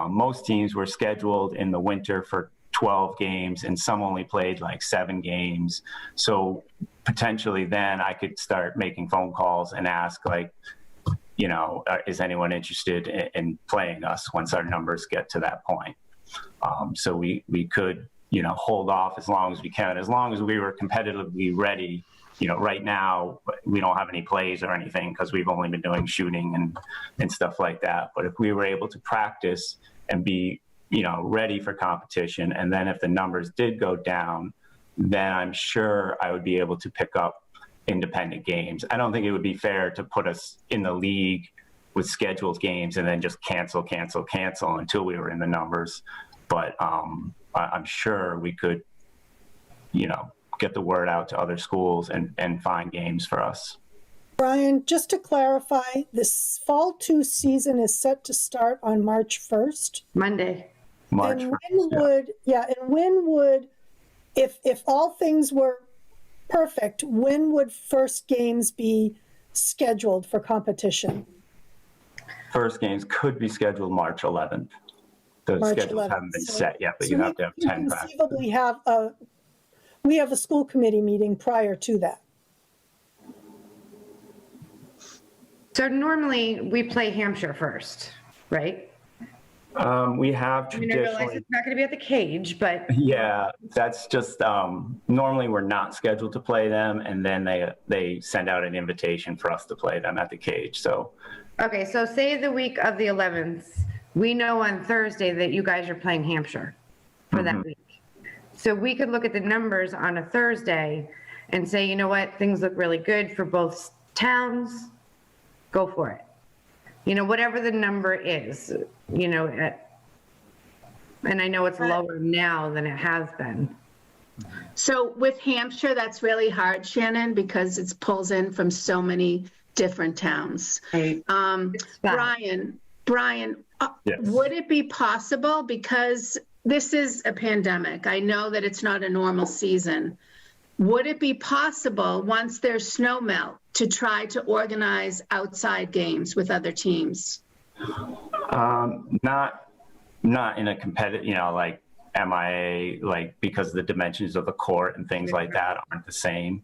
most teams were scheduled in the winter for 12 games and some only played like 7 games. So potentially then I could start making phone calls and ask like, is anyone interested in playing us once our numbers get to that point? So we could, hold off as long as we can, as long as we were competitively ready. Right now we don't have any plays or anything because we've only been doing shooting and stuff like that. But if we were able to practice and be, ready for competition, and then if the numbers did go down, then I'm sure I would be able to pick up independent games. I don't think it would be fair to put us in the league with scheduled games and then just cancel until we were in the numbers. But I'm sure we could, get the word out to other schools and find games for us. Brian, just to clarify, this fall 2 season is set to start on March 1st? Monday. March 1st, when would, if all things were perfect, when would first games be scheduled for competition? First games could be scheduled March 11th. The March schedules 11th. haven't been set yet, but you have to have 10 practices. Conceivably we have a school committee meeting prior to that. So normally we play Hampshire first, right? We have I realize traditionally. it's not going to be at the cage, but Yeah, that's just normally we're not scheduled to play them, and then they send out an invitation for us to play them at the cage. So okay. So say the week of the 11th, we know on Thursday that you guys are playing Hampshire for that week. So we could look at the numbers on a Thursday and say, you know what, things look really good for both towns. Go for it. Whatever the number is, and I know it's lower now than it has been. So with Hampshire, that's really hard, Shannon, because it pulls in from so many different towns. Right. Brian, Yes. would it be possible, because this is a pandemic, I know that it's not a normal season, would it be possible once there's snow melt to try to organize outside games with other teams? Not in a competitive, like MIA, because the dimensions of the court and things like that aren't the same.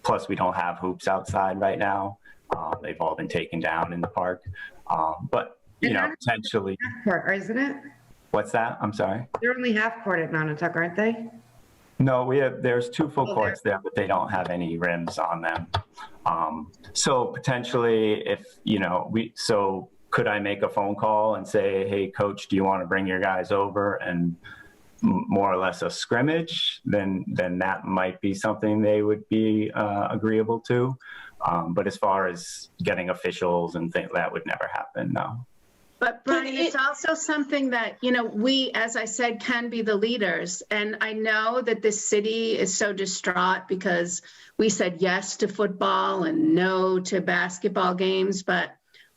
Plus we don't have hoops outside right now. They've all been taken down in the park. But, potentially. Half court, isn't it? What's that? I'm sorry. They're only half court at Nonotuck, aren't they? No, there's 2 full courts there, but they don't have any rims on them. So potentially so could I make a phone call and say, hey, coach, do you want to bring your guys over and more or less a scrimmage? Then that might be something they would be agreeable to. But as far as getting officials and things, that would never happen, no. But Brian, it's also something that, we, as I said, can be the leaders. And I know that this city is so distraught because we said yes to football and no to basketball games, but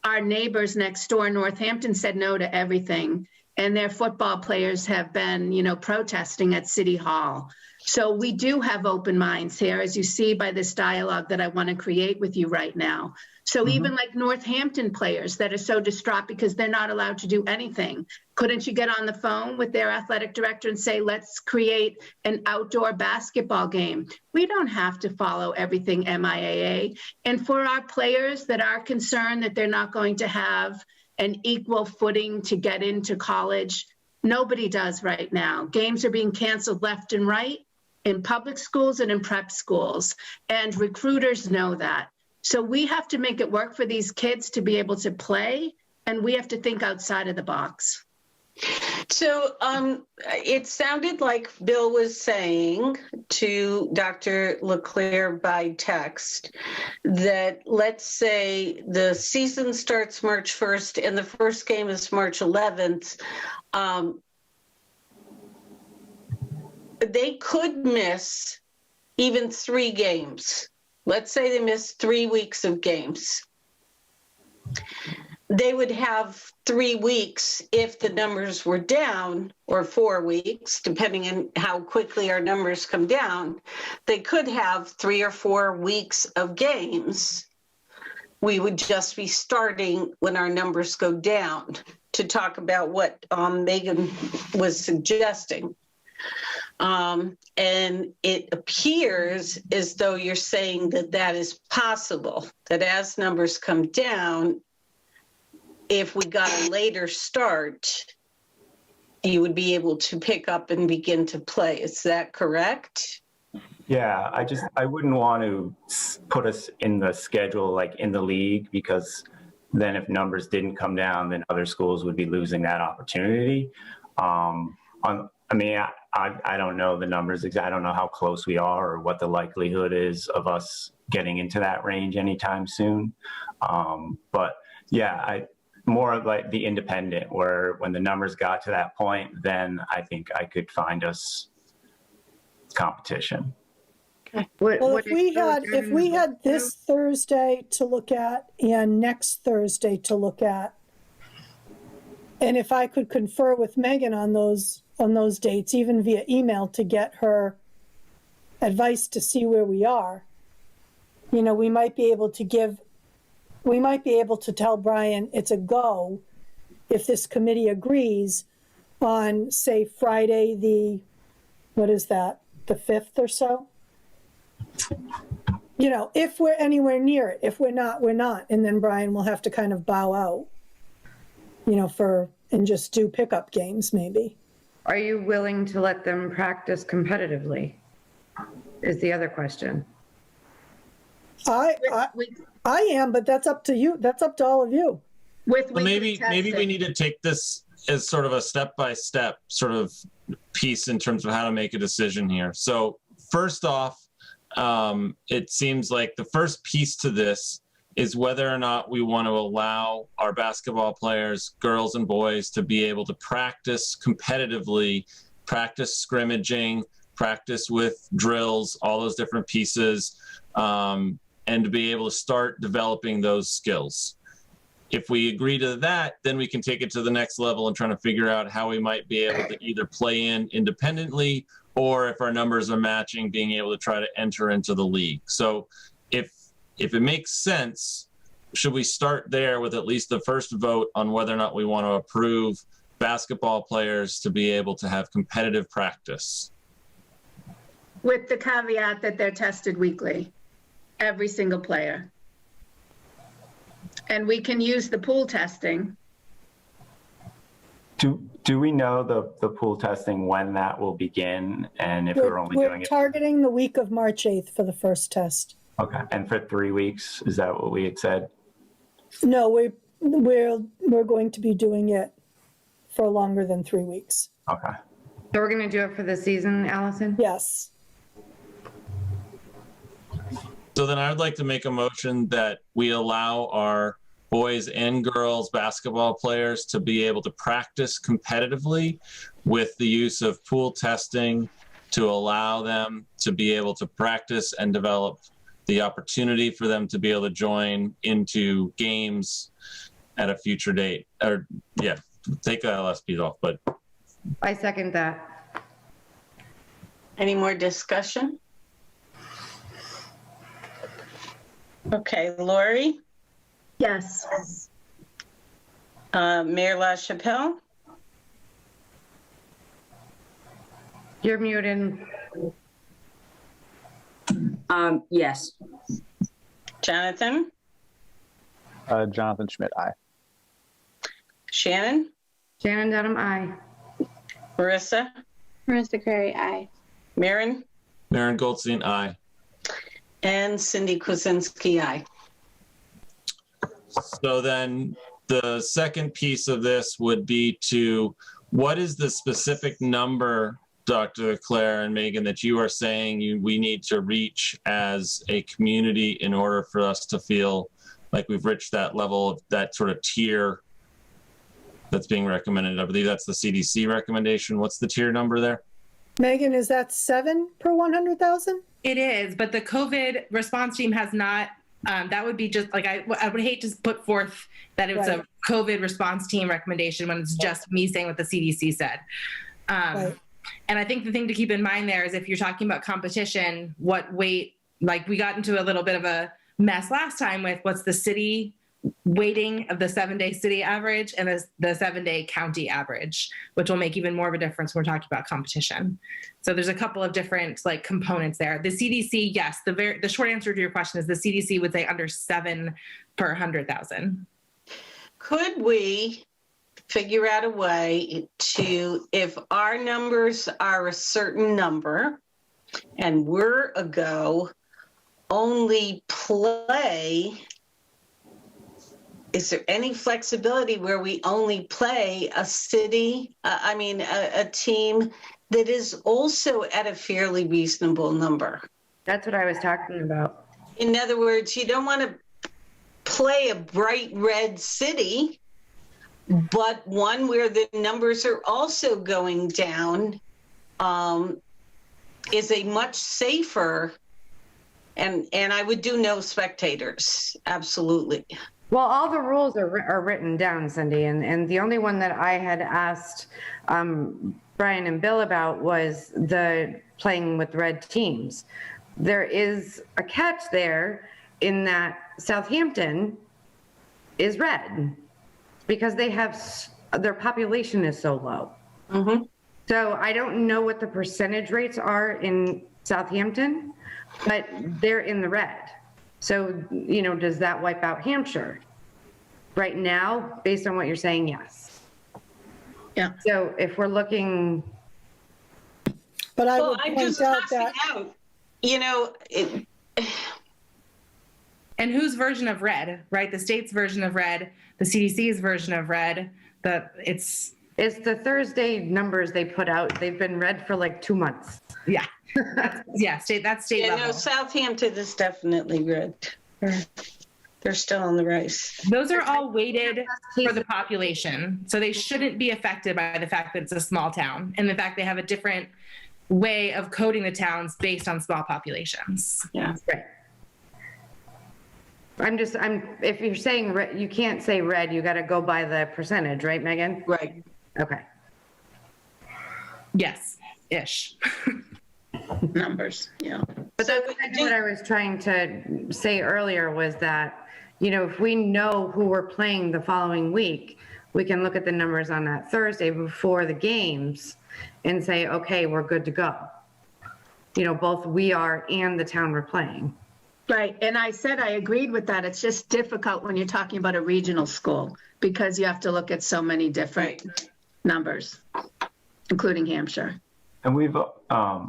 our neighbors next door, Northampton, said no to everything. And their football players have been, protesting at City Hall. So we do have open minds here, as you see by this dialogue that I want to create with you right now. So even like Northampton players that are so distraught because they're not allowed to do anything, couldn't you get on the phone with their athletic director and say, let's create an outdoor basketball game? We don't have to follow everything MIAA. And for our players that are concerned that they're not going to have an equal footing to get into college, nobody does right now. Games are being canceled left and right in public schools and in prep schools, and recruiters know that. So we have to make it work for these kids to be able to play, and we have to think outside of the box. So it sounded like Bill was saying to Dr. LeClaire by text that, let's say the season starts March 1st and the first game is March 11th. They could miss even 3 games. Let's say they miss 3 weeks of games. They would have 3 weeks if the numbers were down, or 4 weeks, depending on how quickly our numbers come down. They could have 3 or 4 weeks of games. We would just be starting when our numbers go down, to talk about what Megan was suggesting. And it appears as though you're saying that that is possible, that as numbers come down, if we got a later start, you would be able to pick up and begin to play. Is that correct? Yeah, I wouldn't want to put us in the schedule, like in the league, because then if numbers didn't come down, then other schools would be losing that opportunity. I don't know the numbers exactly. I don't know how close we are or what the likelihood is of us getting into that range anytime soon. But yeah, more like the independent, where when the numbers got to that point, then I think I could find us competition. Okay. Well, if we had this Thursday to look at and next Thursday to look at, and if I could confer with Megan on those dates, even via email, to get her advice to see where we are, we might be able to tell Brian it's a go if this committee agrees on, say, Friday, the 5th or so. If we're anywhere near it. If we're not, we're not. And then Brian will have to kind of bow out, and just do pickup games maybe. Are you willing to let them practice competitively? Is the other question. I am, but that's up to you. That's up to all of you. Maybe we need to take this as sort of a step-by-step sort of piece in terms of how to make a decision here. So first off, it seems like the first piece to this is whether or not we want to allow our basketball players, girls and boys, to be able to practice competitively, practice scrimmaging, practice with drills, all those different pieces, and to be able to start developing those skills. If we agree to that, then we can take it to the next level and try to figure out how we might be able to either play in independently, or if our numbers are matching, being able to try to enter into the league. So if it makes sense, should we start there with at least the first vote on whether or not we want to approve basketball players to be able to have competitive practice? With the caveat that they're tested weekly, every single player. And we can use the pool testing. Do we know the pool testing, when that will begin, and if we're only doing it? Targeting the week of March 8th for the first test. Okay, and for 3 weeks, is that what we had said? No, we're going to be doing it for longer than 3 weeks. Okay. So we're going to do it for the season, Allison? Yes. So then I would like to make a motion that we allow our boys and girls basketball players to be able to practice competitively with the use of pool testing to allow them to be able to practice and develop the opportunity for them to be able to join into games at a future date. Or yeah, take the LSPs off, but. I second that. Any more discussion? Okay, Lori? Yes. Mayor LaChapelle? You're muted. Yes. Jonathan? Jonathan Schmidt, aye. Shannon? Shannon Dunham, aye. Marissa? Marissa Crary, aye. Maren? Maren Goldstein, aye. And Cindy Kuzensky, aye. So then the second piece of this would be to, what is the specific number, Dr. Claire and Megan, that you are saying we need to reach as a community in order for us to feel like we've reached that level of that sort of tier that's being recommended? I believe that's the CDC recommendation. What's the tier number there? Megan, is that 7 per 100,000? It is, but the COVID response team has not, that would be just like, I would hate to put forth that it was a COVID response team recommendation when it's just me saying what the CDC said. And I think the thing to keep in mind there is if you're talking about competition, what weight, like we got into a little bit of a mess last time with what's the city weighting of the 7-day city average and the 7-day county average, which will make even more of a difference when we're talking about competition. So there's a couple of different like components there. The CDC, yes, the short answer to your question is the CDC would say under 7 per 100,000. Could we figure out a way to, if our numbers are a certain number and we're a go, only play, is there any flexibility where we only play a city, a team that is also at a fairly reasonable number? That's what I was talking about. In other words, you don't want to play a bright red city, but one where the numbers are also going down is a much safer, and I would do no spectators, absolutely. Well, all the rules are written down, Cindy, and the only one that I had asked Brian and Bill about was the playing with red teams. There is a catch there in that Southampton is red because they have, their population is so low. Mm-hmm. So I don't know what the percentage rates are in Southampton, but they're in the red. So, does that wipe out Hampshire? Right now, based on what you're saying, yes. Yeah. So if we're looking. But I would point out that. And whose version of red, right? The state's version of red, the CDC's version of red, it's the Thursday numbers they put out. They've been red for like 2 months. Yeah. That's state level. No, Southampton is definitely red. They're still on the rise. Those are all weighted for the population. So they shouldn't be affected by the fact that it's a small town and the fact they have a different way of coding the towns based on small populations. Yeah. Right. If you're saying red, you can't say red, you got to go by the percentage, right, Megan? Right. Okay. Yes, ish. Numbers, yeah. But that's what I was trying to say earlier was that, if we know who we're playing the following week, we can look at the numbers on that Thursday before the games and say, okay, we're good to go. Both we are and the town we're playing. Right. And I said I agreed with that. It's just difficult when you're talking about a regional school because you have to look at so many different numbers, including Hampshire. And we've,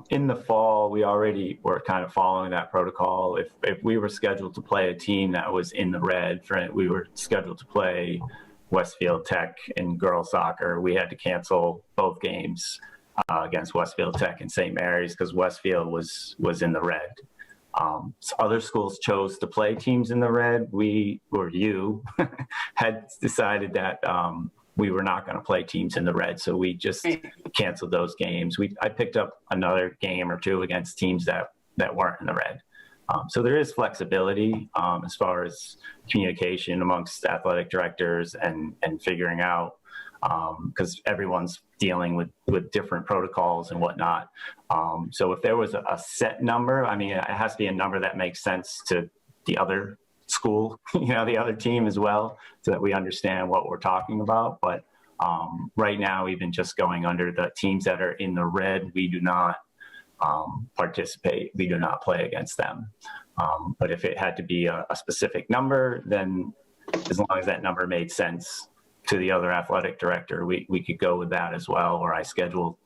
in the fall, we already were kind of following that protocol. If we were scheduled to play a team that was in the red, we were scheduled to play Westfield Tech in girls soccer, we had to cancel both games against Westfield Tech and St. Mary's because Westfield was in the red. So other schools chose to play teams in the red. We, or you, had decided that we were not going to play teams in the red, so we just canceled those games. I picked up another game or two against teams that weren't in the red. So there is flexibility as far as communication amongst athletic directors and figuring out, because everyone's dealing with different protocols and whatnot. So if there was a set number, I mean, it has to be a number that makes sense to the other school, the other team as well, so that we understand what we're talking about. But right now, we've been just going under the teams that are in the red. We do not participate. We do not play against them. But if it had to be a specific number, then as long as that number made sense to the other athletic director, we could go with that as well, or I schedule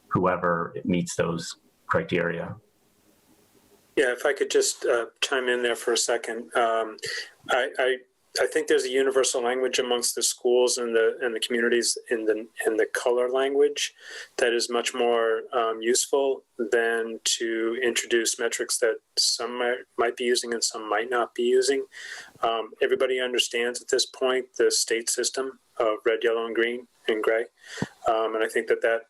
whoever meets those criteria. Yeah, if I could just chime in there for a second. I think there's a universal language amongst the schools and the communities in the color language that is much more useful than to introduce metrics that some might be using and some might not be using. Everybody understands at this point the state system of red, yellow, and green and gray, and I think that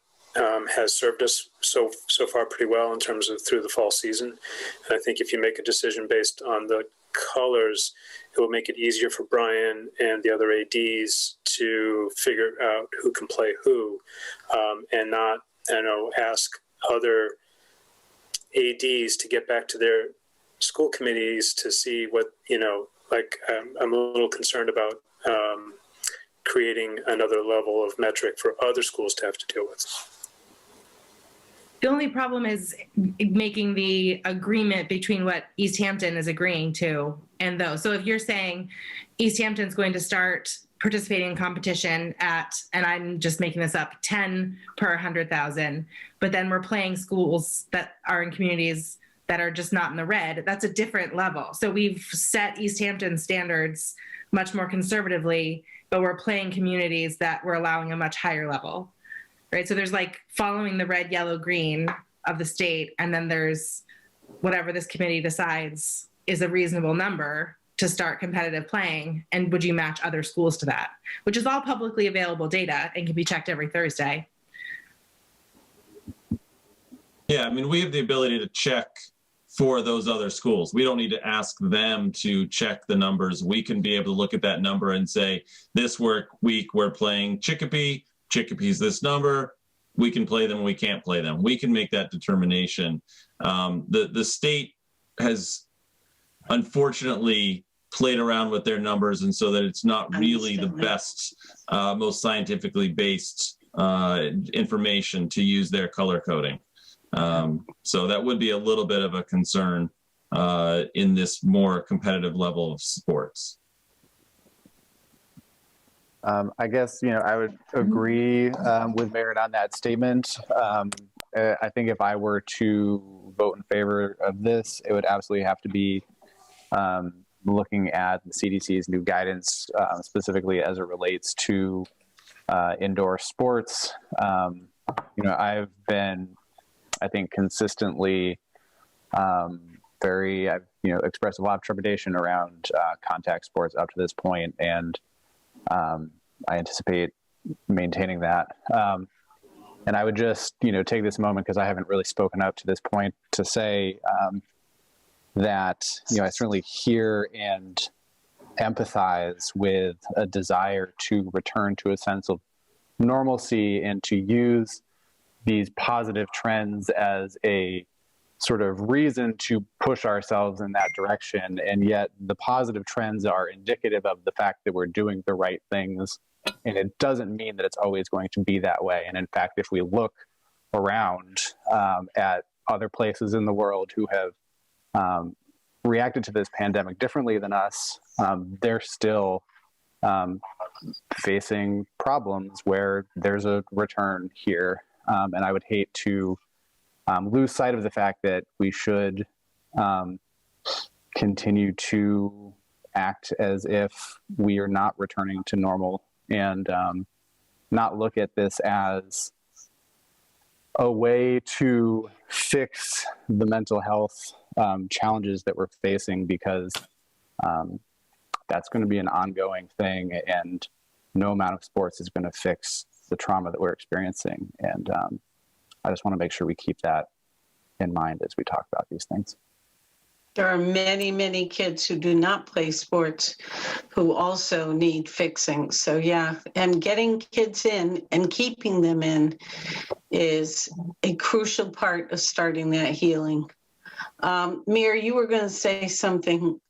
has served us so far pretty well in terms of through the fall season. And I think if you make a decision based on the colors, it will make it easier for Brian and the other ADs to figure out who can play who, and not, ask other ADs to get back to their school committees to see what, I'm a little concerned about creating another level of metric for other schools to have to deal with. The only problem is making the agreement between what Easthampton is agreeing to and those. So if you're saying Easthampton's going to start participating in competition at, and I'm just making this up, 10 per 100,000, but then we're playing schools that are in communities that are just not in the red, that's a different level. So we've set Easthampton standards much more conservatively, but we're playing communities that we're allowing a much higher level. Right, so there's like following the red, yellow, green of the state, and then there's whatever this committee decides is a reasonable number to start competitive playing, and would you match other schools to that? Which is all publicly available data and can be checked every Thursday. Yeah, I mean, we have the ability to check for those other schools. We don't need to ask them to check the numbers. We can be able to look at that number and say, this week we're playing Chicopee. Chicopee's this number, we can play them, we can't play them. We can make that determination. The state has unfortunately played around with their numbers, and so that it's not really the best, most scientifically based information to use their color coding. So that would be a little bit of a concern in this more competitive level of sports. I guess, I would agree with Merritt on that statement. I think if I were to vote in favor of this, it would absolutely have to be looking at the CDC's new guidance, specifically as it relates to indoor sports. I've been, I think, consistently I've expressed a lot of trepidation around contact sports up to this point, and I anticipate maintaining that. And I would just, take this moment, because I haven't really spoken up to this point, to say that, I certainly hear and empathize with a desire to return to a sense of normalcy and to use these positive trends as a sort of reason to push ourselves in that direction. And yet the positive trends are indicative of the fact that we're doing the right things. And it doesn't mean that it's always going to be that way. And in fact, if we look around at other places in the world who have reacted to this pandemic differently than us, they're still facing problems where there's a return here. And I would hate to lose sight of the fact that we should continue to act as if we are not returning to normal, and not look at this as a way to fix the mental health challenges that we're facing, because that's going to be an ongoing thing, and no amount of sports is going to fix the trauma that we're experiencing. And I just want to make sure we keep that in mind as we talk about these things. There are many, many kids who do not play sports who also need fixing. So yeah, and getting kids in and keeping them in is a crucial part of starting that healing. Mir, you were going to say something.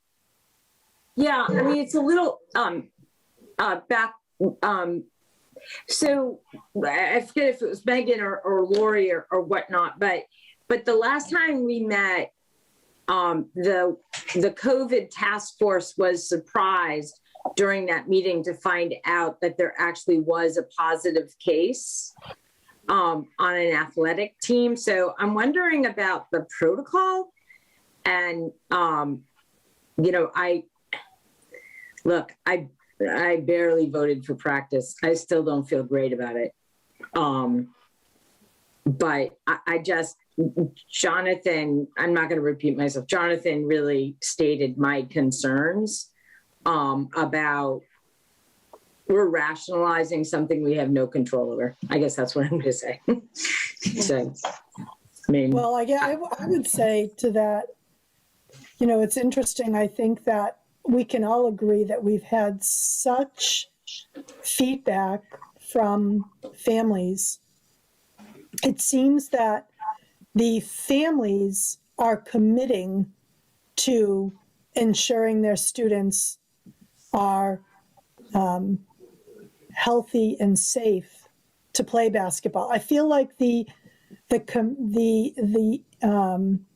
Yeah, I mean, it's a little back. So I forget if it was Megan or Lori or whatnot, but the last time we met, the COVID task force was surprised during that meeting to find out that there actually was a positive case on an athletic team. So I'm wondering about the protocol. And, I barely voted for practice. I still don't feel great about it. But I just, Jonathan, I'm not going to repeat myself. Jonathan really stated my concerns about we're rationalizing something we have no control over. I guess that's what I'm going to say. So, I mean, well, I would say to that, it's interesting. I think that we can all agree that we've had such feedback from families. It seems that the families are committing to ensuring their students are healthy and safe to play basketball. I feel like the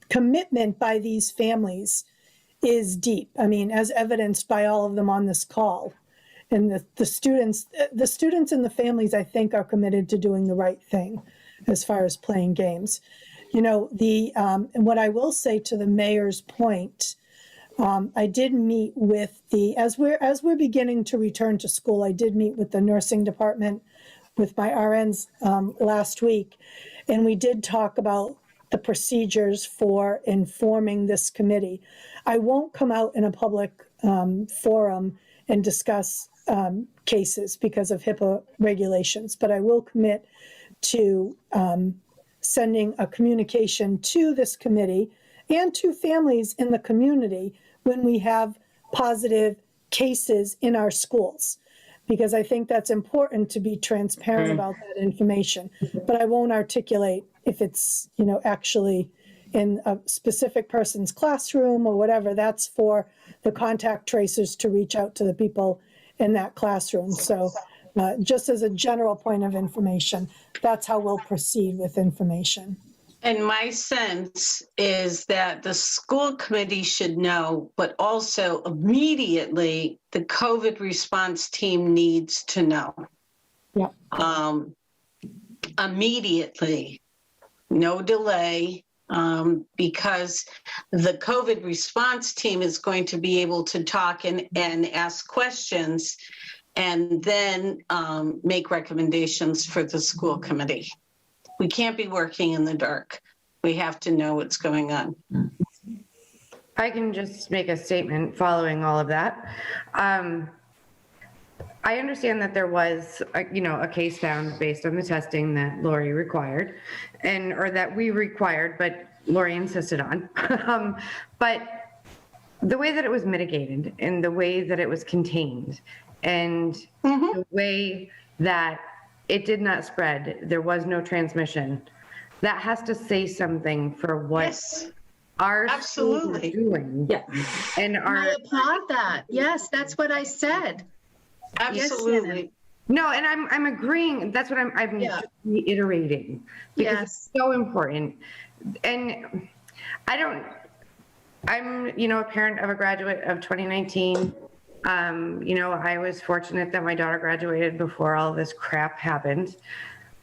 commitment by these families is deep. I mean, as evidenced by all of them on this call. And the students and the families, I think, are committed to doing the right thing as far as playing games. And what I will say to the mayor's point, I did meet with as we're beginning to return to school, I did meet with the nursing department with my RNs last week, and we did talk about the procedures for informing this committee. I won't come out in a public forum and discuss cases because of HIPAA regulations, but I will commit to sending a communication to this committee and to families in the community when we have positive cases in our schools, because I think that's important to be transparent about that information. But I won't articulate if it's, actually in a specific person's classroom or whatever. That's for the contact tracers to reach out to the people in that classroom. So just as a general point of information, that's how we'll proceed with information. And my sense is that the school committee should know, but also immediately the COVID response team needs to know. Yeah. Immediately, no delay, because the COVID response team is going to be able to talk and ask questions and then make recommendations for the school committee. We can't be working in the dark. We have to know what's going on. I can just make a statement following all of that. I understand that there was, a case found based on the testing that Lori required, or that we required, but Lori insisted on. But the way that it was mitigated and the way that it was contained and the way that it did not spread, there was no transmission, that has to say something for what our schools are doing. Yeah. And I applaud that. Yes, that's what I said. Absolutely. Yes, no, and I'm agreeing. That's what I'm just reiterating, because it's so important. And I'm a parent of a graduate of 2019. I was fortunate that my daughter graduated before all this crap happened.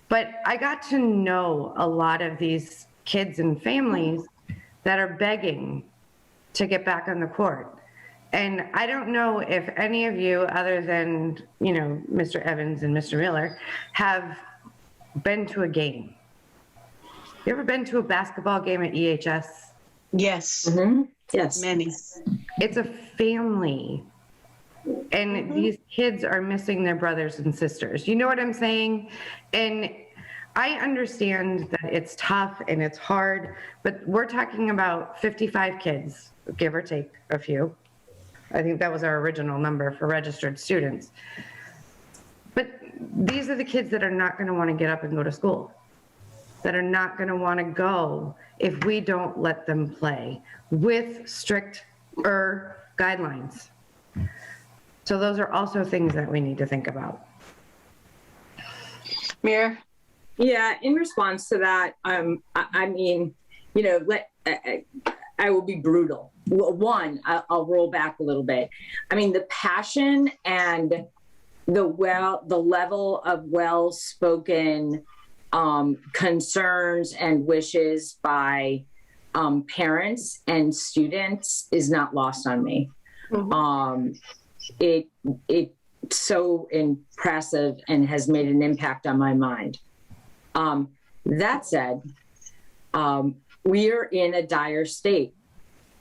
But I got to know a lot of these kids and families that are begging to get back on the court. And I don't know if any of you, other than, Mr. Evans and Mr. Miller, have been to a game. You ever been to a basketball game at EHS? Yes. Mm-hmm. Yes. Many. It's a family. And these kids are missing their brothers and sisters. You know what I'm saying? And I understand that it's tough and it's hard, but we're talking about 55 kids, give or take a few. I think that was our original number for registered students. But these are the kids that are not going to want to get up and go to school, that are not going to want to go if we don't let them play with stricter guidelines. So those are also things that we need to think about. Mira? Yeah, in response to that, I will be brutal. One, I'll roll back a little bit. I mean, the passion and the level of well-spoken concerns and wishes by parents and students is not lost on me. Mm-hmm. It's so impressive and has made an impact on my mind. That said, we are in a dire state.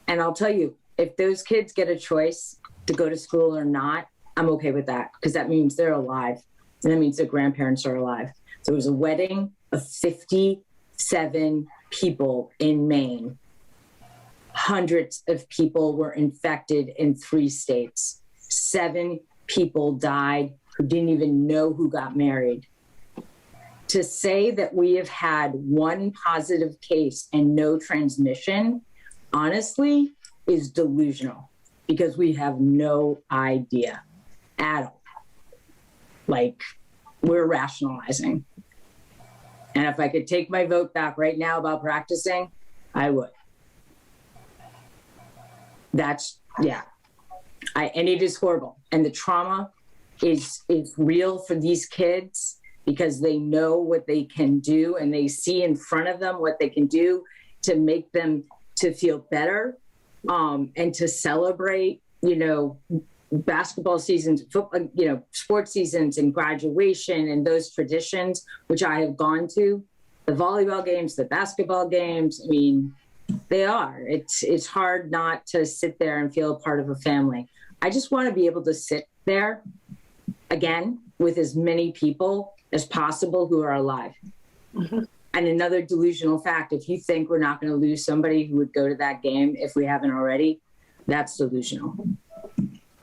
And I'll tell you, if those kids get a choice to go to school or not, I'm okay with that, because that means they're alive. And that means their grandparents are alive. There was a wedding of 57 people in Maine. Hundreds of people were infected in 3 states. 7 people died who didn't even know who got married. To say that we have had 1 positive case and no transmission, honestly, is delusional, because we have no idea at all. Like, we're rationalizing. And if I could take my vote back right now about practicing, I would. And it is horrible. And the trauma is real for these kids, because they know what they can do and they see in front of them what they can do to make them to feel better, and to celebrate, basketball seasons, sports seasons and graduation and those traditions, which I have gone to, the volleyball games, the basketball games. I mean, they are. It's hard not to sit there and feel a part of a family. I just want to be able to sit there again with as many people as possible who are alive. Mm-hmm. And another delusional fact, if you think we're not going to lose somebody who would go to that game if we haven't already, that's delusional.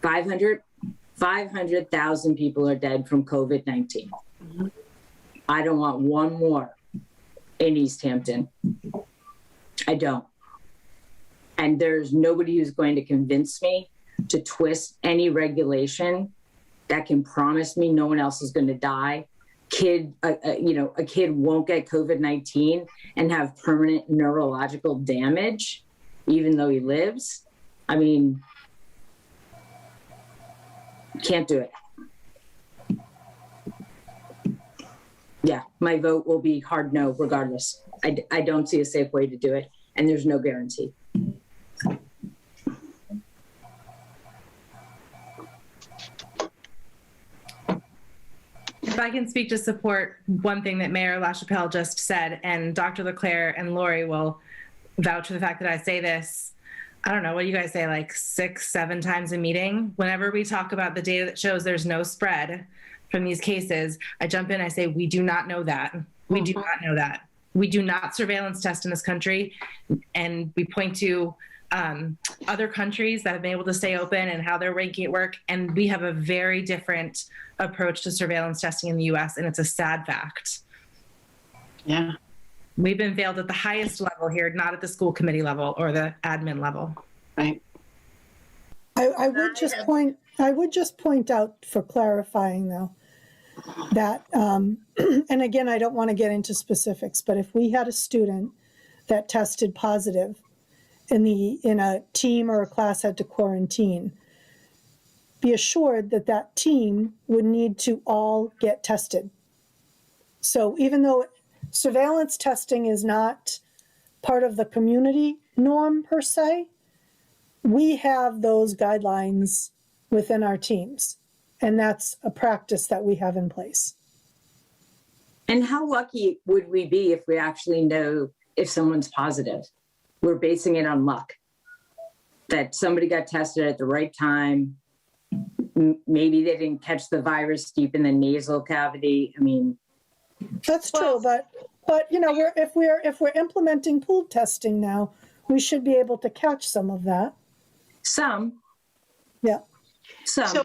500,000 people are dead from COVID-19. Mm-hmm. I don't want one more in Easthampton. I don't. And there's nobody who's going to convince me to twist any regulation that can promise me no one else is going to die. A kid won't get COVID-19 and have permanent neurological damage, even though he lives. I mean, can't do it. Yeah, my vote will be hard no, regardless. I don't see a safe way to do it, and there's no guarantee. If I can speak to support one thing that Mayor LaChapelle just said, and Dr. LeClaire and Lori will vouch for the fact that I say this, I don't know, what do you guys say, like 6-7 times a meeting? Whenever we talk about the data that shows there's no spread from these cases, I jump in, I say, we do not know that. We do not know that. We do not surveillance test in this country. And we point to other countries that have been able to stay open and how they're making it work. And we have a very different approach to surveillance testing in the US, and it's a sad fact. Yeah. We've been failed at the highest level here, not at the school committee level or the admin level. Right. I would just point out, for clarifying though, that, and again, I don't want to get into specifics, but if we had a student that tested positive in a team or a class had to quarantine, be assured that that team would need to all get tested. So even though surveillance testing is not part of the community norm per se, we have those guidelines within our teams. And that's a practice that we have in place. And how lucky would we be if we actually know if someone's positive? We're basing it on luck. That somebody got tested at the right time. Maybe they didn't catch the virus deep in the nasal cavity. I mean, that's true, but you know, if we're implementing pooled testing now, we should be able to catch some of that. Some. Yeah. So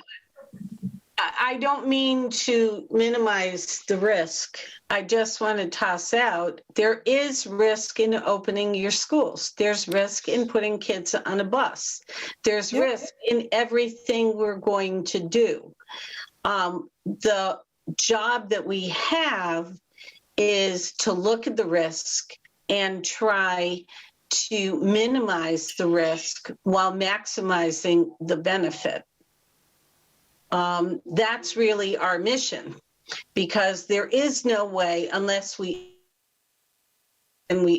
I don't mean to minimize the risk. I just want to toss out, there is risk in opening your schools. There's risk in putting kids on a bus. There's risk in everything we're going to do. The job that we have is to look at the risk and try to minimize the risk while maximizing the benefit. That's really our mission, because there is no way unless we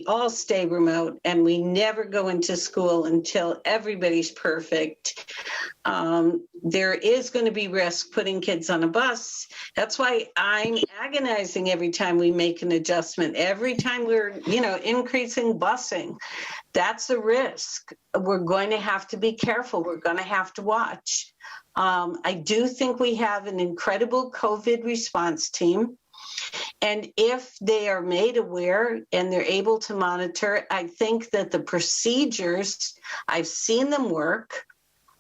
all stay remote and we never go into school until everybody's perfect. There is going to be risk putting kids on a bus. That's why I'm agonizing every time we make an adjustment, every time we're, increasing busing. That's a risk. We're going to have to be careful. We're going to have to watch. I do think we have an incredible COVID response team. And if they are made aware and they're able to monitor, I think that the procedures, I've seen them work.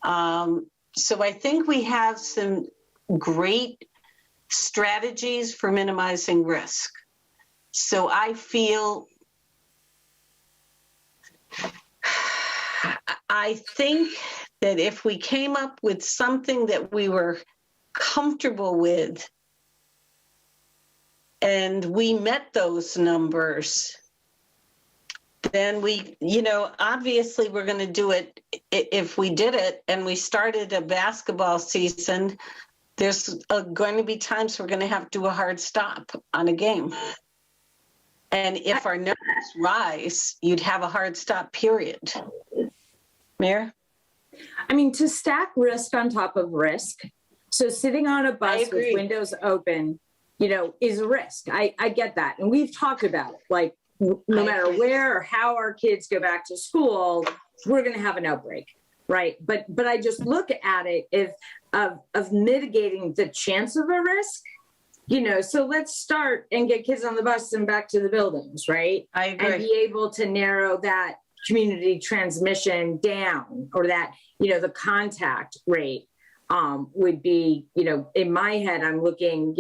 So I think we have some great strategies for minimizing risk. So I think that if we came up with something that we were comfortable with and we met those numbers, then obviously we're going to do it. If we did it and we started a basketball season, there's going to be times we're going to have to do a hard stop on a game. And if our numbers rise, you'd have a hard stop period. Mayor? I mean, to stack risk on top of risk. So sitting on a bus with windows open, is a risk. I get that. And we've talked about it. Like, no matter where or how our kids go back to school, we're going to have an outbreak, right? But I just look at it of mitigating the chance of a risk, so let's start and get kids on the bus and back to the buildings, right? I agree. And be able to narrow that community transmission down, or that, the contact rate would be, in my head, I'm looking,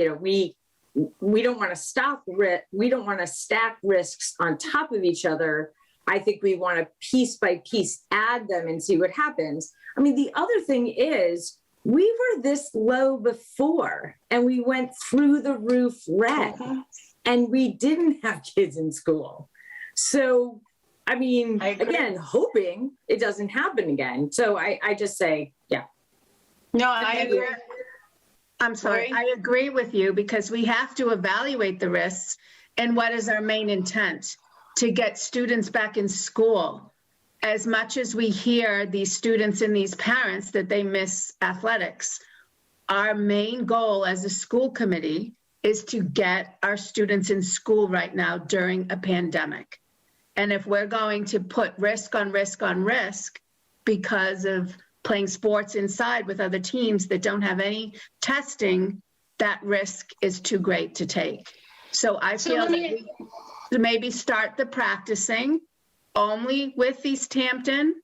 we don't want to we don't want to stack risks on top of each other. I think we want to piece by piece add them and see what happens. I mean, the other thing is we were this low before and we went through the roof red and we didn't have kids in school. So, I mean, again, hoping it doesn't happen again. So I just say, yeah. No, I agree. I'm sorry. I agree with you, because we have to evaluate the risks and what is our main intent to get students back in school. As much as we hear these students and these parents that they miss athletics, our main goal as a school committee is to get our students in school right now during a pandemic. And if we're going to put risk on risk on risk because of playing sports inside with other teams that don't have any testing, that risk is too great to take. So I feel that we maybe start the practicing only with Easthampton,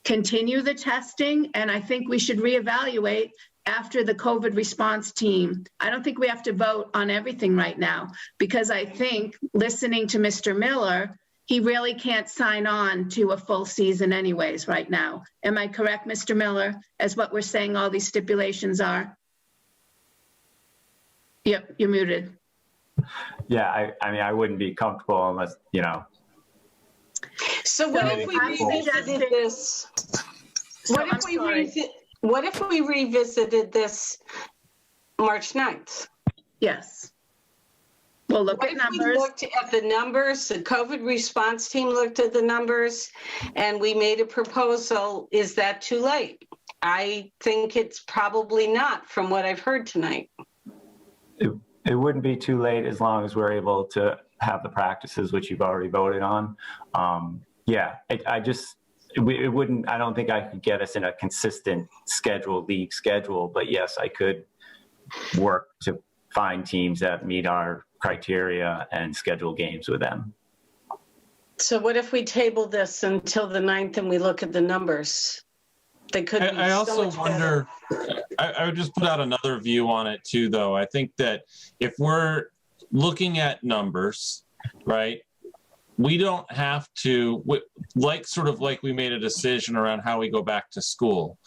continue the testing, and I think we should reevaluate after the COVID response team. I don't think we have to vote on everything right now, because I think listening to Mr. Miller, he really can't sign on to a full season anyways right now. Am I correct, Mr. Miller, as what we're saying all these stipulations are? Yep, you're muted. Yeah, I mean, I wouldn't be comfortable unless, So what if we revisited this? What if we what if we revisited this March 9th? Yes. We'll look What at if numbers. we looked at the numbers, the COVID response team looked at the numbers, and we made a proposal? Is that too late? I think it's probably not, from what I've heard tonight. It wouldn't be too late as long as we're able to have the practices, which you've already voted on. It wouldn't, I don't think I could get us in a consistent league schedule, but yes, I could work to find teams that meet our criteria and schedule games with them. So what if we table this until the 9th and we look at the numbers? They could be I also so much wonder, better. I would just put out another view on it too, though. I think that if we're looking at numbers, right, we don't have to, like we made a decision around how we go back to school.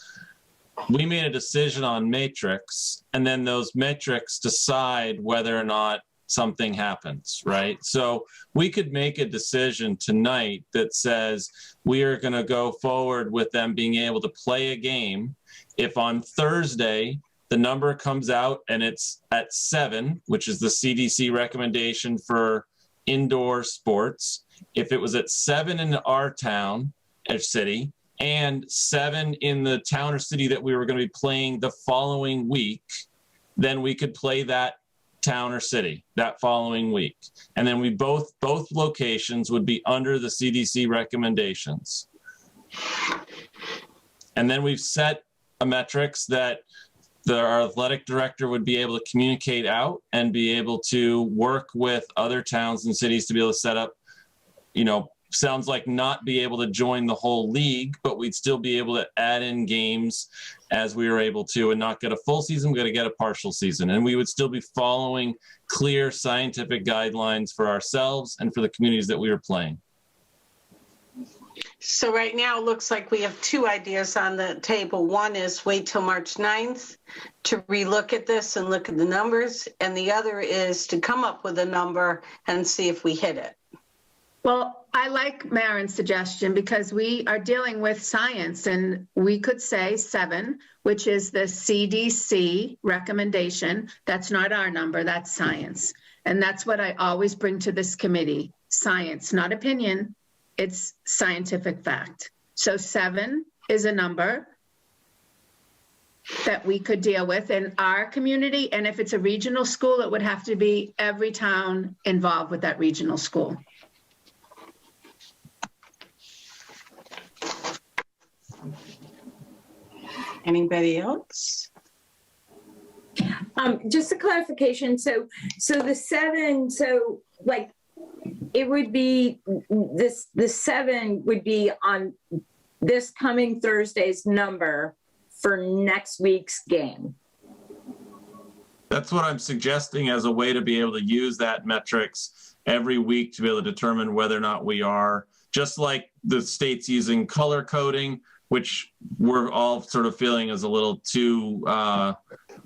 We made a decision on metrics, and then those metrics decide whether or not something happens, right? So we could make a decision tonight that says we are going to go forward with them being able to play a game. If on Thursday the number comes out and it's at 7, which is the CDC recommendation for indoor sports, if it was at 7 in our town or city and 7 in the town or city that we were going to be playing the following week, then we could play that town or city that following week. And then we both locations would be under the CDC recommendations. And then we've set a metrics that our athletic director would be able to communicate out and be able to work with other towns and cities to be able to set up, sounds like not be able to join the whole league, but we'd still be able to add in games as we were able to and not get a full season, we're going to get a partial season. And we would still be following clear scientific guidelines for ourselves and for the communities that we were playing. So right now it looks like we have 2 ideas on the table. One is wait till March 9th to relook at this and look at the numbers. And the other is to come up with a number and see if we hit it. Well, I like Marin's suggestion because we are dealing with science, and we could say 7, which is the CDC recommendation. That's not our number, that's science. And that's what I always bring to this committee, science, not opinion, it's scientific fact. So 7 is a number that we could deal with in our community. And if it's a regional school, it would have to be every town involved with that regional school. Anybody else? Just a clarification. So the 7, it would be the 7 would be on this coming Thursday's number for next week's game. That's what I'm suggesting as a way to be able to use that metrics every week to be able to determine whether or not we are, just like the state's using color coding, which we're all sort of feeling is a little too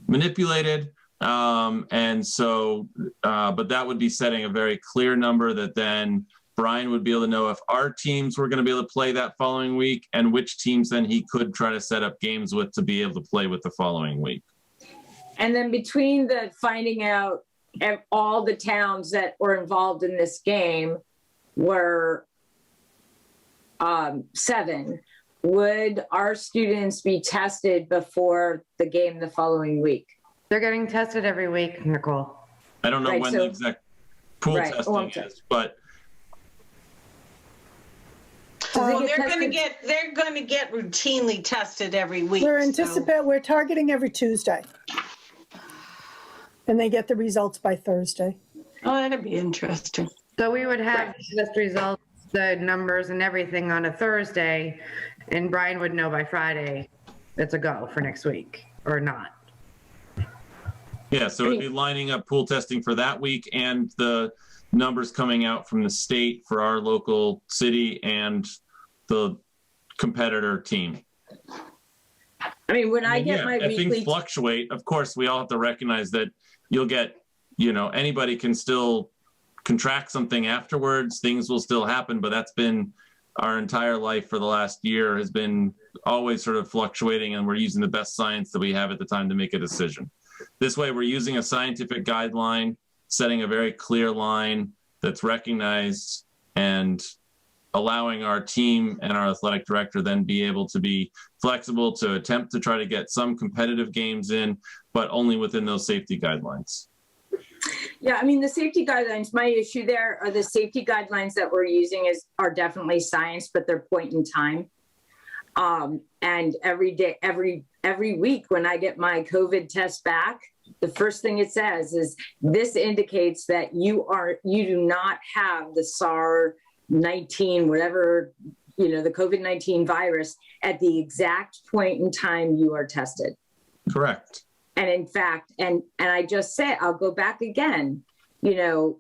manipulated. But that would be setting a very clear number that then Brian would be able to know if our teams were going to be able to play that following week and which teams then he could try to set up games with to be able to play with the following week. And then between the finding out all the towns that were involved in this game were 7, would our students be tested before the game the following week? They're getting tested every week, Nicole. I don't know when the exact pool testing is, but well, they're going to get routinely tested every week. We're targeting every Tuesday. And they get the results by Thursday. Oh, that'd be interesting. So we would have the results, the numbers and everything on a Thursday, and Brian would know by Friday it's a go for next week or not. Yeah, so it'd be lining up pool testing for that week and the numbers coming out from the state for our local city and the competitor team. I mean, when I get my if things fluctuate, of course, we all have to recognize that you'll get, anybody can still contract something afterwards. Things will still happen, but that's been our entire life for the last year has been always sort of fluctuating, and we're using the best science that we have at the time to make a decision. This way, we're using a scientific guideline, setting a very clear line that's recognized, and allowing our team and our athletic director then be able to be flexible to attempt to try to get some competitive games in, but only within those safety guidelines. Yeah, I mean, the safety guidelines, my issue there are the safety guidelines that we're using are definitely science, but they're point in time. And every day, every week when I get my COVID test back, the first thing it says is this indicates that you do not have the SARS-19, whatever, the COVID-19 virus at the exact point in time you are tested. Correct. And in fact, and I just say, I'll go back again, we're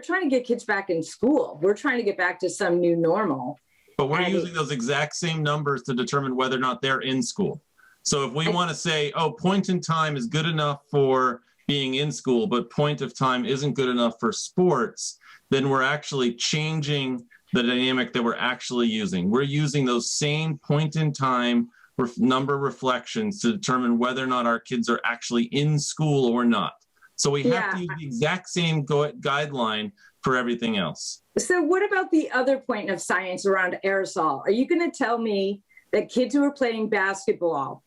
trying to get kids back in school. We're trying to get back to some new normal. But we're using those exact same numbers to determine whether or not they're in school. So if we want to say, oh, point in time is good enough for being in school, but point of time isn't good enough for sports, then we're actually changing the dynamic that we're actually using. We're using those same point in time number reflections to determine whether or not our kids are actually in school or not. So we have to use the exact same guideline for everything else. So what about the other point of science around aerosol? Are you going to tell me that kids who are playing basketball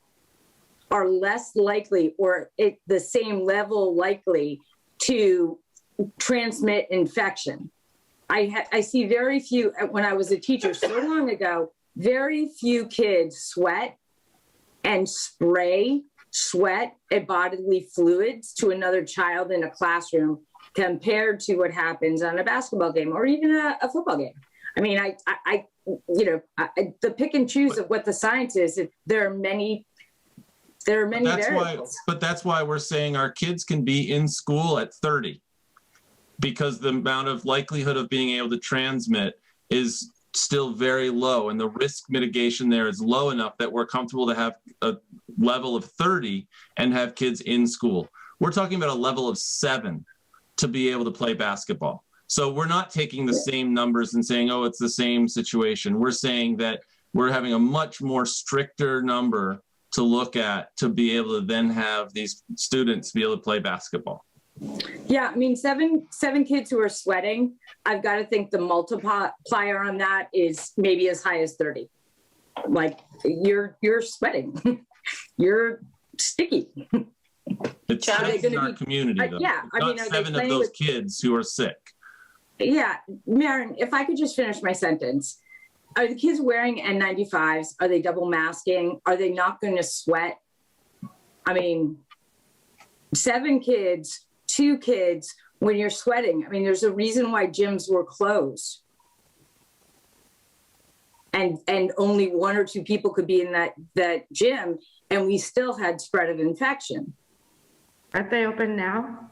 are less likely or at the same level likely to transmit infection? I see very few, when I was a teacher so long ago, very few kids sweat and spray sweat and bodily fluids to another child in a classroom compared to what happens on a basketball game or even a football game. I mean, the pick and choose of what the science is, there are many variables. But that's why we're saying our kids can be in school at 30, because the amount of likelihood of being able to transmit is still very low, and the risk mitigation there is low enough that we're comfortable to have a level of 30 and have kids in school. We're talking about a level of 7 to be able to play basketball. So we're not taking the same numbers and saying, oh, it's the same situation. We're saying that we're having a much more stricter number to look at to be able to then have these students be able to play basketball. Yeah, I mean, seven kids who are sweating, I've got to think the multiplier on that is maybe as high as 30. Like you're sweating, you're sticky. It's in our community, though. Yeah, I mean, not 7 of those kids who are sick. Yeah, Maren, if I could just finish my sentence. Are the kids wearing N95s? Are they double masking? Are they not going to sweat? I mean, 7 kids, 2 kids, when you're sweating, I mean, there's a reason why gyms were closed. And only 1 or 2 people could be in that gym, and we still had spread of infection. Aren't they open now?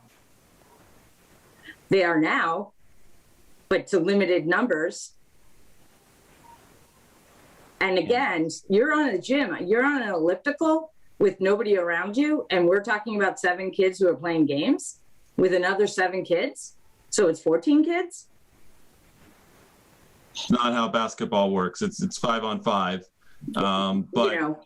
They are now, but to limited numbers. And again, you're on a gym, you're on an elliptical with nobody around you, and we're talking about 7 kids who are playing games with another 7 kids. So it's 14 kids? It's not how basketball works. It's 5 on 5. But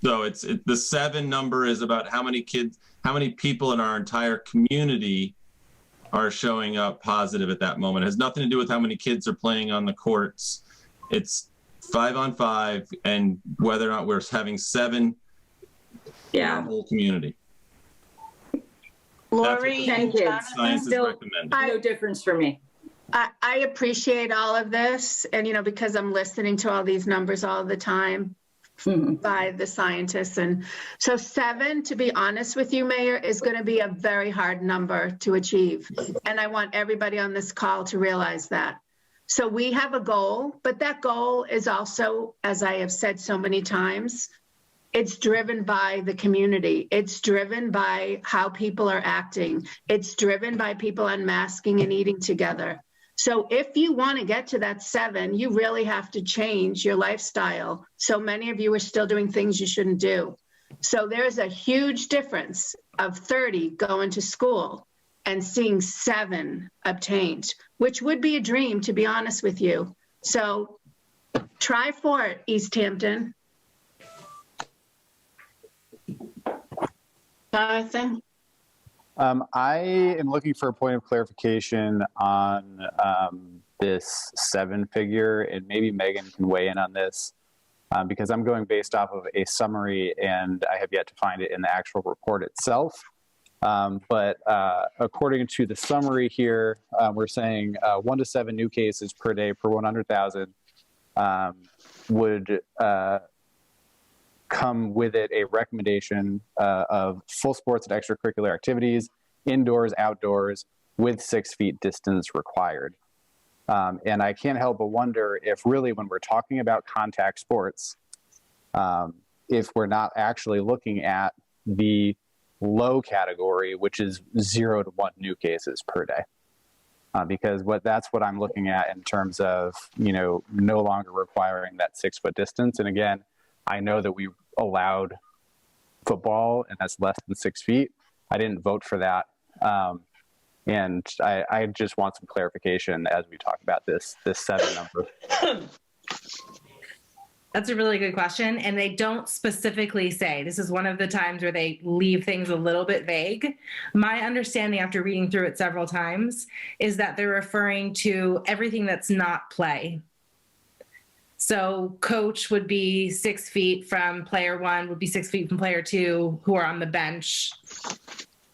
so the 7 number is about how many people in our entire community are showing up positive at that moment. It has nothing to do with how many kids are playing on the courts. It's 5 on 5, and whether or not we're having 7 in our whole community. Lori and science is recommended. No difference for me. I appreciate all of this, and because I'm listening to all these numbers all the time by the scientists, and so 7, to be honest with you, Mayor, is going to be a very hard number to achieve, and I want everybody on this call to realize that. So we have a goal, but that goal is also, as I have said so many times, it's driven by the community. It's driven by how people are acting. It's driven by people unmasking and eating together. So if you want to get to that 7, you really have to change your lifestyle. So many of you are still doing things you shouldn't do. So there's a huge difference of 30 going to school and seeing 7 obtained, which would be a dream, to be honest with you. So Try for it, Easthampton. Jonathan? I am looking for a point of clarification on this 7-figure, and maybe Megan can weigh in on this because I'm going based off of a summary and I have yet to find it in the actual report itself. But according to the summary here, we're saying 1 to 7 new cases per day per 100,000 would come with it a recommendation of full sports and extracurricular activities, indoors, outdoors, with 6 feet distance required. And I can't help but wonder if really when we're talking about contact sports, if we're not actually looking at the low category, which is 0 to 1 new cases per day. Because that's what I'm looking at in terms of, no longer requiring that 6-foot distance. And again, I know that we allowed football and that's less than 6 feet. I didn't vote for that. And I just want some clarification as we talk about this 7 number. That's a really good question. And they don't specifically say, this is one of the times where they leave things a little bit vague. My understanding after reading through it several times is that they're referring to everything that's not play. So coach would be 6 feet from player 1, would be 6 feet from player 2 who are on the bench.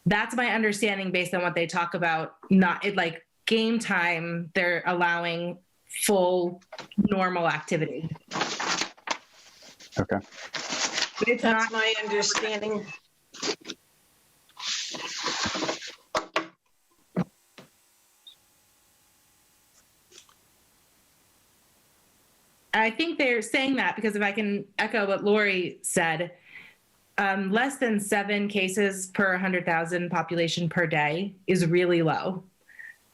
That's my understanding based on what they talk about. Like game time, they're allowing full normal activity. Okay. But it's That's not my understanding. I think they're saying that because if I can echo what Lori said, less than 7 cases per 100,000 population per day is really low.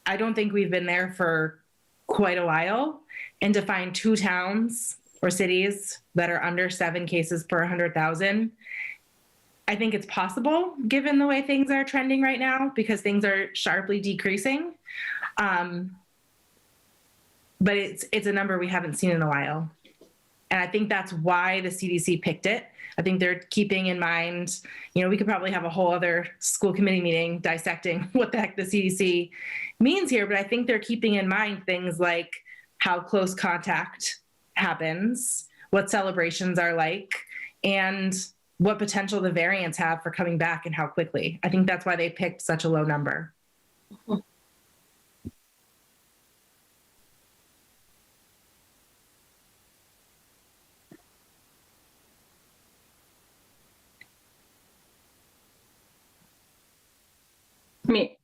I don't think we've been there for quite a while. And to find 2 towns or cities that are under 7 cases per 100,000, I think it's possible given the way things are trending right now because things are sharply decreasing. But it's a number we haven't seen in a while. And I think that's why the CDC picked it. I think they're keeping in mind, we could probably have a whole other school committee meeting dissecting what the heck the CDC means here, but I think they're keeping in mind things like how close contact happens, what celebrations are like, and what potential the variants have for coming back and how quickly. I think that's why they picked such a low number.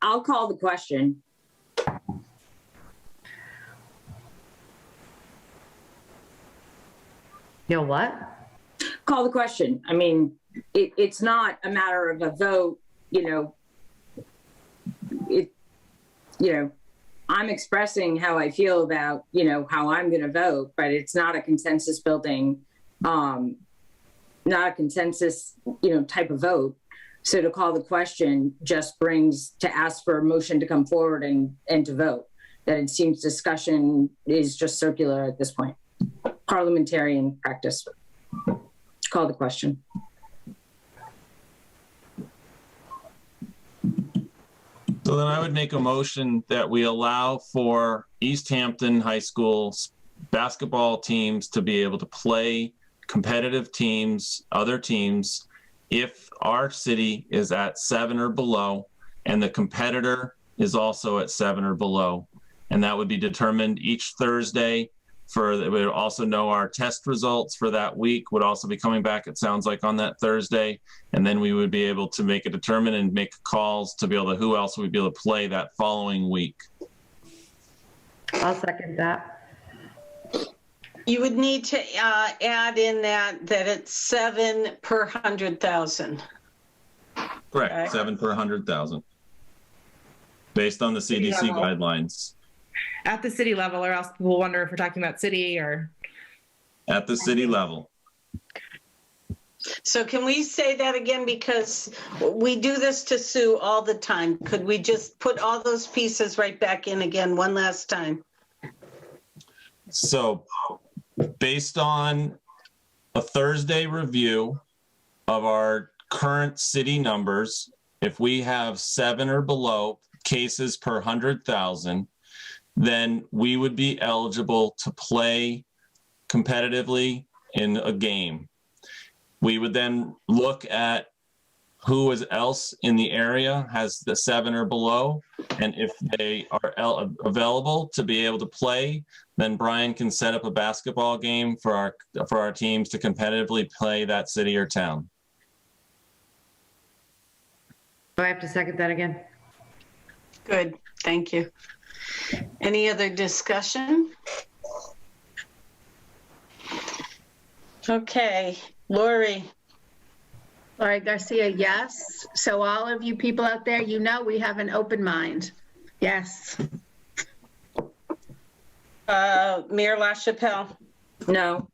I'll call the question. What? Call the question. It's not a matter of a vote, I'm expressing how I feel about, how I'm going to vote, but it's not a consensus building, not a consensus, type of vote. So to call the question just brings to ask for a motion to come forward and to vote. That it seems discussion is just circular at this point. Parliamentarian practice. Call the question. So then I would make a motion that we allow for Easthampton High School's basketball teams to be able to play competitive teams, other teams, if our city is at 7 or below and the competitor is also at 7 or below. And that would be determined each Thursday. We would also know our test results for that week would also be coming back, it sounds like, on that Thursday. And then we would be able to make a determine and make calls to be able to who else would be able to play that following week. I'll second that. You would need to add in that it's 7 per 100,000. Correct, Okay. 7 per 100,000. Based on the CDC guidelines. At the city level, or else we'll wonder if we're talking about city or... At the city level. So can we say that again? Because we do this to Sue all the time. Could we just put all those pieces right back in again one last time? So based on a Thursday review of our current city numbers, if we have 7 or below cases per 100,000, then we would be eligible to play competitively in a game. We would then look at who else in the area has the 7 or below, and if they are available to be able to play, then Brian can set up a basketball game for our teams to competitively play that city or town. Do I have to second that again? Good, thank you. Any other discussion? Okay, Lori. Lori Garcia, yes. So all of you people out there, you know we have an open mind. Yes. Mayor LaChapelle? No.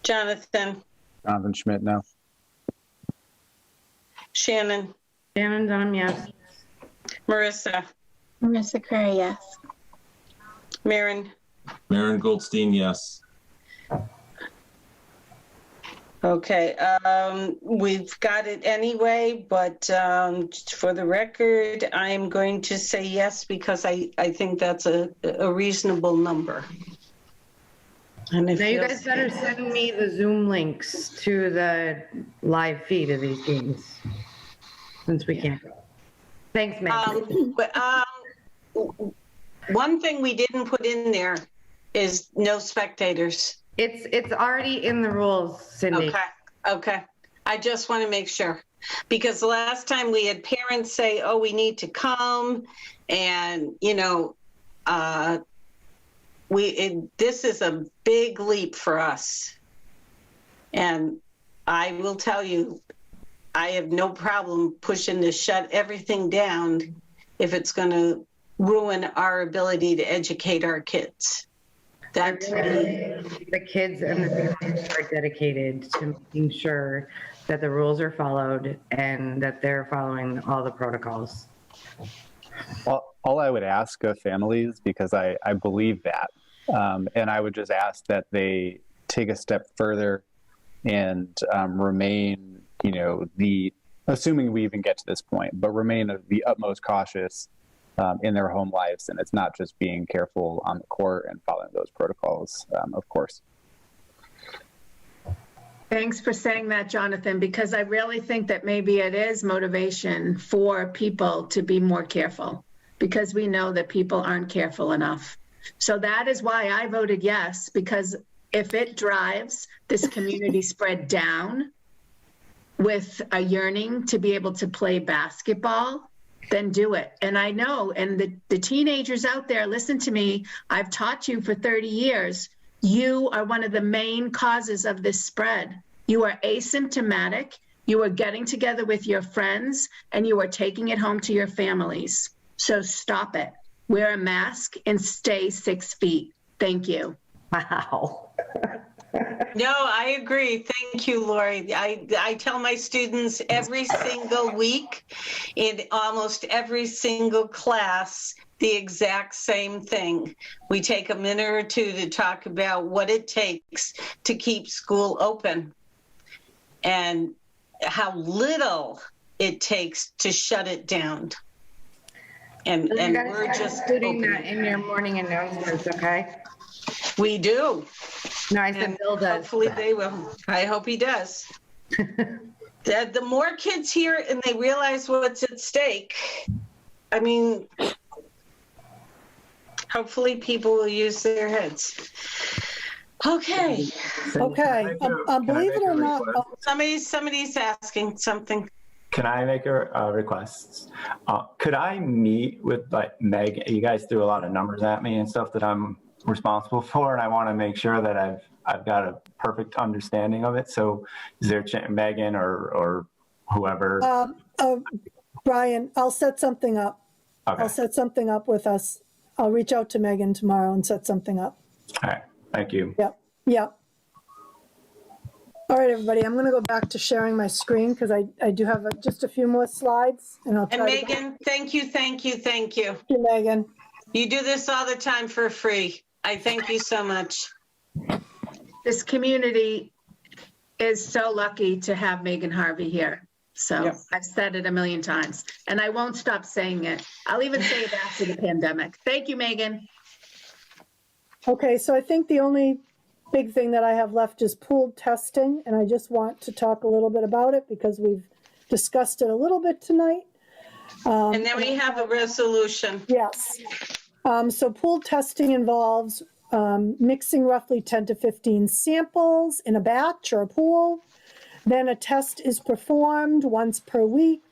Jonathan? Jonathan Schmidt, no. Shannon? Shannon Dunham, yes. Marissa? Marissa Curry, yes. Maren? Maren Goldstein, yes. Okay, we've got it anyway, but for the record, I'm going to say yes because I think that's a reasonable number. And if Now you guys better send me the Zoom links to the live feed of these games, since we can't go. Thanks, Meg. One thing we didn't put in there is no spectators. It's already in the rules, Cindy. Okay. I just want to make sure, because the last time we had parents say, "Oh, we need to come," and this is a big leap for us. And I will tell you, I have no problem pushing to shut everything down if it's going to ruin our ability to educate our kids. The kids and the parents are dedicated to making sure that the rules are followed and that they're following all the protocols. Well, all I would ask of families, because I believe that, and I would just ask that they take a step further and remain, assuming we even get to this point, but remain the utmost cautious in their home lives. And it's not just being careful on the court and following those protocols, of course. Thanks for saying that, Jonathan, because I really think that maybe it is motivation for people to be more careful, because we know that people aren't careful enough. So that is why I voted yes, because if it drives this community spread down with a yearning to be able to play basketball, then do it. And I know, and the teenagers out there, listen to me, I've taught you for 30 years, you are one of the main causes of this spread. You are asymptomatic, you are getting together with your friends, and you are taking it home to your families. So stop it. Wear a mask and stay 6 feet. Thank you. Wow. No, I agree. Thank you, Lori. I tell my students every single week in almost every single class the exact same thing. We take a minute or two to talk about what it takes to keep school open and how little it takes to shut it down. And we're just putting that in your morning announcements, okay? We do. No, I said Bill does. Hopefully they will. I hope he does. The more kids hear and they realize what's at stake, I mean, hopefully people will use their heads. Okay. Okay. Believe it or not, somebody's asking something. Can I make a request? Could I meet with Meg? You guys threw a lot of numbers at me and stuff that I'm responsible for, and I want to make sure that I've got a perfect understanding of it. So is there Megan or whoever? Brian, I'll set something up. Okay. I'll set something up with us. I'll reach out to Megan tomorrow and set something up. All right. Thank you. Yep. All right, everybody, I'm going to go back to sharing my screen because I do have just a few more slides. And Megan, thank you. Thank you, Megan. You do this all the time for free. I thank you so much. this community is so lucky to have Megan Harvey here. So Yep. I've said it a million times, and I won't stop saying it. I'll even say it after the pandemic. Thank you, Megan. Okay, so I think the only big thing that I have left is pooled testing, and I just want to talk a little bit about it because we've discussed it a little bit tonight. And then we have a resolution. Yes. So pooled testing involves mixing roughly 10 to 15 samples in a batch or a pool. Then a test is performed once per week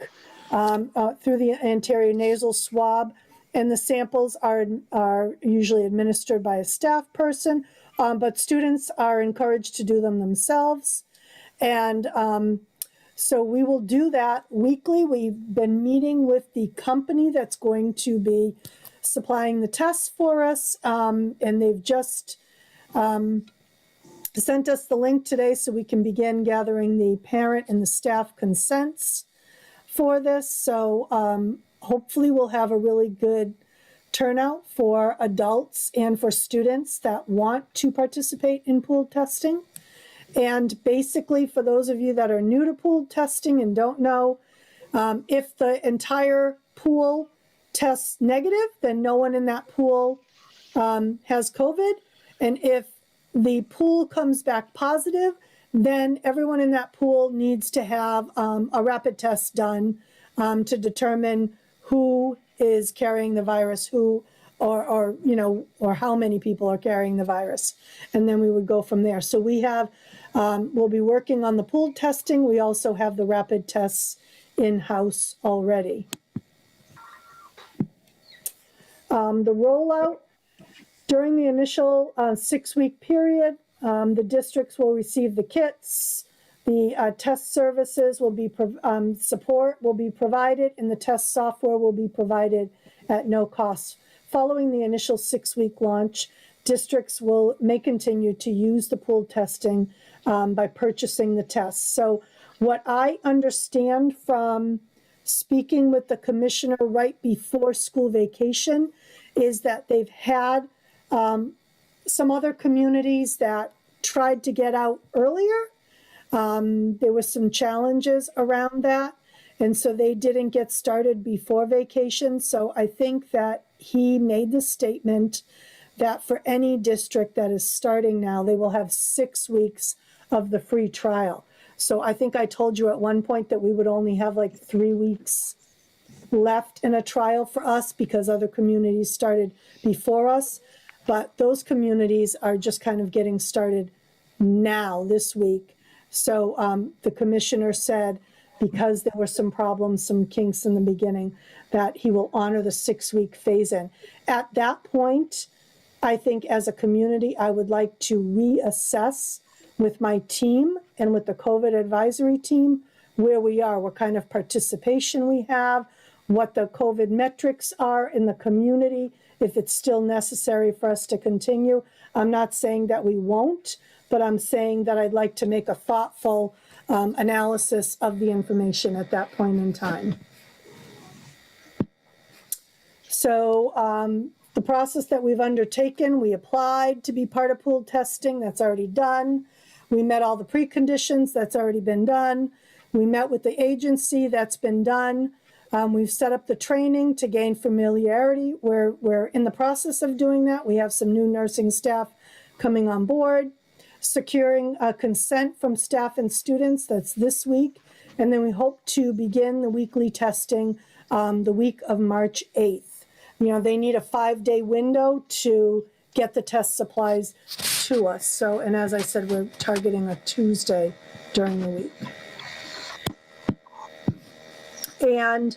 through the anterior nasal swab, and the samples are usually administered by a staff person, but students are encouraged to do them themselves. And so we will do that weekly. We've been meeting with the company that's going to be supplying the tests for us, and they've just sent us the link today so we can begin gathering the parent and the staff consents for this. So hopefully we'll have a really good turnout for adults and for students that want to participate in pooled testing. And basically, for those of you that are new to pooled testing and don't know, if the entire pool tests negative, then no one in that pool has COVID. And if the pool comes back positive, then everyone in that pool needs to have a rapid test done to determine who is carrying the virus, or how many people are carrying the virus. And then we would go from there. So we have, we'll be working on the pooled testing. We also have the rapid tests in-house already. The rollout during the initial 6-week period, the districts will receive the kits. The test services will be support will be provided, and the test software will be provided at no cost. Following the initial 6-week launch, districts may continue to use the pooled testing by purchasing the tests. So what I understand from speaking with the commissioner right before school vacation is that they've had some other communities that tried to get out earlier. There were some challenges around that, and so they didn't get started before vacation. So I think that he made the statement that for any district that is starting now, they will have 6 weeks of the free trial. So I think I told you at one point that we would only have like 3 weeks left in a trial for us because other communities started before us. But those communities are just kind of getting started now this week. So the commissioner said, because there were some problems, some kinks in the beginning, that he will honor the 6-week phase-in. At that point, I think as a community, I would like to reassess with my team and with the COVID advisory team where we are, what kind of participation we have, what the COVID metrics are in the community, if it's still necessary for us to continue. I'm not saying that we won't, but I'm saying that I'd like to make a thoughtful analysis of the information at that point in time. So the process that we've undertaken, we applied to be part of pooled testing, that's already done. We met all the preconditions, that's already been done. We met with the agency, that's been done. We've set up the training to gain familiarity. We're in the process of doing that. We have some new nursing staff coming on board, securing consent from staff and students, that's this week. And then we hope to begin the weekly testing the week of March 8th. You know, they need a 5-day window to get the test supplies to us. So, and as I said, we're targeting a Tuesday during the week. And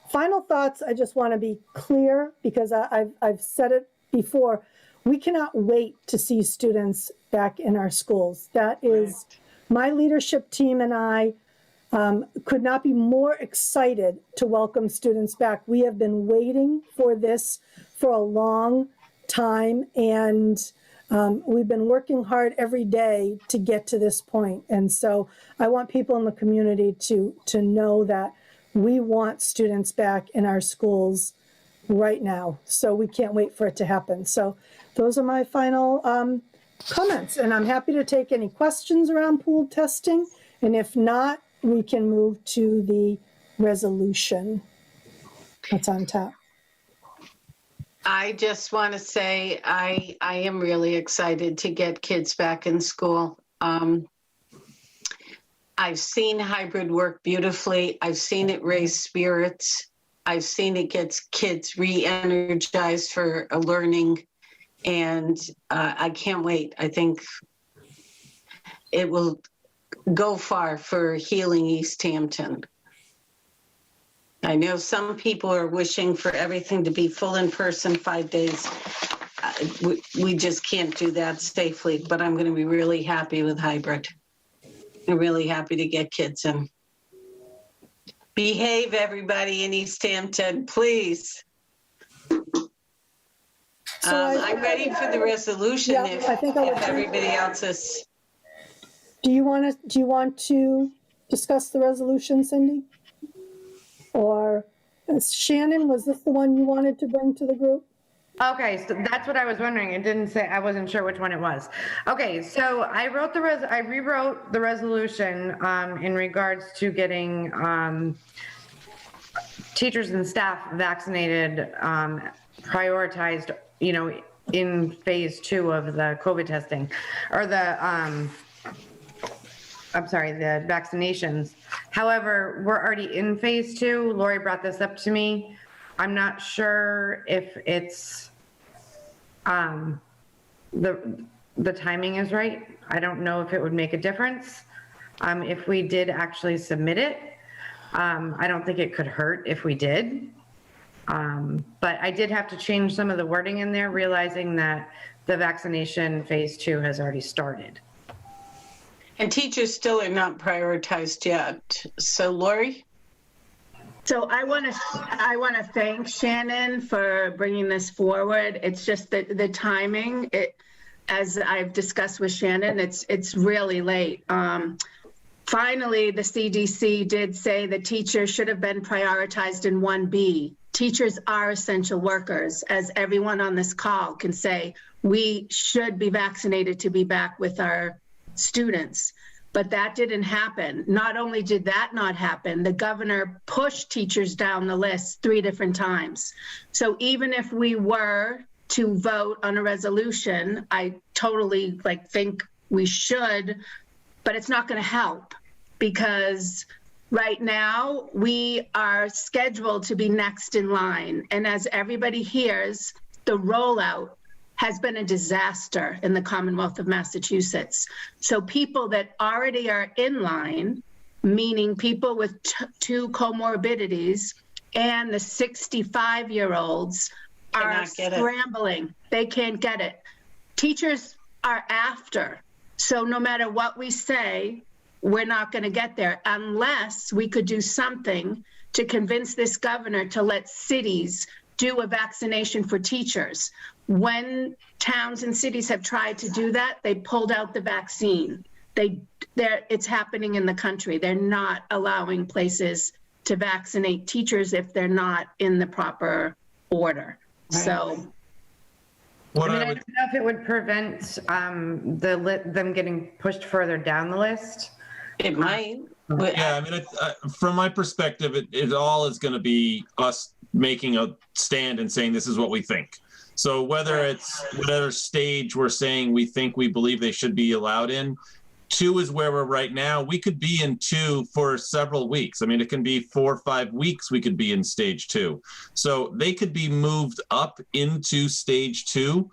final thoughts, I just want to be clear because I've said it before. We cannot wait to see students back in our schools. That is, my leadership team and I could not be more excited to welcome students back. We have been waiting for this for a long time, and we've been working hard every day to get to this point. And so I want people in the community to know that we want students back in our schools right now. So we can't wait for it to happen. So those are my final comments, and I'm happy to take any questions around pooled testing. And if not, we can move to the resolution that's on top. I just want to say I am really excited to get kids back in school. I've seen hybrid work beautifully. I've seen it raise spirits. I've seen it get kids re-energized for a learning, and I can't wait. I think it will go far for healing Easthampton. I know some people are wishing for everything to be full in person 5 days. We just can't do that safely, but I'm going to be really happy with hybrid. I'm really happy to get kids in. Behave, everybody in Easthampton, please. I'm ready for the resolution. Yeah, if I think everybody else is. Do you want to discuss the resolution, Cindy? Or Shannon, was this the one you wanted to bring to the group? Okay, so that's what I was wondering. It didn't say, I wasn't sure which one it was. Okay, so I rewrote the resolution in regards to getting teachers and staff vaccinated, prioritized, in phase 2 of the COVID testing, or the vaccinations. However, we're already in phase 2. Lori brought this up to me. I'm not sure if it's, the timing is right. I don't know if it would make a difference. If we did actually submit it, I don't think it could hurt if we did. But I did have to change some of the wording in there, realizing that the vaccination phase 2 has already started. And teachers still are not prioritized yet. So Lori? So I want to thank Shannon for bringing this forward. It's just that the timing, as I've discussed with Shannon, it's really late. Finally, the CDC did say that teachers should have been prioritized in 1B. Teachers are essential workers. As everyone on this call can say, we should be vaccinated to be back with our students. But that didn't happen. Not only did that not happen, the governor pushed teachers down the list 3 different times. So even if we were to vote on a resolution, I totally think we should, but it's not going to help, because right now we are scheduled to be next in line. And as everybody hears, the rollout has been a disaster in the Commonwealth of Massachusetts. So people that already are in line, meaning people with 2 comorbidities and the 65-year-olds are scrambling. They can't get it. Teachers are after. So no matter what we say, we're not going to get there unless we could do something to convince this governor to let cities do a vaccination for teachers. When towns and cities have tried to do that, they pulled out the vaccine. It's happening in the country. They're not allowing places to vaccinate teachers if they're not in the proper order. Right. So, I don't know if it would prevent them getting pushed further down the list. It might. Yeah, from my perspective, it all is going to be us making a stand and saying this is what we think. So whether it's whatever stage we're saying we believe they should be allowed in, 2 is where we're right now. We could be in 2 for several weeks. It can be 4 or 5 weeks we could be in stage 2. So they could be moved up into stage 2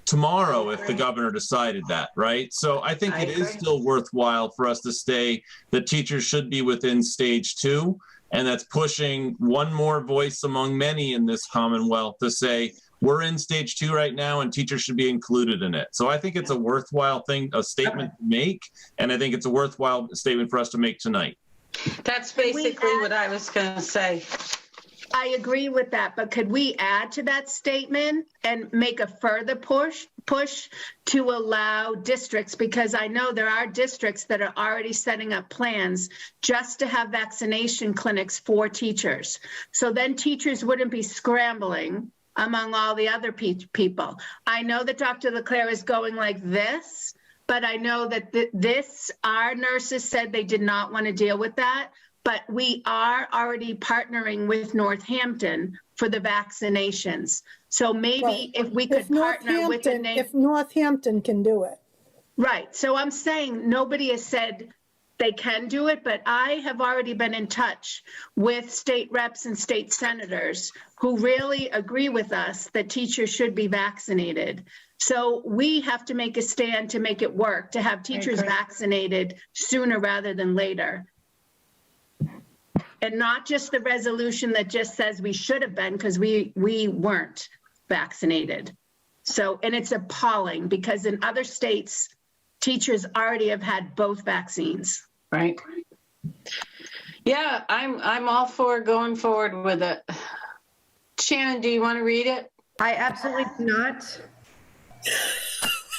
tomorrow if the governor decided that, right? So I think it is still worthwhile for us to say that teachers should be within stage 2, and that's pushing one more voice among many in this Commonwealth to say, we're in stage 2 right now and teachers should be included in it. So I think it's a worthwhile statement to make, and I think it's a worthwhile statement for us to make tonight. That's basically what I was going to say. I agree with that, but could we add to that statement and make a further push to allow districts, because I know there are districts that are already setting up plans just to have vaccination clinics for teachers. So then teachers wouldn't be scrambling among all the other people. I know that Dr. Leclerc is going like this, but I know that our nurses said they did not want to deal with that, but we are already partnering with Northampton for the vaccinations. So maybe if we could partner with the name. If Northampton can do it. Right. So I'm saying nobody has said they can do it, but I have already been in touch with state reps and state senators who really agree with us that teachers should be vaccinated. So we have to make a stand to make it work, to have teachers vaccinated sooner rather than later. And not just the resolution that just says we should have been, because we weren't vaccinated. So, and it's appalling because in other states, teachers already have had both vaccines. Right. Yeah, I'm all for going forward with it. Shannon, do you want to read it? I absolutely do not.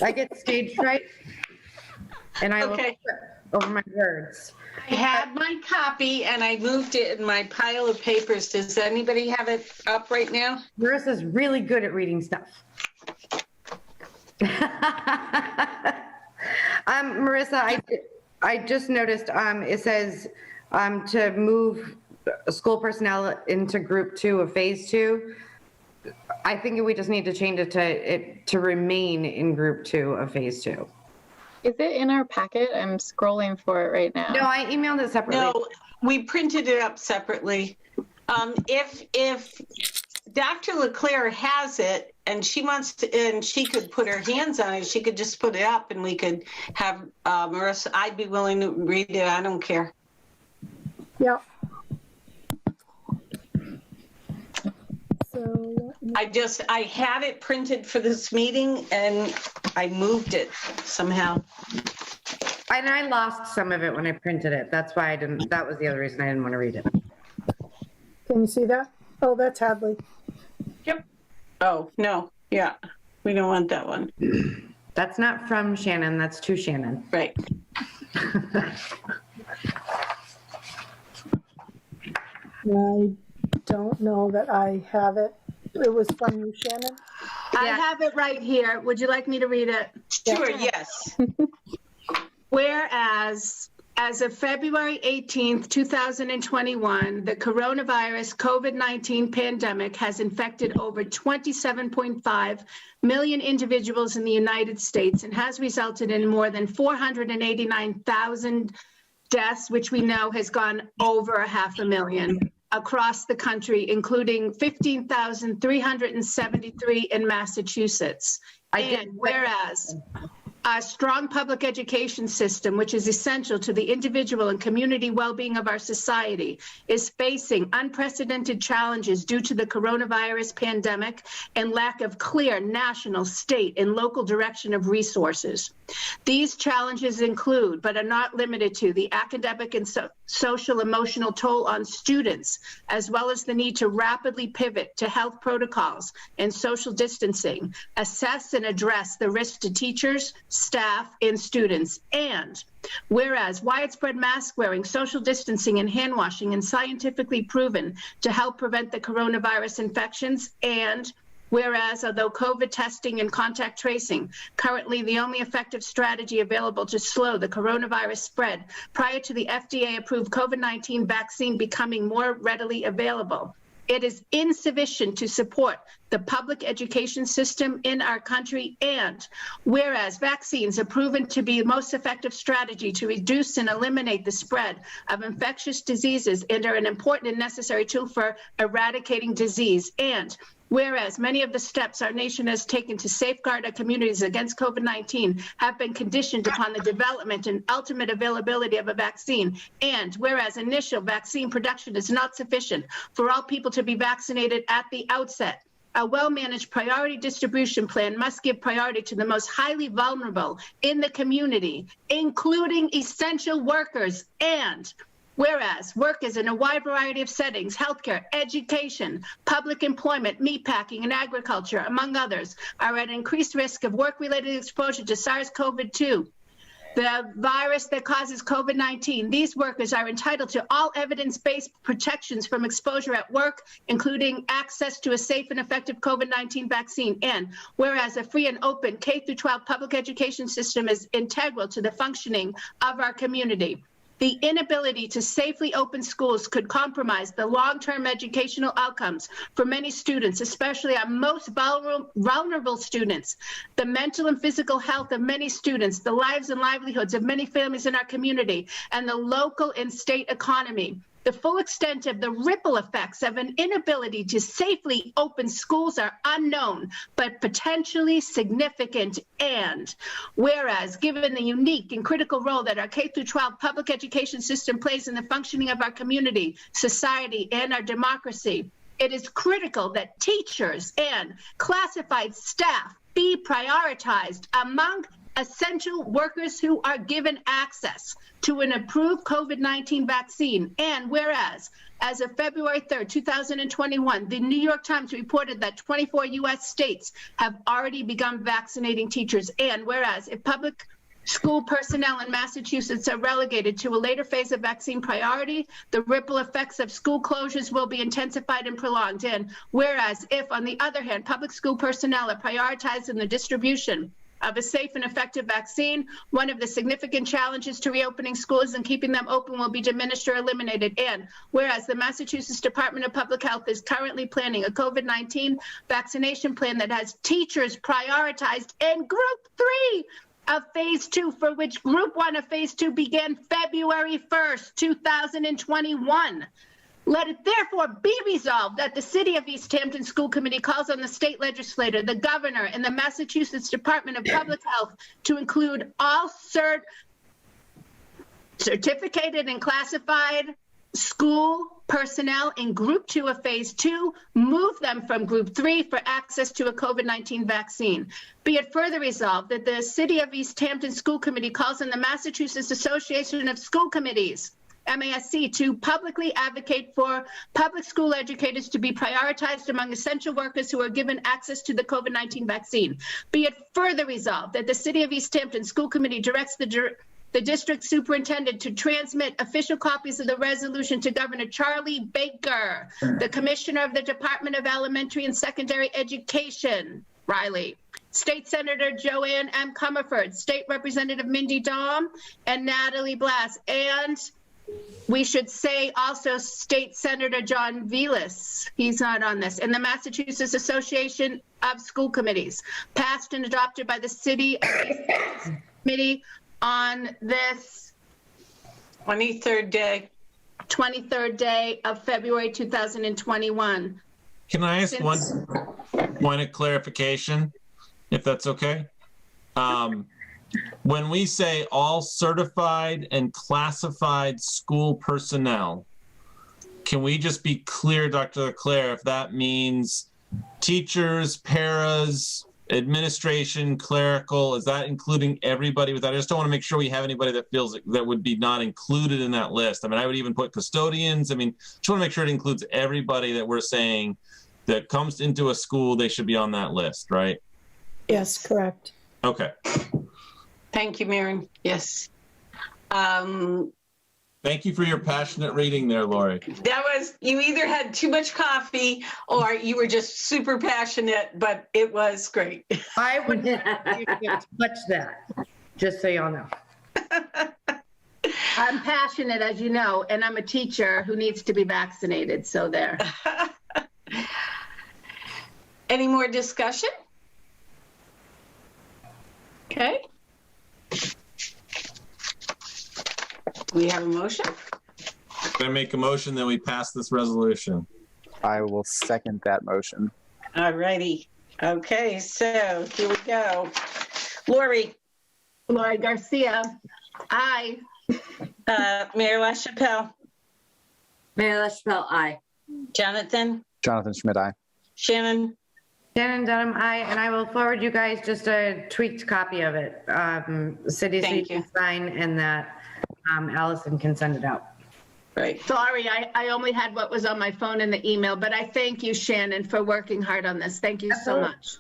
I get stage fright, and I will trip over my words. I had my copy and I moved it in my pile of papers. Does anybody have it up right now? Marissa's really good at reading stuff. Marissa, I just noticed it says to move school personnel into group 2 of phase 2. I think we just need to change it to remain in group 2 of phase 2. Is it in our packet? I'm scrolling for it right now. No, I emailed it separately. No, we printed it up separately. If Dr. Leclerc has it and she wants to, and she could put her hands on it, she could just put it up and we could have Marissa. I'd be willing to read it. I don't care. Yeah. So I had it printed for this meeting and I moved it somehow. And I lost some of it when I printed it. That's why I didn't, that was the other reason I didn't want to read it. Can you see that? Oh, that's Hadley. Yep. Oh, no. Yeah. We don't want that one. That's not from Shannon. That's to Shannon. Right. I don't know that I have it. It was from you, Shannon? I have it right here. Would you like me to read it? Sure, yes. Whereas, as of February 18th, 2021, the coronavirus COVID-19 pandemic has infected over 27.5 million individuals in the United States and has resulted in more than 489,000 deaths, which we know has gone over 500,000 across the country, including 15,373 in Massachusetts. And whereas a strong public education system, which is essential to the individual and community well-being of our society, is facing unprecedented challenges due to the coronavirus pandemic and lack of clear national, state, and local direction of resources. These challenges include, but are not limited to, the academic and social emotional toll on students, as well as the need to rapidly pivot to health protocols and social distancing, assess and address the risk to teachers, staff, and students. And whereas widespread mask wearing, social distancing, and hand washing is scientifically proven to help prevent the coronavirus infections, and whereas although COVID testing and contact tracing currently the only effective strategy available to slow the coronavirus spread prior to the FDA-approved COVID-19 vaccine becoming more readily available, it is insufficient to support the public education system in our country. And whereas vaccines are proven to be the most effective strategy to reduce and eliminate the spread of infectious diseases and are an important and necessary tool for eradicating disease. And whereas many of the steps our nation has taken to safeguard our communities against COVID-19 have been conditioned upon the development and ultimate availability of a vaccine. And whereas initial vaccine production is not sufficient for all people to be vaccinated at the outset, a well-managed priority distribution plan must give priority to the most highly vulnerable in the community, including essential workers. And whereas work is in a wide variety of settings, healthcare, education, public employment, meatpacking, and agriculture, among others, are at increased risk of work-related exposure to SARS-CoV-2. the virus that causes COVID-19. These workers are entitled to all evidence-based protections from exposure at work, including access to a safe and effective COVID-19 vaccine. And whereas a free and open K-12 public education system is integral to the functioning of our community, the inability to safely open schools could compromise the long-term educational outcomes for many students, especially our most vulnerable students, the mental and physical health of many students, the lives and livelihoods of many families in our community, and the local and state economy. The full extent of the ripple effects of an inability to safely open schools are unknown, but potentially significant. And whereas, given the unique and critical role that our K-12 public education system plays in the functioning of our community, society, and our democracy, it is critical that teachers and classified staff be prioritized among essential workers who are given access to an approved COVID-19 vaccine. And whereas, as of February 3rd, 2021, the New York Times reported that 24 U.S. states have already begun vaccinating teachers. And whereas, if public school personnel in Massachusetts are relegated to a later phase of vaccine priority, the ripple effects of school closures will be intensified and prolonged. And whereas, if, on the other hand, public school personnel are prioritized in the distribution of a safe and effective vaccine, one of the significant challenges to reopening schools and keeping them open will be diminished or eliminated. And whereas the Massachusetts Department of Public Health is currently planning a COVID-19 vaccination plan that has teachers prioritized in Group 3 of Phase 2, for which Group 1 of Phase 2 began February 1st, 2021. Let it therefore be resolved that the City of Easthampton School Committee calls on the state legislator, the governor, and the Massachusetts Department of Public Health to include all certificated and classified school personnel in Group 2 of Phase 2, move them from Group 3 for access to a COVID-19 vaccine. Be it further resolved that the City of Easthampton School Committee calls on the Massachusetts Association of School Committees, MASC, to publicly advocate for public school educators to be prioritized among essential workers who are given access to the COVID-19 vaccine. Be it further resolved that the City of Easthampton School Committee directs the district superintendent to transmit official copies of the resolution to Governor Charlie Baker, the Commissioner of the Department of Elementary and Secondary Education, Riley, State Senator Joanne M. Comerford, State Representative Mindy Dahm, and Natalie Blass, and we should say also State Senator John Velas. He's not on this. And the Massachusetts Association of School Committees, passed and adopted by the City of Easthampton Committee on this 23rd day of February 2021. Can I ask one point of clarification, if that's okay? When we say all certified and classified school personnel, can we just be clear, Dr. LeClaire, if that means teachers, paras, administration, clerical, is that including everybody with that? I just don't want to make sure we have anybody that feels that would be not included in that list. I mean, I would even put custodians. I mean, just want to make sure it includes everybody that we're saying that comes into a school, they should be on that list, right? Yes, correct. Okay. Thank you, Maren. Yes. Thank you for your passionate reading there, Lori. That was, you either had too much coffee or you were just super passionate, but it was great. I would not touch that, just so y'all know. I'm passionate, as you know, and I'm a teacher who needs to be vaccinated, so there. Any more discussion? Okay. Do we have a motion? Can I make a motion that we pass this resolution? I will second that motion. All righty. Okay, so here we go. Lori. Lori Garcia. Aye. Mayor LaChapelle. Mayor LaChapelle, aye. Jonathan. Jonathan Schmidt, aye. Shannon. Shannon Dunham, aye, and I will forward you guys just a tweaked copy of it. City can sign, and that Allison can send it out. Right. Sorry, I only had what was on my phone in the email, but I thank you, Shannon, for working hard on this. Thank you so much.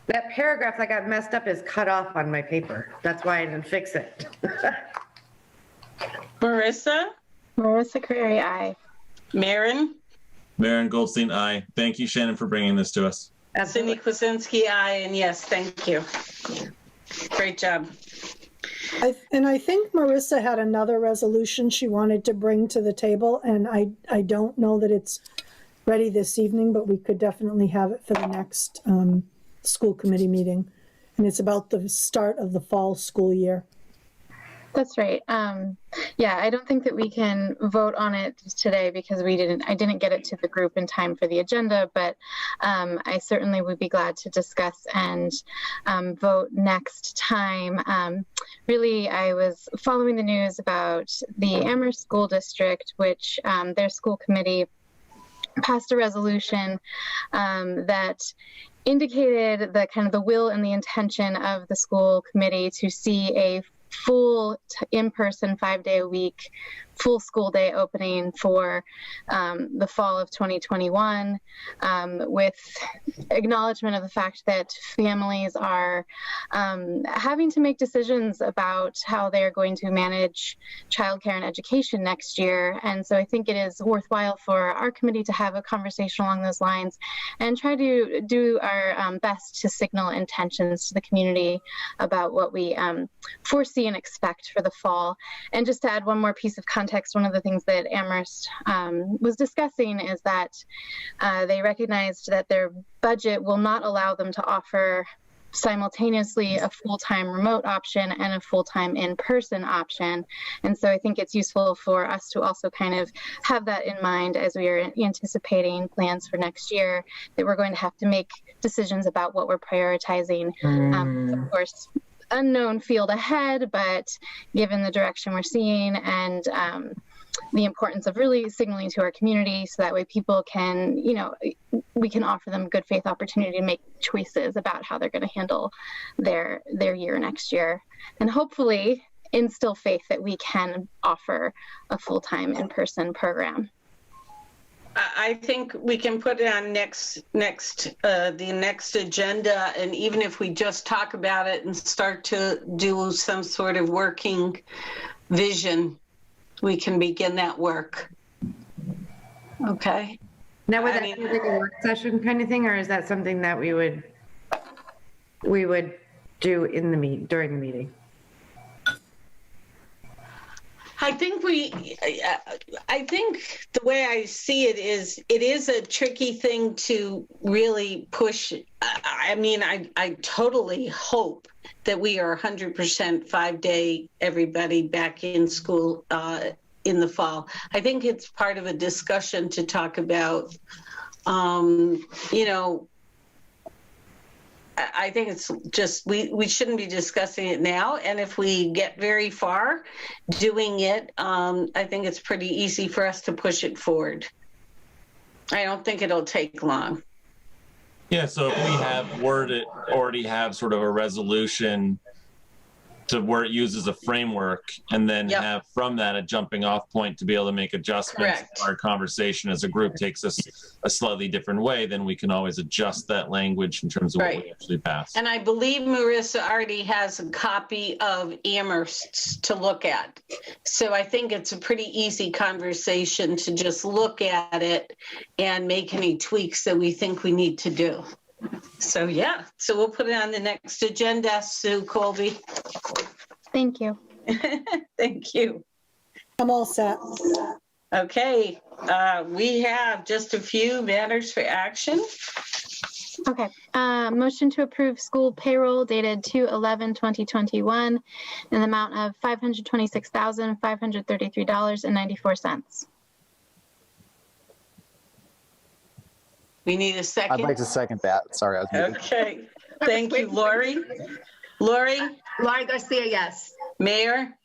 That paragraph that got messed up is cut off on my paper. That's why I didn't fix it. Marissa? Marissa Carreri, aye. Maren? Maren Goldstein, aye. Thank you, Shannon, for bringing this to us. Cindy Kuzensky, aye, and yes, thank you. Great job. I think Marissa had another resolution she wanted to bring to the table, and I don't know that it's ready this evening, but we could definitely have it for the next school committee meeting. And it's about the start of the fall school year. That's right. Yeah, I don't think that we can vote on it today because I didn't get it to the group in time for the agenda, but I certainly would be glad to discuss and vote next time. Really, I was following the news about the Amherst School District, which their school committee passed a resolution that indicated the kind of the will and the intention of the school committee to see a full in-person 5-day-a-week full school day opening for the fall of 2021 with acknowledgement of the fact that families are having to make decisions about how they're going to manage childcare and education next year. And so I think it is worthwhile for our committee to have a conversation along those lines and try to do our best to signal intentions to the community about what we foresee and expect for the fall. And just to add one more piece of context, one of the things that Amherst was discussing is that they recognized that their budget will not allow them to offer simultaneously a full-time remote option and a full-time in-person option. And so I think it's useful for us to also kind of have that in mind as we are anticipating plans for next year, that we're going to have to make decisions about what we're prioritizing. Of course, unknown field ahead, but given the direction we're seeing and the importance of really signaling to our community so that way people can, we can offer them good faith opportunity to make choices about how they're going to handle their year next year. And hopefully instill faith that we can offer a full-time in-person program. I think we can put it on the next agenda, and even if we just talk about it and start to do some sort of working vision, we can begin that work. Okay. Now, would that be like a work session kind of thing, or is that something that we would do during the meeting? I think the way I see it is a tricky thing to really push. I totally hope that we are 100% 5-day everybody back in school in the fall. I think it's part of a discussion to talk about, I think it's just, we shouldn't be discussing it now. And if we get very far doing it, I think it's pretty easy for us to push it forward. I don't think it'll take long. Yeah, so if we already have sort of a resolution to where it uses a framework and then have from that a jumping off point to be able to make adjustments. Correct. Our conversation as a group takes us a slightly different way, then we can always adjust that language in terms of what we actually pass. And I believe Marissa already has a copy of Amherst's to look at. So I think it's a pretty easy conversation to just look at it and make any tweaks that we think we need to do. So so we'll put it on the next agenda. Sue Colby. Thank you. Thank you. I'm all set. Okay, we have just a few matters for action. Okay, motion to approve school payroll dated 2/11/2021 in the amount of $526,533.94. We need a second. I'd like to second that. Sorry, I was muted. Okay, thank you, Lori. Lori Garcia, yes. Mayor?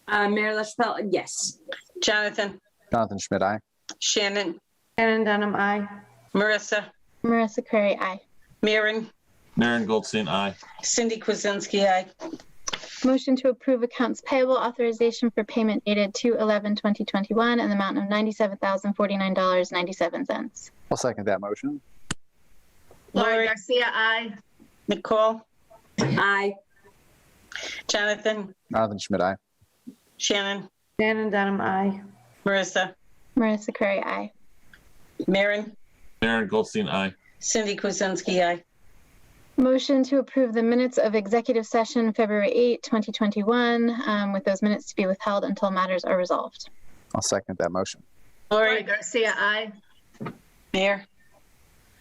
Mayor LaChapelle, yes. Jonathan? Jonathan Schmidt, aye. Shannon? Shannon Dunham, aye. Marissa? Marissa Carreri, aye. Maren? Maren Goldstein, aye. Cindy Kuzensky, aye. Motion to approve accounts payable authorization for payment dated 2/11/2021 in the amount of $97,049.97. I'll second that motion. Lori Garcia, aye. Nicole, Aye. Jonathan, Jonathan Schmidt, aye. Shannon, Shannon Dunham, aye. Marissa, Marissa Curry, aye. Maren, Maren Goldstein, aye. Cindy Kuzensky, aye. Motion to approve the minutes of executive session February 8, 2021, with those minutes to be withheld until matters are resolved. I'll second that motion. Lori Garcia, aye. Mayor,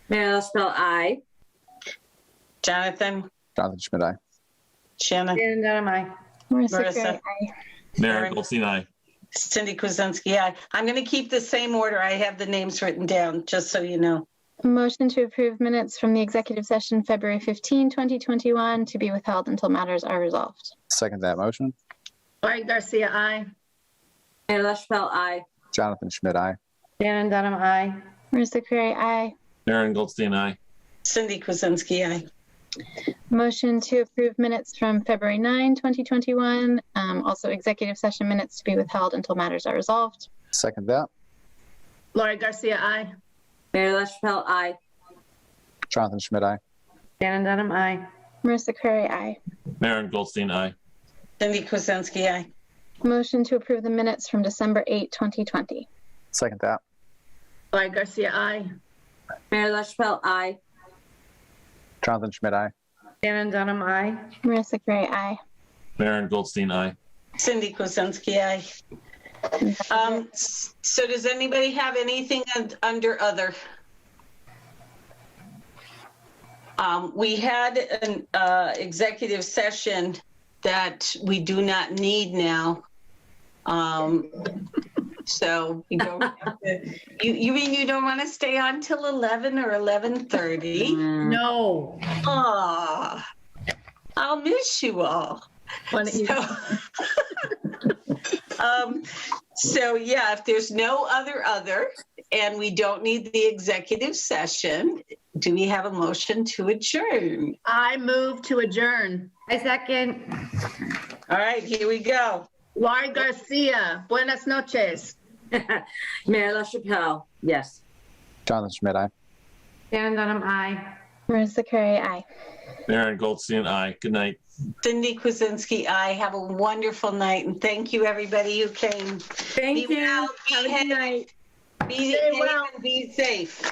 Mayor LaChapelle, aye. Jonathan, Jonathan Schmidt, aye. Shannon, Shannon Dunham, aye. Marissa Marissa. Curry, aye. Maren Goldstein, aye. Cindy Kuzensky, aye. I'm going to keep the same order. I have the names written down, just so you know. Motion to approve minutes from the executive session February 15, 2021, to be withheld until matters are resolved. Second that motion. Lori Garcia, aye. Mayor LaChapelle, aye. Jonathan Schmidt, aye. Shannon Dunham, aye. Marissa Curry, aye. Maren Goldstein, aye. Cindy Kuzensky, aye. Motion to approve minutes from February 9, 2021, also executive session minutes to be withheld until matters are resolved. Second that. Lori Garcia, aye. Mayor LaChapelle, aye. Jonathan Schmidt, aye. Shannon Dunham, aye. Marissa Curry, aye. Maren Goldstein, aye. Cindy Kuzensky, aye. Motion to approve the minutes from December 8, 2020. Second that. Lori Garcia, aye. Mayor LaChapelle, aye. Jonathan Schmidt, aye. Shannon Dunham, aye. Marissa Curry, aye. Maren Goldstein, aye. Cindy Kuzensky, aye. So does anybody have anything under other? We had an executive session that we do not need now. So you don't have to, you mean you don't want to stay on till 11 or 11:30? No. Ah, I'll miss you all. So yeah, if there's no other, and we don't need the executive session, do we have a motion to adjourn? I move to adjourn. I second. All right, here we go. Lori Garcia, buenas noches. Mayor LaChapelle, yes. Jonathan Schmidt, aye. Shannon Dunham, aye. Marissa Curry, aye. Maren Goldstein, aye. Good night. Cindy Kuzensky, aye. Have a wonderful night, and thank you everybody who came. Thank you. Well, Have a good night. Be well and be safe.